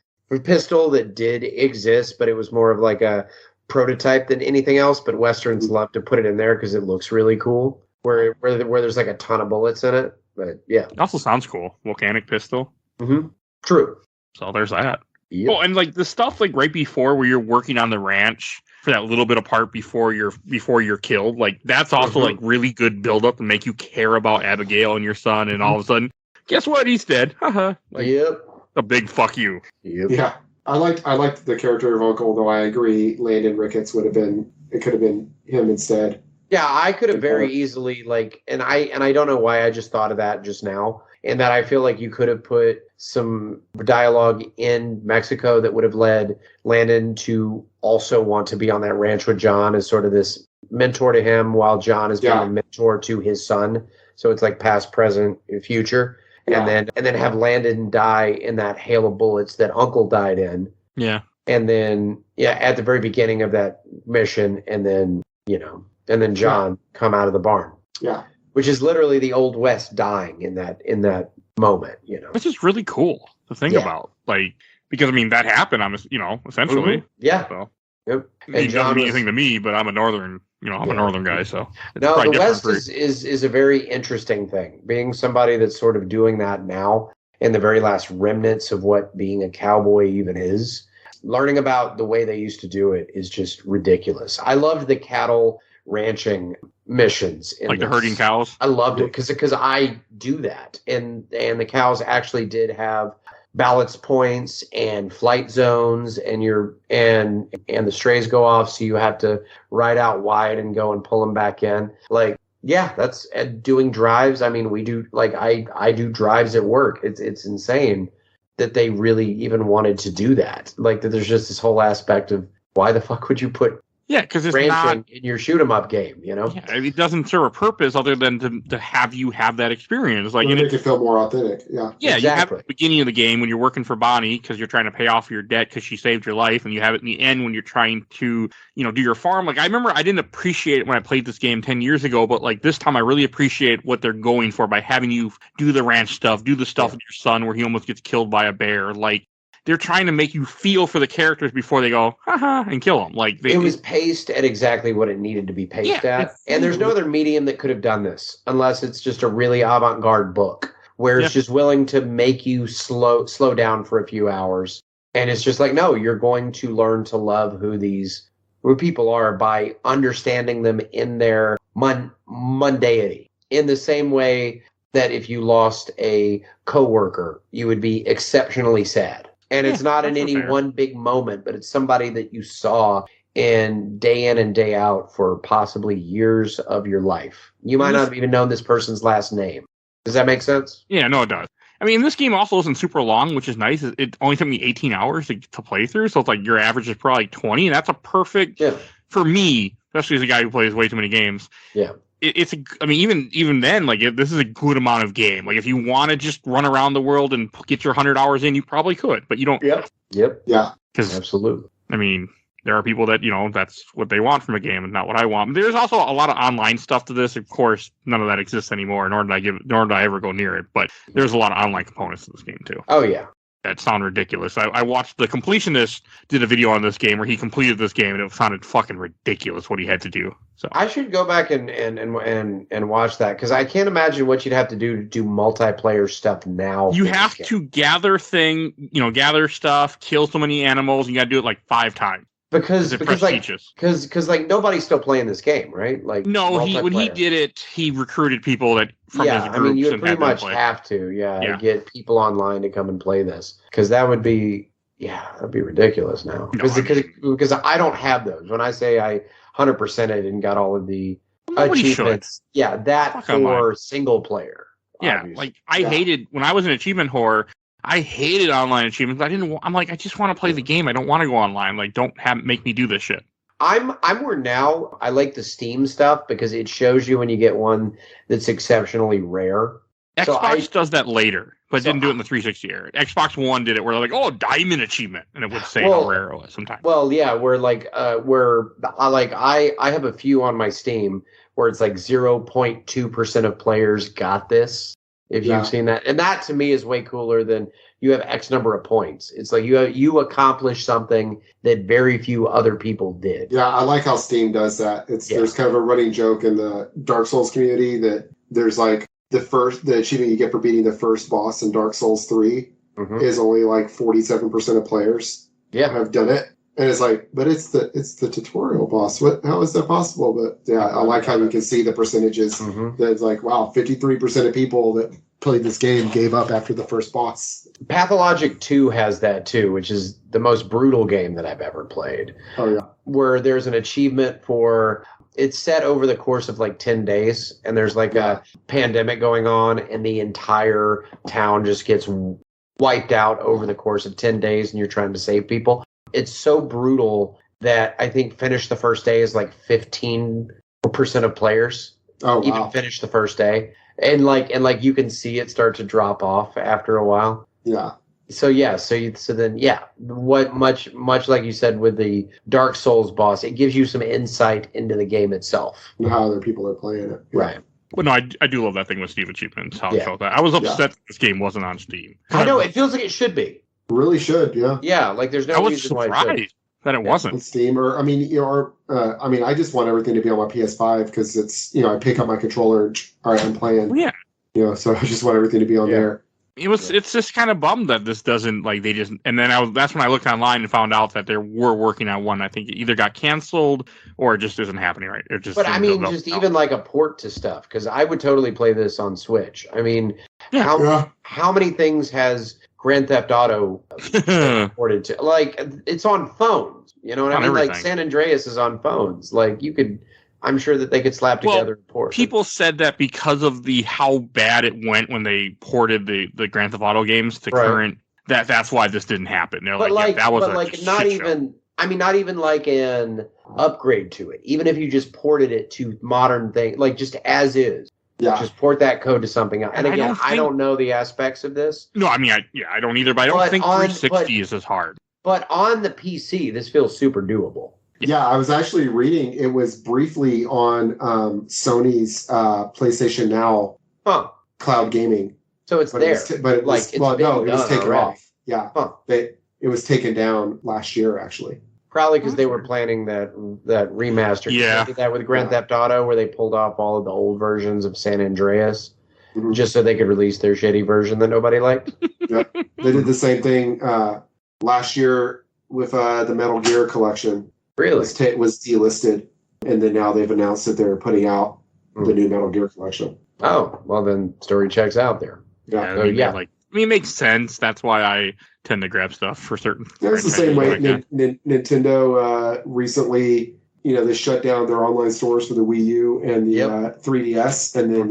pistol that did exist, but it was more of like a prototype than anything else. But Westerns love to put it in there because it looks really cool. Where there's like a ton of bullets in it. But yeah, It also sounds cool. Volcanic pistol. mm-hmm. True. So there's that. Yep. Oh, and like the stuff like right before where you're working on the ranch for that little bit of part before you're killed, like that's also like really good build up to make you care about Abigail and your son, and all of a sudden, guess what? He's dead. Haha. Like, Yep. A big fuck you. Yep. Yeah. I liked the character of Uncle, though I agree Landon Ricketts could have been him instead. Yeah, I could have very easily and I don't know why I just thought of that just now. And that I feel like you could have put some dialogue in Mexico that would have led Landon to also want to be on that ranch with John as sort of this mentor to him while John is being a mentor to his son. So it's like past, present, and future. Yeah. And then have Landon die in that hail of bullets that Uncle died in. Yeah. And then at the very beginning of that mission, and then John come out of the barn. Yeah. Which is literally the Old West dying in that moment, Which is really cool to think about. Like, because I mean that happened, essentially. Mm-hmm. Yeah. So yep. It doesn't mean anything to me, but I'm a northern I'm a northern guy, so no, the West is a very interesting thing. Being somebody that's sort of doing that now in the very last remnants of what being a cowboy even is. Learning about the way they used to do it is just ridiculous. I loved the cattle ranching missions, like the herding cows. I loved it because I do that, and the cows actually did have balance points and flight zones, and the strays go off, so you have to ride out wide and go and pull them back in. Like, yeah, that's doing drives. I mean, we do I do drives at work. It's insane that they really even wanted to do that. Like that, there's just this whole aspect of why the fuck would you put because it's ranching in your shoot 'em up game, Yeah, it doesn't serve a purpose other than to have you have that experience. Like, make it feel more authentic. Yeah. Yeah, exactly. You have it at the beginning of the game when you're working for Bonnie because you're trying to pay off your debt because she saved your life, and you have it in the end when you're trying to, do your farm. Like, I remember I didn't appreciate it when I played this game 10 years ago, but like this time I really appreciate what they're going for by having you do the ranch stuff, do the stuff with your son where he almost gets killed by a bear. Like, they're trying to make you feel for the characters before they go, haha, and kill them. Like it was paced at exactly what it needed to be paced at. And there's no other medium that could have done this unless it's just a really avant-garde book where it's just willing to make you slow down for a few hours. And it's just like, no, you're going to learn to love who people are by understanding them in their mundanity. In the same way that if you lost a coworker, you would be exceptionally sad. And it's not in any one big moment, but it's somebody that you saw in and day out for possibly years of your life. You might not have even known this person's last name. Does that make sense? Yeah, no, it does. I mean, this game also isn't super long, which is nice. It only took me 18 hours to play through, so it's like your average is probably 20, and that's a perfect, for me, especially as a guy who plays way too many games. Yeah. Even then, like this is a good amount of game. Like if you want to just run around the world and get your 100 hours in, you probably could, but you don't. Yep. Yeah. Because absolutely. I mean, there are people that that's what they want from a game and not what I want. There's also a lot of online stuff to this. Of course, none of that exists anymore. Nor did I ever go near it. But there's a lot of online components to this game too. Oh yeah. That sound ridiculous. I watched the completionist did a video on this game where he completed this game and it sounded fucking ridiculous what he had to do. So I should go back and watch that because I can't imagine what you'd have to do multiplayer stuff now. You have to gather stuff, kill so many animals, and you got to do it like 5 times. Because like nobody's still playing this game, right? Like no, when he did it, he recruited people that from his groups. I mean, you pretty much have to, get people online to come and play this because that would be, that'd be ridiculous now. Because I don't have those. When I say I 100%ed and got all of the achievements, that for single player. Yeah, obviously. like I hated when I was an achievement whore. I hated online achievements. I'm like, I just want to play the game. I don't want to go online. Like, don't make me do this shit. I'm more now. I like the Steam stuff because it shows you when you get one that's exceptionally rare. Xbox does that later, but didn't do it in the 360 era. Xbox One did it where they're like, "Oh, diamond achievement," and it would say how rare it was sometimes. Well, yeah, I have a few on my Steam where it's like 0.2% of players got this. If you've seen that, and that to me is way cooler than you have X number of points. It's like you accomplished something that very few other people did. Yeah, I like how Steam does that. There's kind of a running joke in the Dark Souls community that there's like the achievement you get for beating the first boss in Dark Souls 3 is only like 47% of players have done it. And it's like, but it's the tutorial boss. How is that possible? But yeah, I like how you can see the percentages. That it's like, wow, 53% of people that played this game gave up after the first boss. Pathologic 2 has that too, which is the most brutal game that I've ever played. Oh yeah. Where there's an achievement for it's set over the course of like 10 days, and there's like a pandemic going on, and the entire town just gets wiped out over the course of 10 days, and you're trying to save people. It's so brutal that I think finish the first day is like 15% of players even finish the first day. And you can see it start to drop off after a while. Yeah. So much like you said with the Dark Souls boss, it gives you some insight into the game itself. And how other people are playing it. Yeah. Right. But no, I do love that thing with Steam Achievements. How I felt that. I was upset that this game wasn't on Steam. I know, it feels like it should be. Really should, yeah. Yeah, like there's no reason why it should. I was surprised that it wasn't. Steam, I just want everything to be on my PS5 because it's, I pick up my controller and all right, I'm playing. Yeah. So I just want everything to be on there. It's just kind of bummed that this doesn't they just, and then that's when I looked online and found out that they were working on one. I think it either got canceled or it just isn't happening right. It just. But I mean, just even like a port to stuff, because I would totally play this on Switch. I mean, how many things has Grand Theft Auto ported to? Like, it's on phones. You know what I mean? Everything. Like San Andreas is on phones. Like I'm sure that they could slap together a port. People said that because of how bad it went when they ported the Grand Theft Auto games to current, that's why this didn't happen. They're that was not even like an upgrade to it. Even if you just ported it to modern thing, like just as is. Yeah. Just port that code to something else. And again, I don't know the aspects of this. No, I mean, I don't either, but I don't think 360 is as hard. But on the PC, this feels super doable. Yeah, I was actually reading. It was briefly on Sony's PlayStation Now cloud gaming. So it's there. It was taken off. Yeah, it was taken down last year, actually. Probably because they were planning that remaster. Yeah, they did that with Grand Theft Auto, where they pulled off all of the old versions of San Andreas, just so they could release their shitty version that nobody liked. Yep. They did the same thing last year with the Metal Gear collection. Really? It was delisted, and then now they've announced that they're putting out the new Metal Gear collection. Oh, well then, story checks out there. Yeah, it makes sense. That's why I tend to grab stuff for certain. It's the same way. Nintendo recently, they shut down their online stores for the Wii U and the 3DS, and then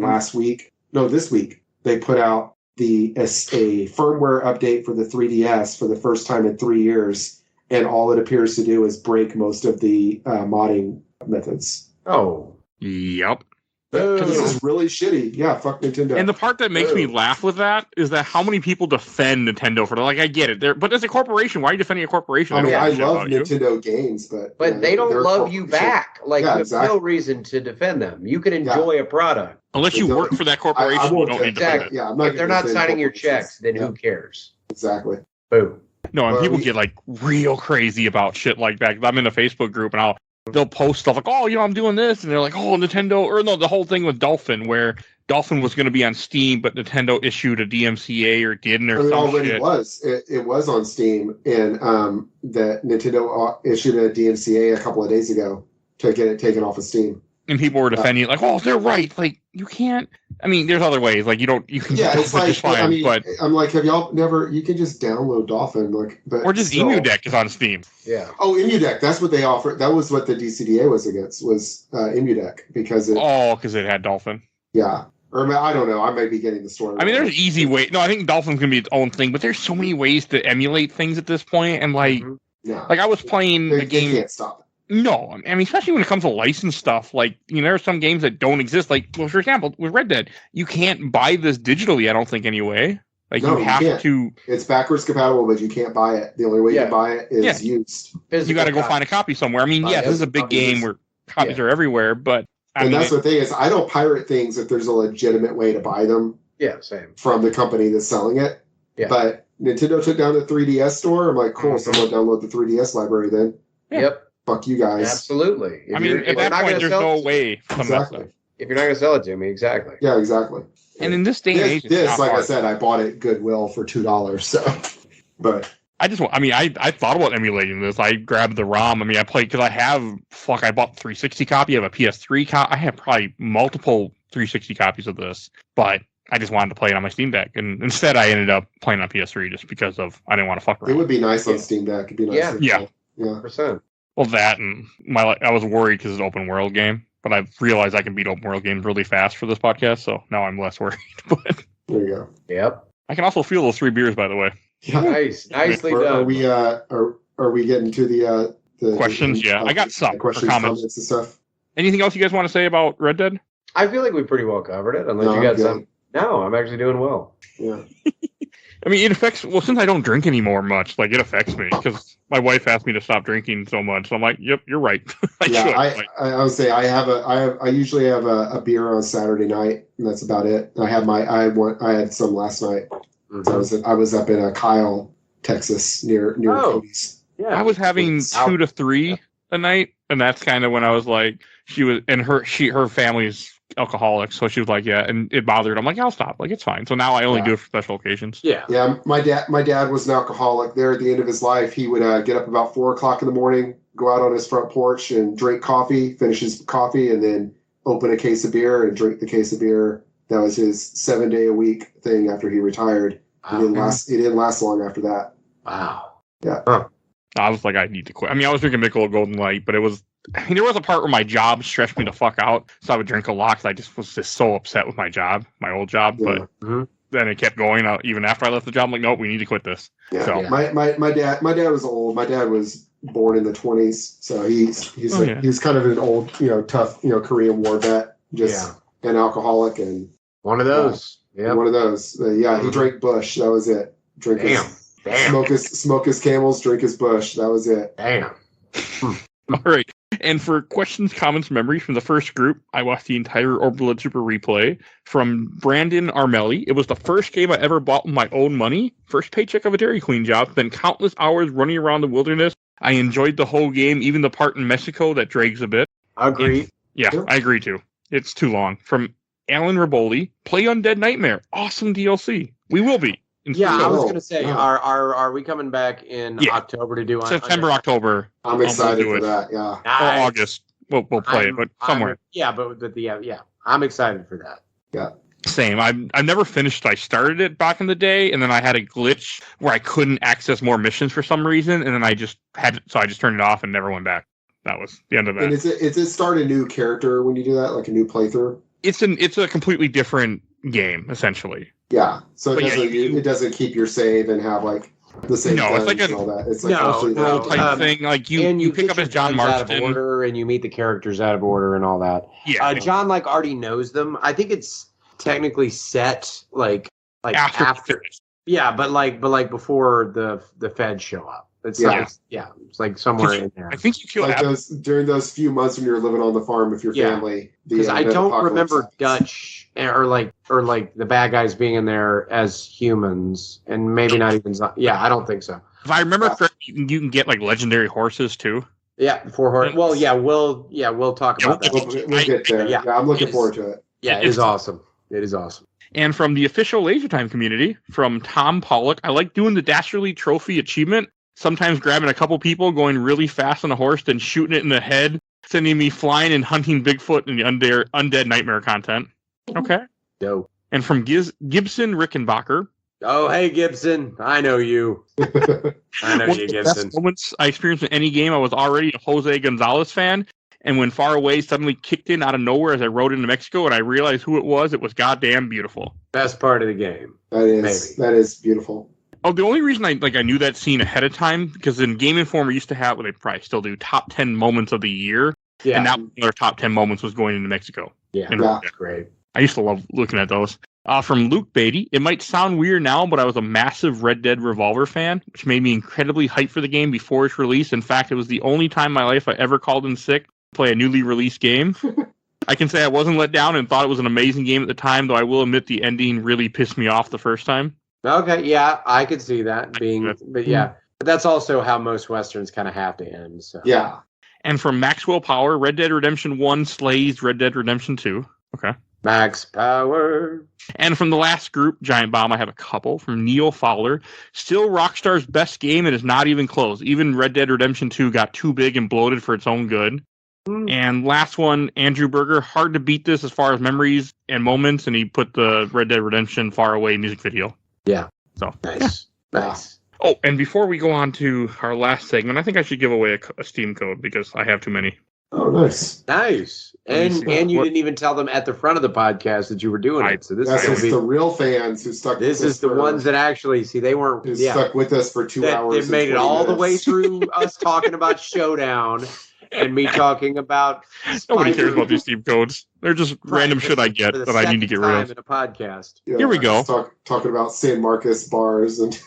this week they put out a firmware update for the 3DS for the first time in 3 years. And all it appears to do is break most of the modding methods. Oh. Yep. This is really shitty. Yeah, fuck Nintendo. And the part that makes me laugh with that is that how many people defend Nintendo for that. Like, I get it. But as a corporation, why are you defending a corporation? I mean, I love Nintendo games, but they don't love you back. Like, there's no reason to defend them. You can enjoy a product. Unless you work for that corporation, you don't need to defend it. Yeah, if they're not signing your checks, then who cares? Exactly. Boom. No, and people get real crazy about shit like that. I'm in a Facebook group and they'll post stuff like, I'm doing this, and they're like, Nintendo, or no, the whole thing with Dolphin, where Dolphin was going to be on Steam, but Nintendo issued a DMCA or didn't, or some shit. It was. It was on Steam, and that Nintendo issued a DMCA a couple of days ago to get it taken off of Steam. And people were defending it, like, they're right. Like, you can't. I mean, there's other ways. Like, you can. Yeah, it's like. Fine, but I'm like, have y'all never? You can just download Dolphin, or just EmuDeck is on Steam. Yeah. Oh, EmuDeck. That's what they offered. That was what the DCDA was against. Was EmuDeck because it had Dolphin. Yeah. Or I don't know. I might be getting the story. I mean, there's easy way. No, I think Dolphin's gonna be its own thing. But there's so many ways to emulate things at this point, and like I was playing the game. They can't stop it. No, I mean, especially when it comes to licensed stuff, like, there are some games that don't exist. Like, well, for example, with Red Dead, you can't buy this digitally, I don't think, anyway. Like, No, you have can't. to... It's backwards compatible, but you can't buy it. The only way you can buy it is used. You got to go find a copy somewhere. I mean, this is a big game where copies are everywhere, but... That's the thing is, I don't pirate things if there's a legitimate way to buy them. Yeah, same. From the company that's selling it. Yeah. But Nintendo took down the 3DS store. I'm like, cool, someone download the 3DS library then. Yeah. Yep. Fuck you guys. Absolutely. At that point, there's no way. Exactly. If you're not going to sell it to me, exactly. Yeah, exactly. And in this day and age, like I said, I bought it Goodwill for $2. So, but I thought about emulating this. I grabbed the ROM. I mean, I played because I bought the 360 copy. I have a PS3 copy. I have probably multiple 360 copies of this, but I just wanted to play it on my Steam Deck, and instead I ended up playing on PS3 just because I didn't want to fuck around. It would be nice on Steam Deck. It'd be nice. Yeah. 100%. Well, that and I was worried because it's an open world game, but I realized I can beat open world games really fast for this podcast, so now I'm less worried. But there you go. Yep. I can also feel those 3 beers, by the way. Yeah. Nicely done. Are we getting to the questions? I got some questions, comments and stuff. Anything else you guys want to say about Red Dead? I feel like we pretty well covered it, unless you got some. No, I'm actually doing well. Yeah. I mean, it affects... Well, since I don't drink anymore much, like, it affects me, because my wife asked me to stop drinking so much. So I'm like, yep, you're right. I would say I usually have a beer on Saturday night, and that's about it. I had some last night. Mm-hmm. So I was up in Kyle, Texas, near Cody's. Yeah. I was having 2 to 3 a night, and that's kind of when I was like, her family's alcoholic, so she was like, and it bothered. I'm like, I'll stop. Like, it's fine. So now I only do it for special occasions. Yeah. My dad was an alcoholic. There at the end of his life, he would get up about 4:00 in the morning, go out on his front porch and drink coffee, finish his coffee, and then open a case of beer and drink the case of beer. That was his 7-day-a-week thing after he retired. Wow. It didn't last long after that. Wow. Yeah. Huh. I was like, I need to quit. I mean, I was drinking Michelob Golden Light, but there was a part where my job stressed me the fuck out, so I would drink a lot because I just was so upset with my job, my old job. Yeah. But then it kept going even after I left the job. I'm like, nope, we need to quit this. Yeah. So. My dad was old. My dad was born in the 20s, so he's kind of an old, tough, Korean War vet, just an alcoholic and one of those. One of those. He drank Bush. That was it. Smoke his Camels, drink his Bush. That was it. Damn. All right. And for questions, comments, memories from the first group, I watched the entire Orblood Super replay from Brandon Armelli. It was the first game I ever bought with my own money. First paycheck of a Dairy Queen job. Then countless hours running around the wilderness. I enjoyed the whole game, even the part in Mexico that drags a bit. Agree. I agree too. It's too long. From Alan Riboli, play Undead Nightmare. Awesome DLC. We will be. I was going to say, are we coming back in October to do September, October? I'm excited for that. Yeah, or August. We'll play it, but somewhere. I'm excited for that. Yeah, same. I've never finished. I started it back in the day, and then I had a glitch where I couldn't access more missions for some reason, and then I just turned it off and never went back. That was the end of that. And is it start a new character when you do that, like a new playthrough? It's a completely different game, essentially. Yeah, so it doesn't keep your save and have like the same. No, it's like all that. It's like type thing. Like you pick up as John Marston, out of order, and you meet the characters out of order and all that. Yeah, John already knows them. I think it's technically set like after. Yeah, but before the feds show up. It's like somewhere in there. I think you killed during those few months when you're living on the farm with your family. Because I don't remember Dutch or the bad guys being in there as humans, and maybe not even. I don't think so. If I remember correctly, you can get like legendary horses too. Yeah, 4 horses. Well, we'll talk about that. We'll get there. Yeah, I'm looking forward to it. Yeah, it is awesome. It is awesome. And from the official Laser Time community, from Tom Pollock, I like doing the Dastardly Trophy achievement. Sometimes grabbing a couple people, going really fast on a horse, then shooting it in the head, sending me flying and hunting Bigfoot in the Undead Nightmare content. Okay. Dope. And from Gibson Rickenbacker. Oh, hey, Gibson. I know you. I know you, Gibson. The best moments I experienced in any game, I was already a Jose Gonzalez fan. And when Far Away suddenly kicked in out of nowhere as I rode into Mexico and I realized who it was goddamn beautiful. Best part of the game. That is beautiful. Oh, the only reason I knew that scene ahead of time, because in Game Informer used to have, well, they probably still do, top 10 moments of the year. Yeah. And that their top 10 moments was going into Mexico. Yeah, that's great. I used to love looking at those. From Luke Beatty, it might sound weird now, but I was a massive Red Dead Revolver fan, which made me incredibly hyped for the game before its release. In fact, it was the only time in my life I ever called in sick to play a newly released game. I can say I wasn't let down and thought it was an amazing game at the time, though I will admit the ending really pissed me off the first time. Okay, yeah, I could see that being, but yeah, but that's also how most Westerns kind of have to end. So Yeah. And from Maxwell Power, Red Dead Redemption 1 slays Red Dead Redemption 2. Okay. Max Power. And from the last group, Giant Bomb, I have a couple. From Neil Fowler, still Rockstar's best game and is not even close. Even Red Dead Redemption 2 got too big and bloated for its own good. And last one, Andrew Berger, hard to beat this as far as memories and moments, and he put the Red Dead Redemption Far Away music video. Yeah. So Nice. Yeah. Nice. Oh, and before we go on to our last segment, I think I should give away a Steam code because I have too many. Oh, nice. Nice. And you didn't even tell them at the front of the podcast that you were doing it. So this is the real fans who stuck this with is the ones that actually see they weren't stuck with us for 2 hours. They've made it all the way through us talking about Showdown and me talking about nobody cares about these Steam codes. They're just random shit I get that I need to get rid of. In a podcast. Yeah, here we go. Talking about San Marcos bars and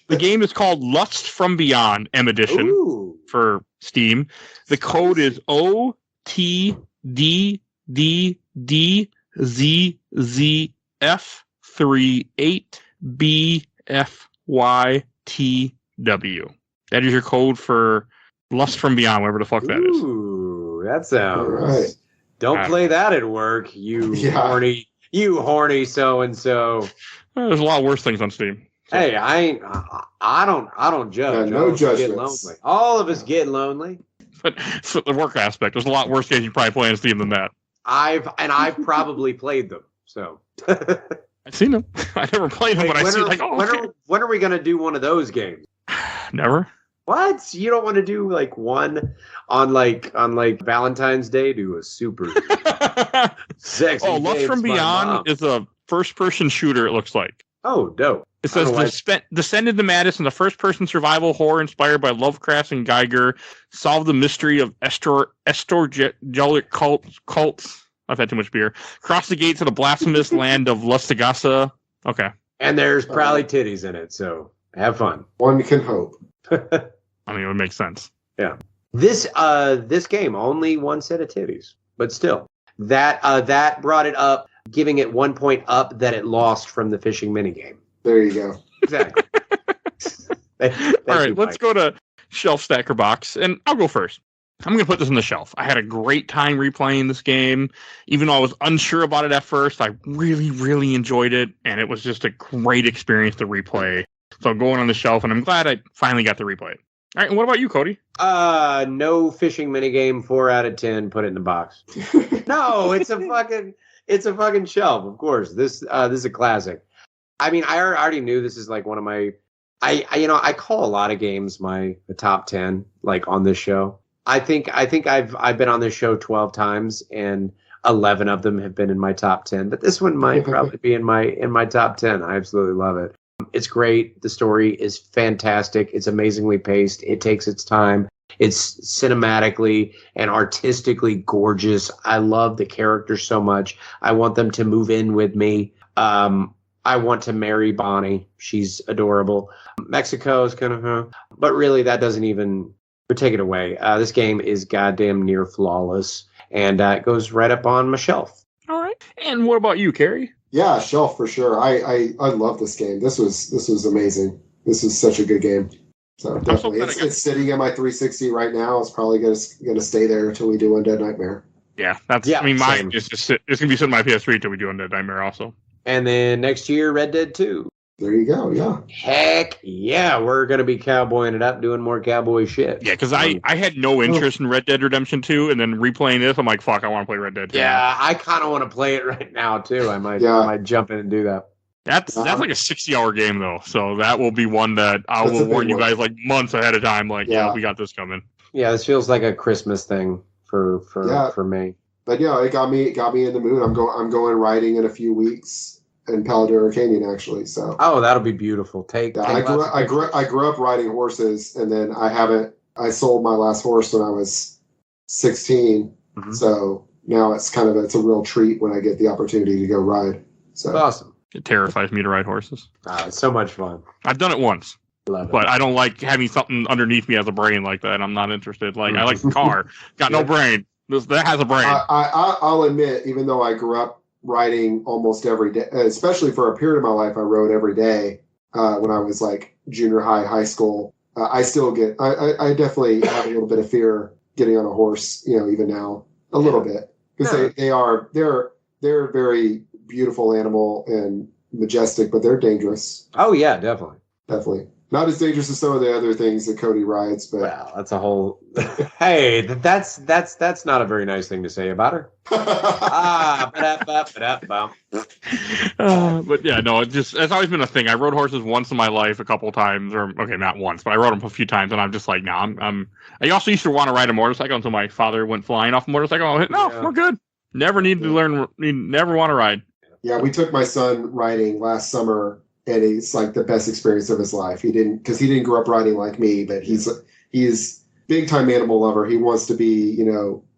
the game is called Lust from Beyond M Edition for Steam. The code is OTDDZZF38BFYTW. That is your code for Lust from Beyond, whatever the fuck that is. Ooh, that sounds. Right. Don't play that at work, you horny so and so. There's a lot worse things on Steam. So. Hey, I don't judge. Yeah, no judgments. All of us get lonely. But for the work aspect, there's a lot worse games you probably play on Steam than that. I've probably played them. So I've seen them. I never played them, but I see when are we gonna do one of those games? Never. What? You don't want to do like one on Valentine's Day? Do a super sexy. Oh, Lust from Beyond is a first-person shooter. It looks like. Oh, dope. It says descend into madness in the first-person survival horror inspired by Lovecraft and Geiger. Solve the mystery of estorgelic cults. I've had too much beer. Cross the gates of the blasphemous land of Lustigasa. Okay. And there's probably titties in it, so have fun. One can hope. I mean, it would make sense. Yeah. This game only one set of titties, but still that brought it up, giving it 1 point up that it lost from the fishing minigame. There you go. Exactly. All right, let's go to Shelf Stacker Box, and I'll go first. I'm going to put this on the shelf. I had a great time replaying this game. Even though I was unsure about it at first, I really, really enjoyed it, and it was just a great experience to replay. So I'm going on the shelf, and I'm glad I finally got to replay it. All right, and what about you, Cody? No fishing minigame, 4 out of 10, put it in the box. No, it's a fucking shelf, of course. This is a classic. I mean, I already knew this is like one of my, I call a lot of games my top 10, like on this show. I think I've been on this show 12 times and 11 of them have been in my top 10, but this one might probably be in my top 10. I absolutely love it. It's great. The story is fantastic. It's amazingly paced. It takes its time. It's cinematically and artistically gorgeous. I love the characters so much. I want them to move in with me. I want to marry Bonnie. She's adorable. Mexico is kind of, but really that doesn't even take it away. This game is goddamn near flawless, and it goes right up on my shelf. All right. And what about you, Kerry? Yeah, shelf for sure. I love this game. This was amazing. This is such a good game. So definitely, it's sitting in my 360 right now. It's probably gonna stay there until we do Undead Nightmare. Yeah, I mean, mine is just it's gonna be sitting on my PS3 until we do Undead Nightmare also. And then next year, Red Dead 2. There you go. Yeah. Heck yeah, we're gonna be cowboying it up, doing more cowboy shit. Yeah, because I had no interest in Red Dead Redemption 2, and then replaying this, I'm like, fuck, I want to play Red Dead 2. Yeah, I kind of want to play it right now too. I might jump in and do that. That's like a 60-hour game though, so that will be one that I will warn you guys like months ahead of time. Like, yeah, we got this coming. Yeah, this feels like a Christmas thing for me. But yeah, it got me in the mood. I'm going riding in a few weeks. in Paladura Canyon, actually. So. Oh, that'll be beautiful. I grew up riding horses, and then I sold my last horse when I was 16. Mm-hmm. So now it's a real treat when I get the opportunity to go ride. So awesome. It terrifies me to ride horses. It's so much fun. I've done it once. Love it. But I don't like having something underneath me as a brain like that. I'm not interested. Like, I like the car. Got no brain. That has a brain. I'll admit, even though I grew up riding almost every day, especially for a period of my life, I rode every day when I was like junior high school. I still I definitely have a little bit of fear getting on a horse, even now, a little bit. Because they're a very beautiful animal and majestic, but they're dangerous. Oh, yeah, definitely. Definitely. Not as dangerous as some of the other things that Cody rides, but well, that's a whole. Hey, that's not a very nice thing to say about her. But yeah, no, it's always been a thing. I rode horses once in my life, a couple of times, or okay, not once, but I rode them a few times, and I'm just like, no, I also used to want to ride a motorcycle until my father went flying off a motorcycle. We're good. Never needed to learn. Never want to ride. Yeah, we took my son riding last summer. And it's like the best experience of his life. He didn't grow up riding like me, but he's big time animal lover. He wants to be,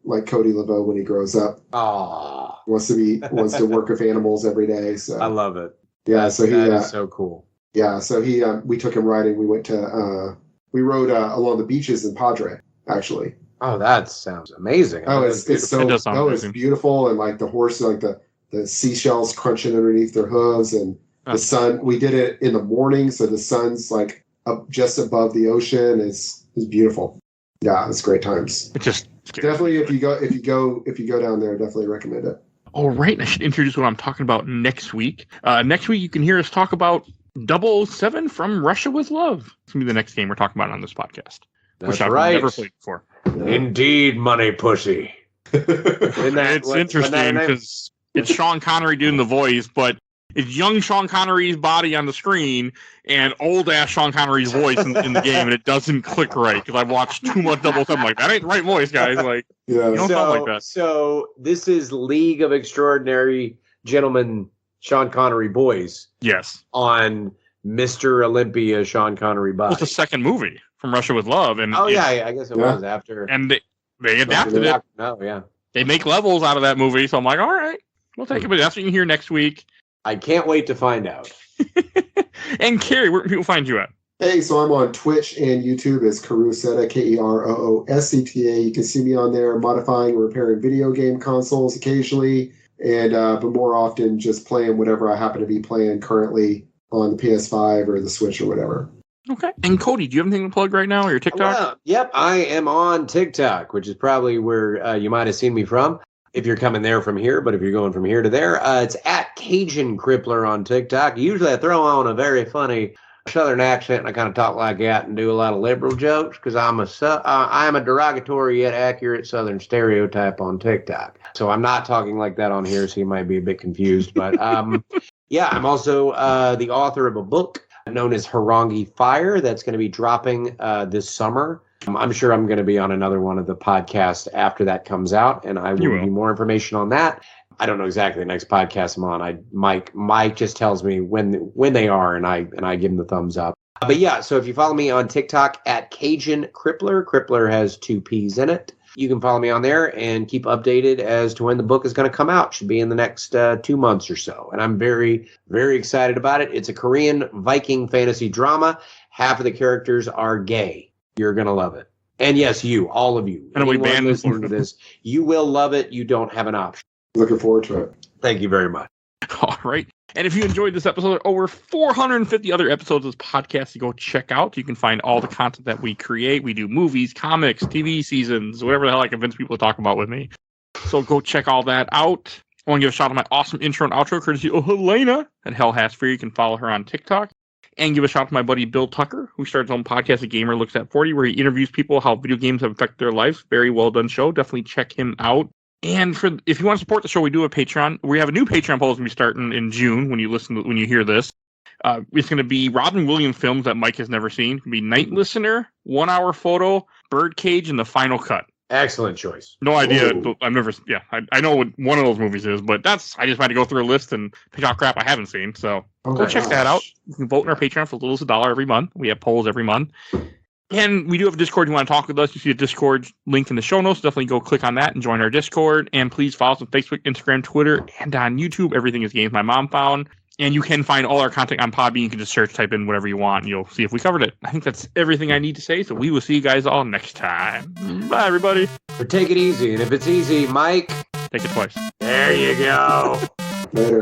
like Cody Laveau when he grows up. Oh, wants to work with animals every day. So I love it. Yeah, that is so cool. Yeah, so we took him riding. We went to we rode along the beaches in Padre, actually. Oh, that sounds amazing. It's beautiful, and like the horse, like the seashells crunching underneath their hooves, and the sun. We did it in the morning, so the sun's like up just above the ocean. Is beautiful. Yeah, it's great times. It's just definitely if you go down there, definitely recommend it. All right, I should introduce what I'm talking about next week. Next week, you can hear us talk about 007 from Russia with Love. It's gonna be the next game we're talking about on this podcast, which I've never played before. Indeed, money pussy. It's interesting because it's Sean Connery doing the voice, but it's young Sean Connery's body on the screen and old-ass Sean Connery's voice in the game, and it doesn't click right because I've watched too much 007. I'm like, that ain't the right voice, guys. Like, you don't sound like that. So this is League of Extraordinary Gentlemen Sean Connery boys. Yes. On Mr. Olympia Sean Connery body. It's the second movie from Russia with Love. And I guess it was after. And they adapted it. Oh, yeah. They make levels out of that movie, so I'm like, all right, we'll take it. But that's what you can hear next week. I can't wait to find out. And Kerry, where can people find you at? Hey, so I'm on Twitch and YouTube as Kerooseta, Kerooscta. You can see me on there modifying, repairing video game consoles occasionally, and but more often just playing whatever I happen to be playing currently on the PS5 or the Switch or whatever. Okay. And Cody, do you have anything to plug right now, or your TikTok? Well, yep, I am on TikTok, which is probably where you might have seen me from. If you're coming there from here, but if you're going from here to there, it's at Cajun Crippler on TikTok. Usually I throw on a very funny Southern accent, and I kind of talk like that and do a lot of liberal jokes because I am a derogatory yet accurate Southern stereotype on TikTok. So I'm not talking like that on here, so you might be a bit confused. But yeah, I'm also the author of a book known as Harangi Fire that's going to be dropping this summer. I'm sure I'm going to be on another one of the podcasts after that comes out, and I will give you more information on that. I don't know exactly the next podcast I'm on. Mike just tells me when they are, and I give him the thumbs up. But yeah, so if you follow me on TikTok at Cajun Crippler, Crippler has 2 P's in it. You can follow me on there and keep updated as to when the book is going to come out. Should be in the next 2 months or so. And I'm very, very excited about it. It's a Korean Viking fantasy drama. Half of the characters are gay. You're going to love it. And yes, all of you. And we ban listening to this, you will love it. You don't have an option. Looking forward to it. Thank you very much. All right. And if you enjoyed this episode, over 450 other episodes of this podcast to go check out. You can find all the content that we create. We do movies, comics, TV seasons, whatever the hell I convince people to talk about with me. So go check all that out. I want to give a shout out to my awesome intro and outro, courtesy of Helena at Hell Has Free. You can follow her on TikTok. And give a shout out to my buddy Bill Tucker, who starts his own podcast, A Gamer Looks at 40, where he interviews people how video games have affected their lives. Very well done show. Definitely check him out. And if you want to support the show, we do a Patreon. We have a new Patreon poll that's going to be starting in June when you hear this. It's going to be Robin Williams films that Mike has never seen. It's going to be Night Listener, 1 Hour Photo, Birdcage, and The Final Cut. Excellent choice. No idea. Ooh. I've never. Yeah, I know what one of those movies is, but I just had to go through a list and pick out crap I haven't seen. So go check that out. You can vote in our Patreon for as little as $1 every month. We have polls every month. And we do have a Discord. If you want to talk with us, you see a Discord link in the show notes. Definitely go click on that and join our Discord. And please follow us on Facebook, Instagram, Twitter, and on YouTube. Everything is games my mom found. And you can find all our content on Podbean. You can just type in whatever you want, and you'll see if we covered it. I think that's everything I need to say. So we will see you guys all next time. Bye, everybody. But take it easy. And if it's easy, Mike, Take it twice. there you go. Later.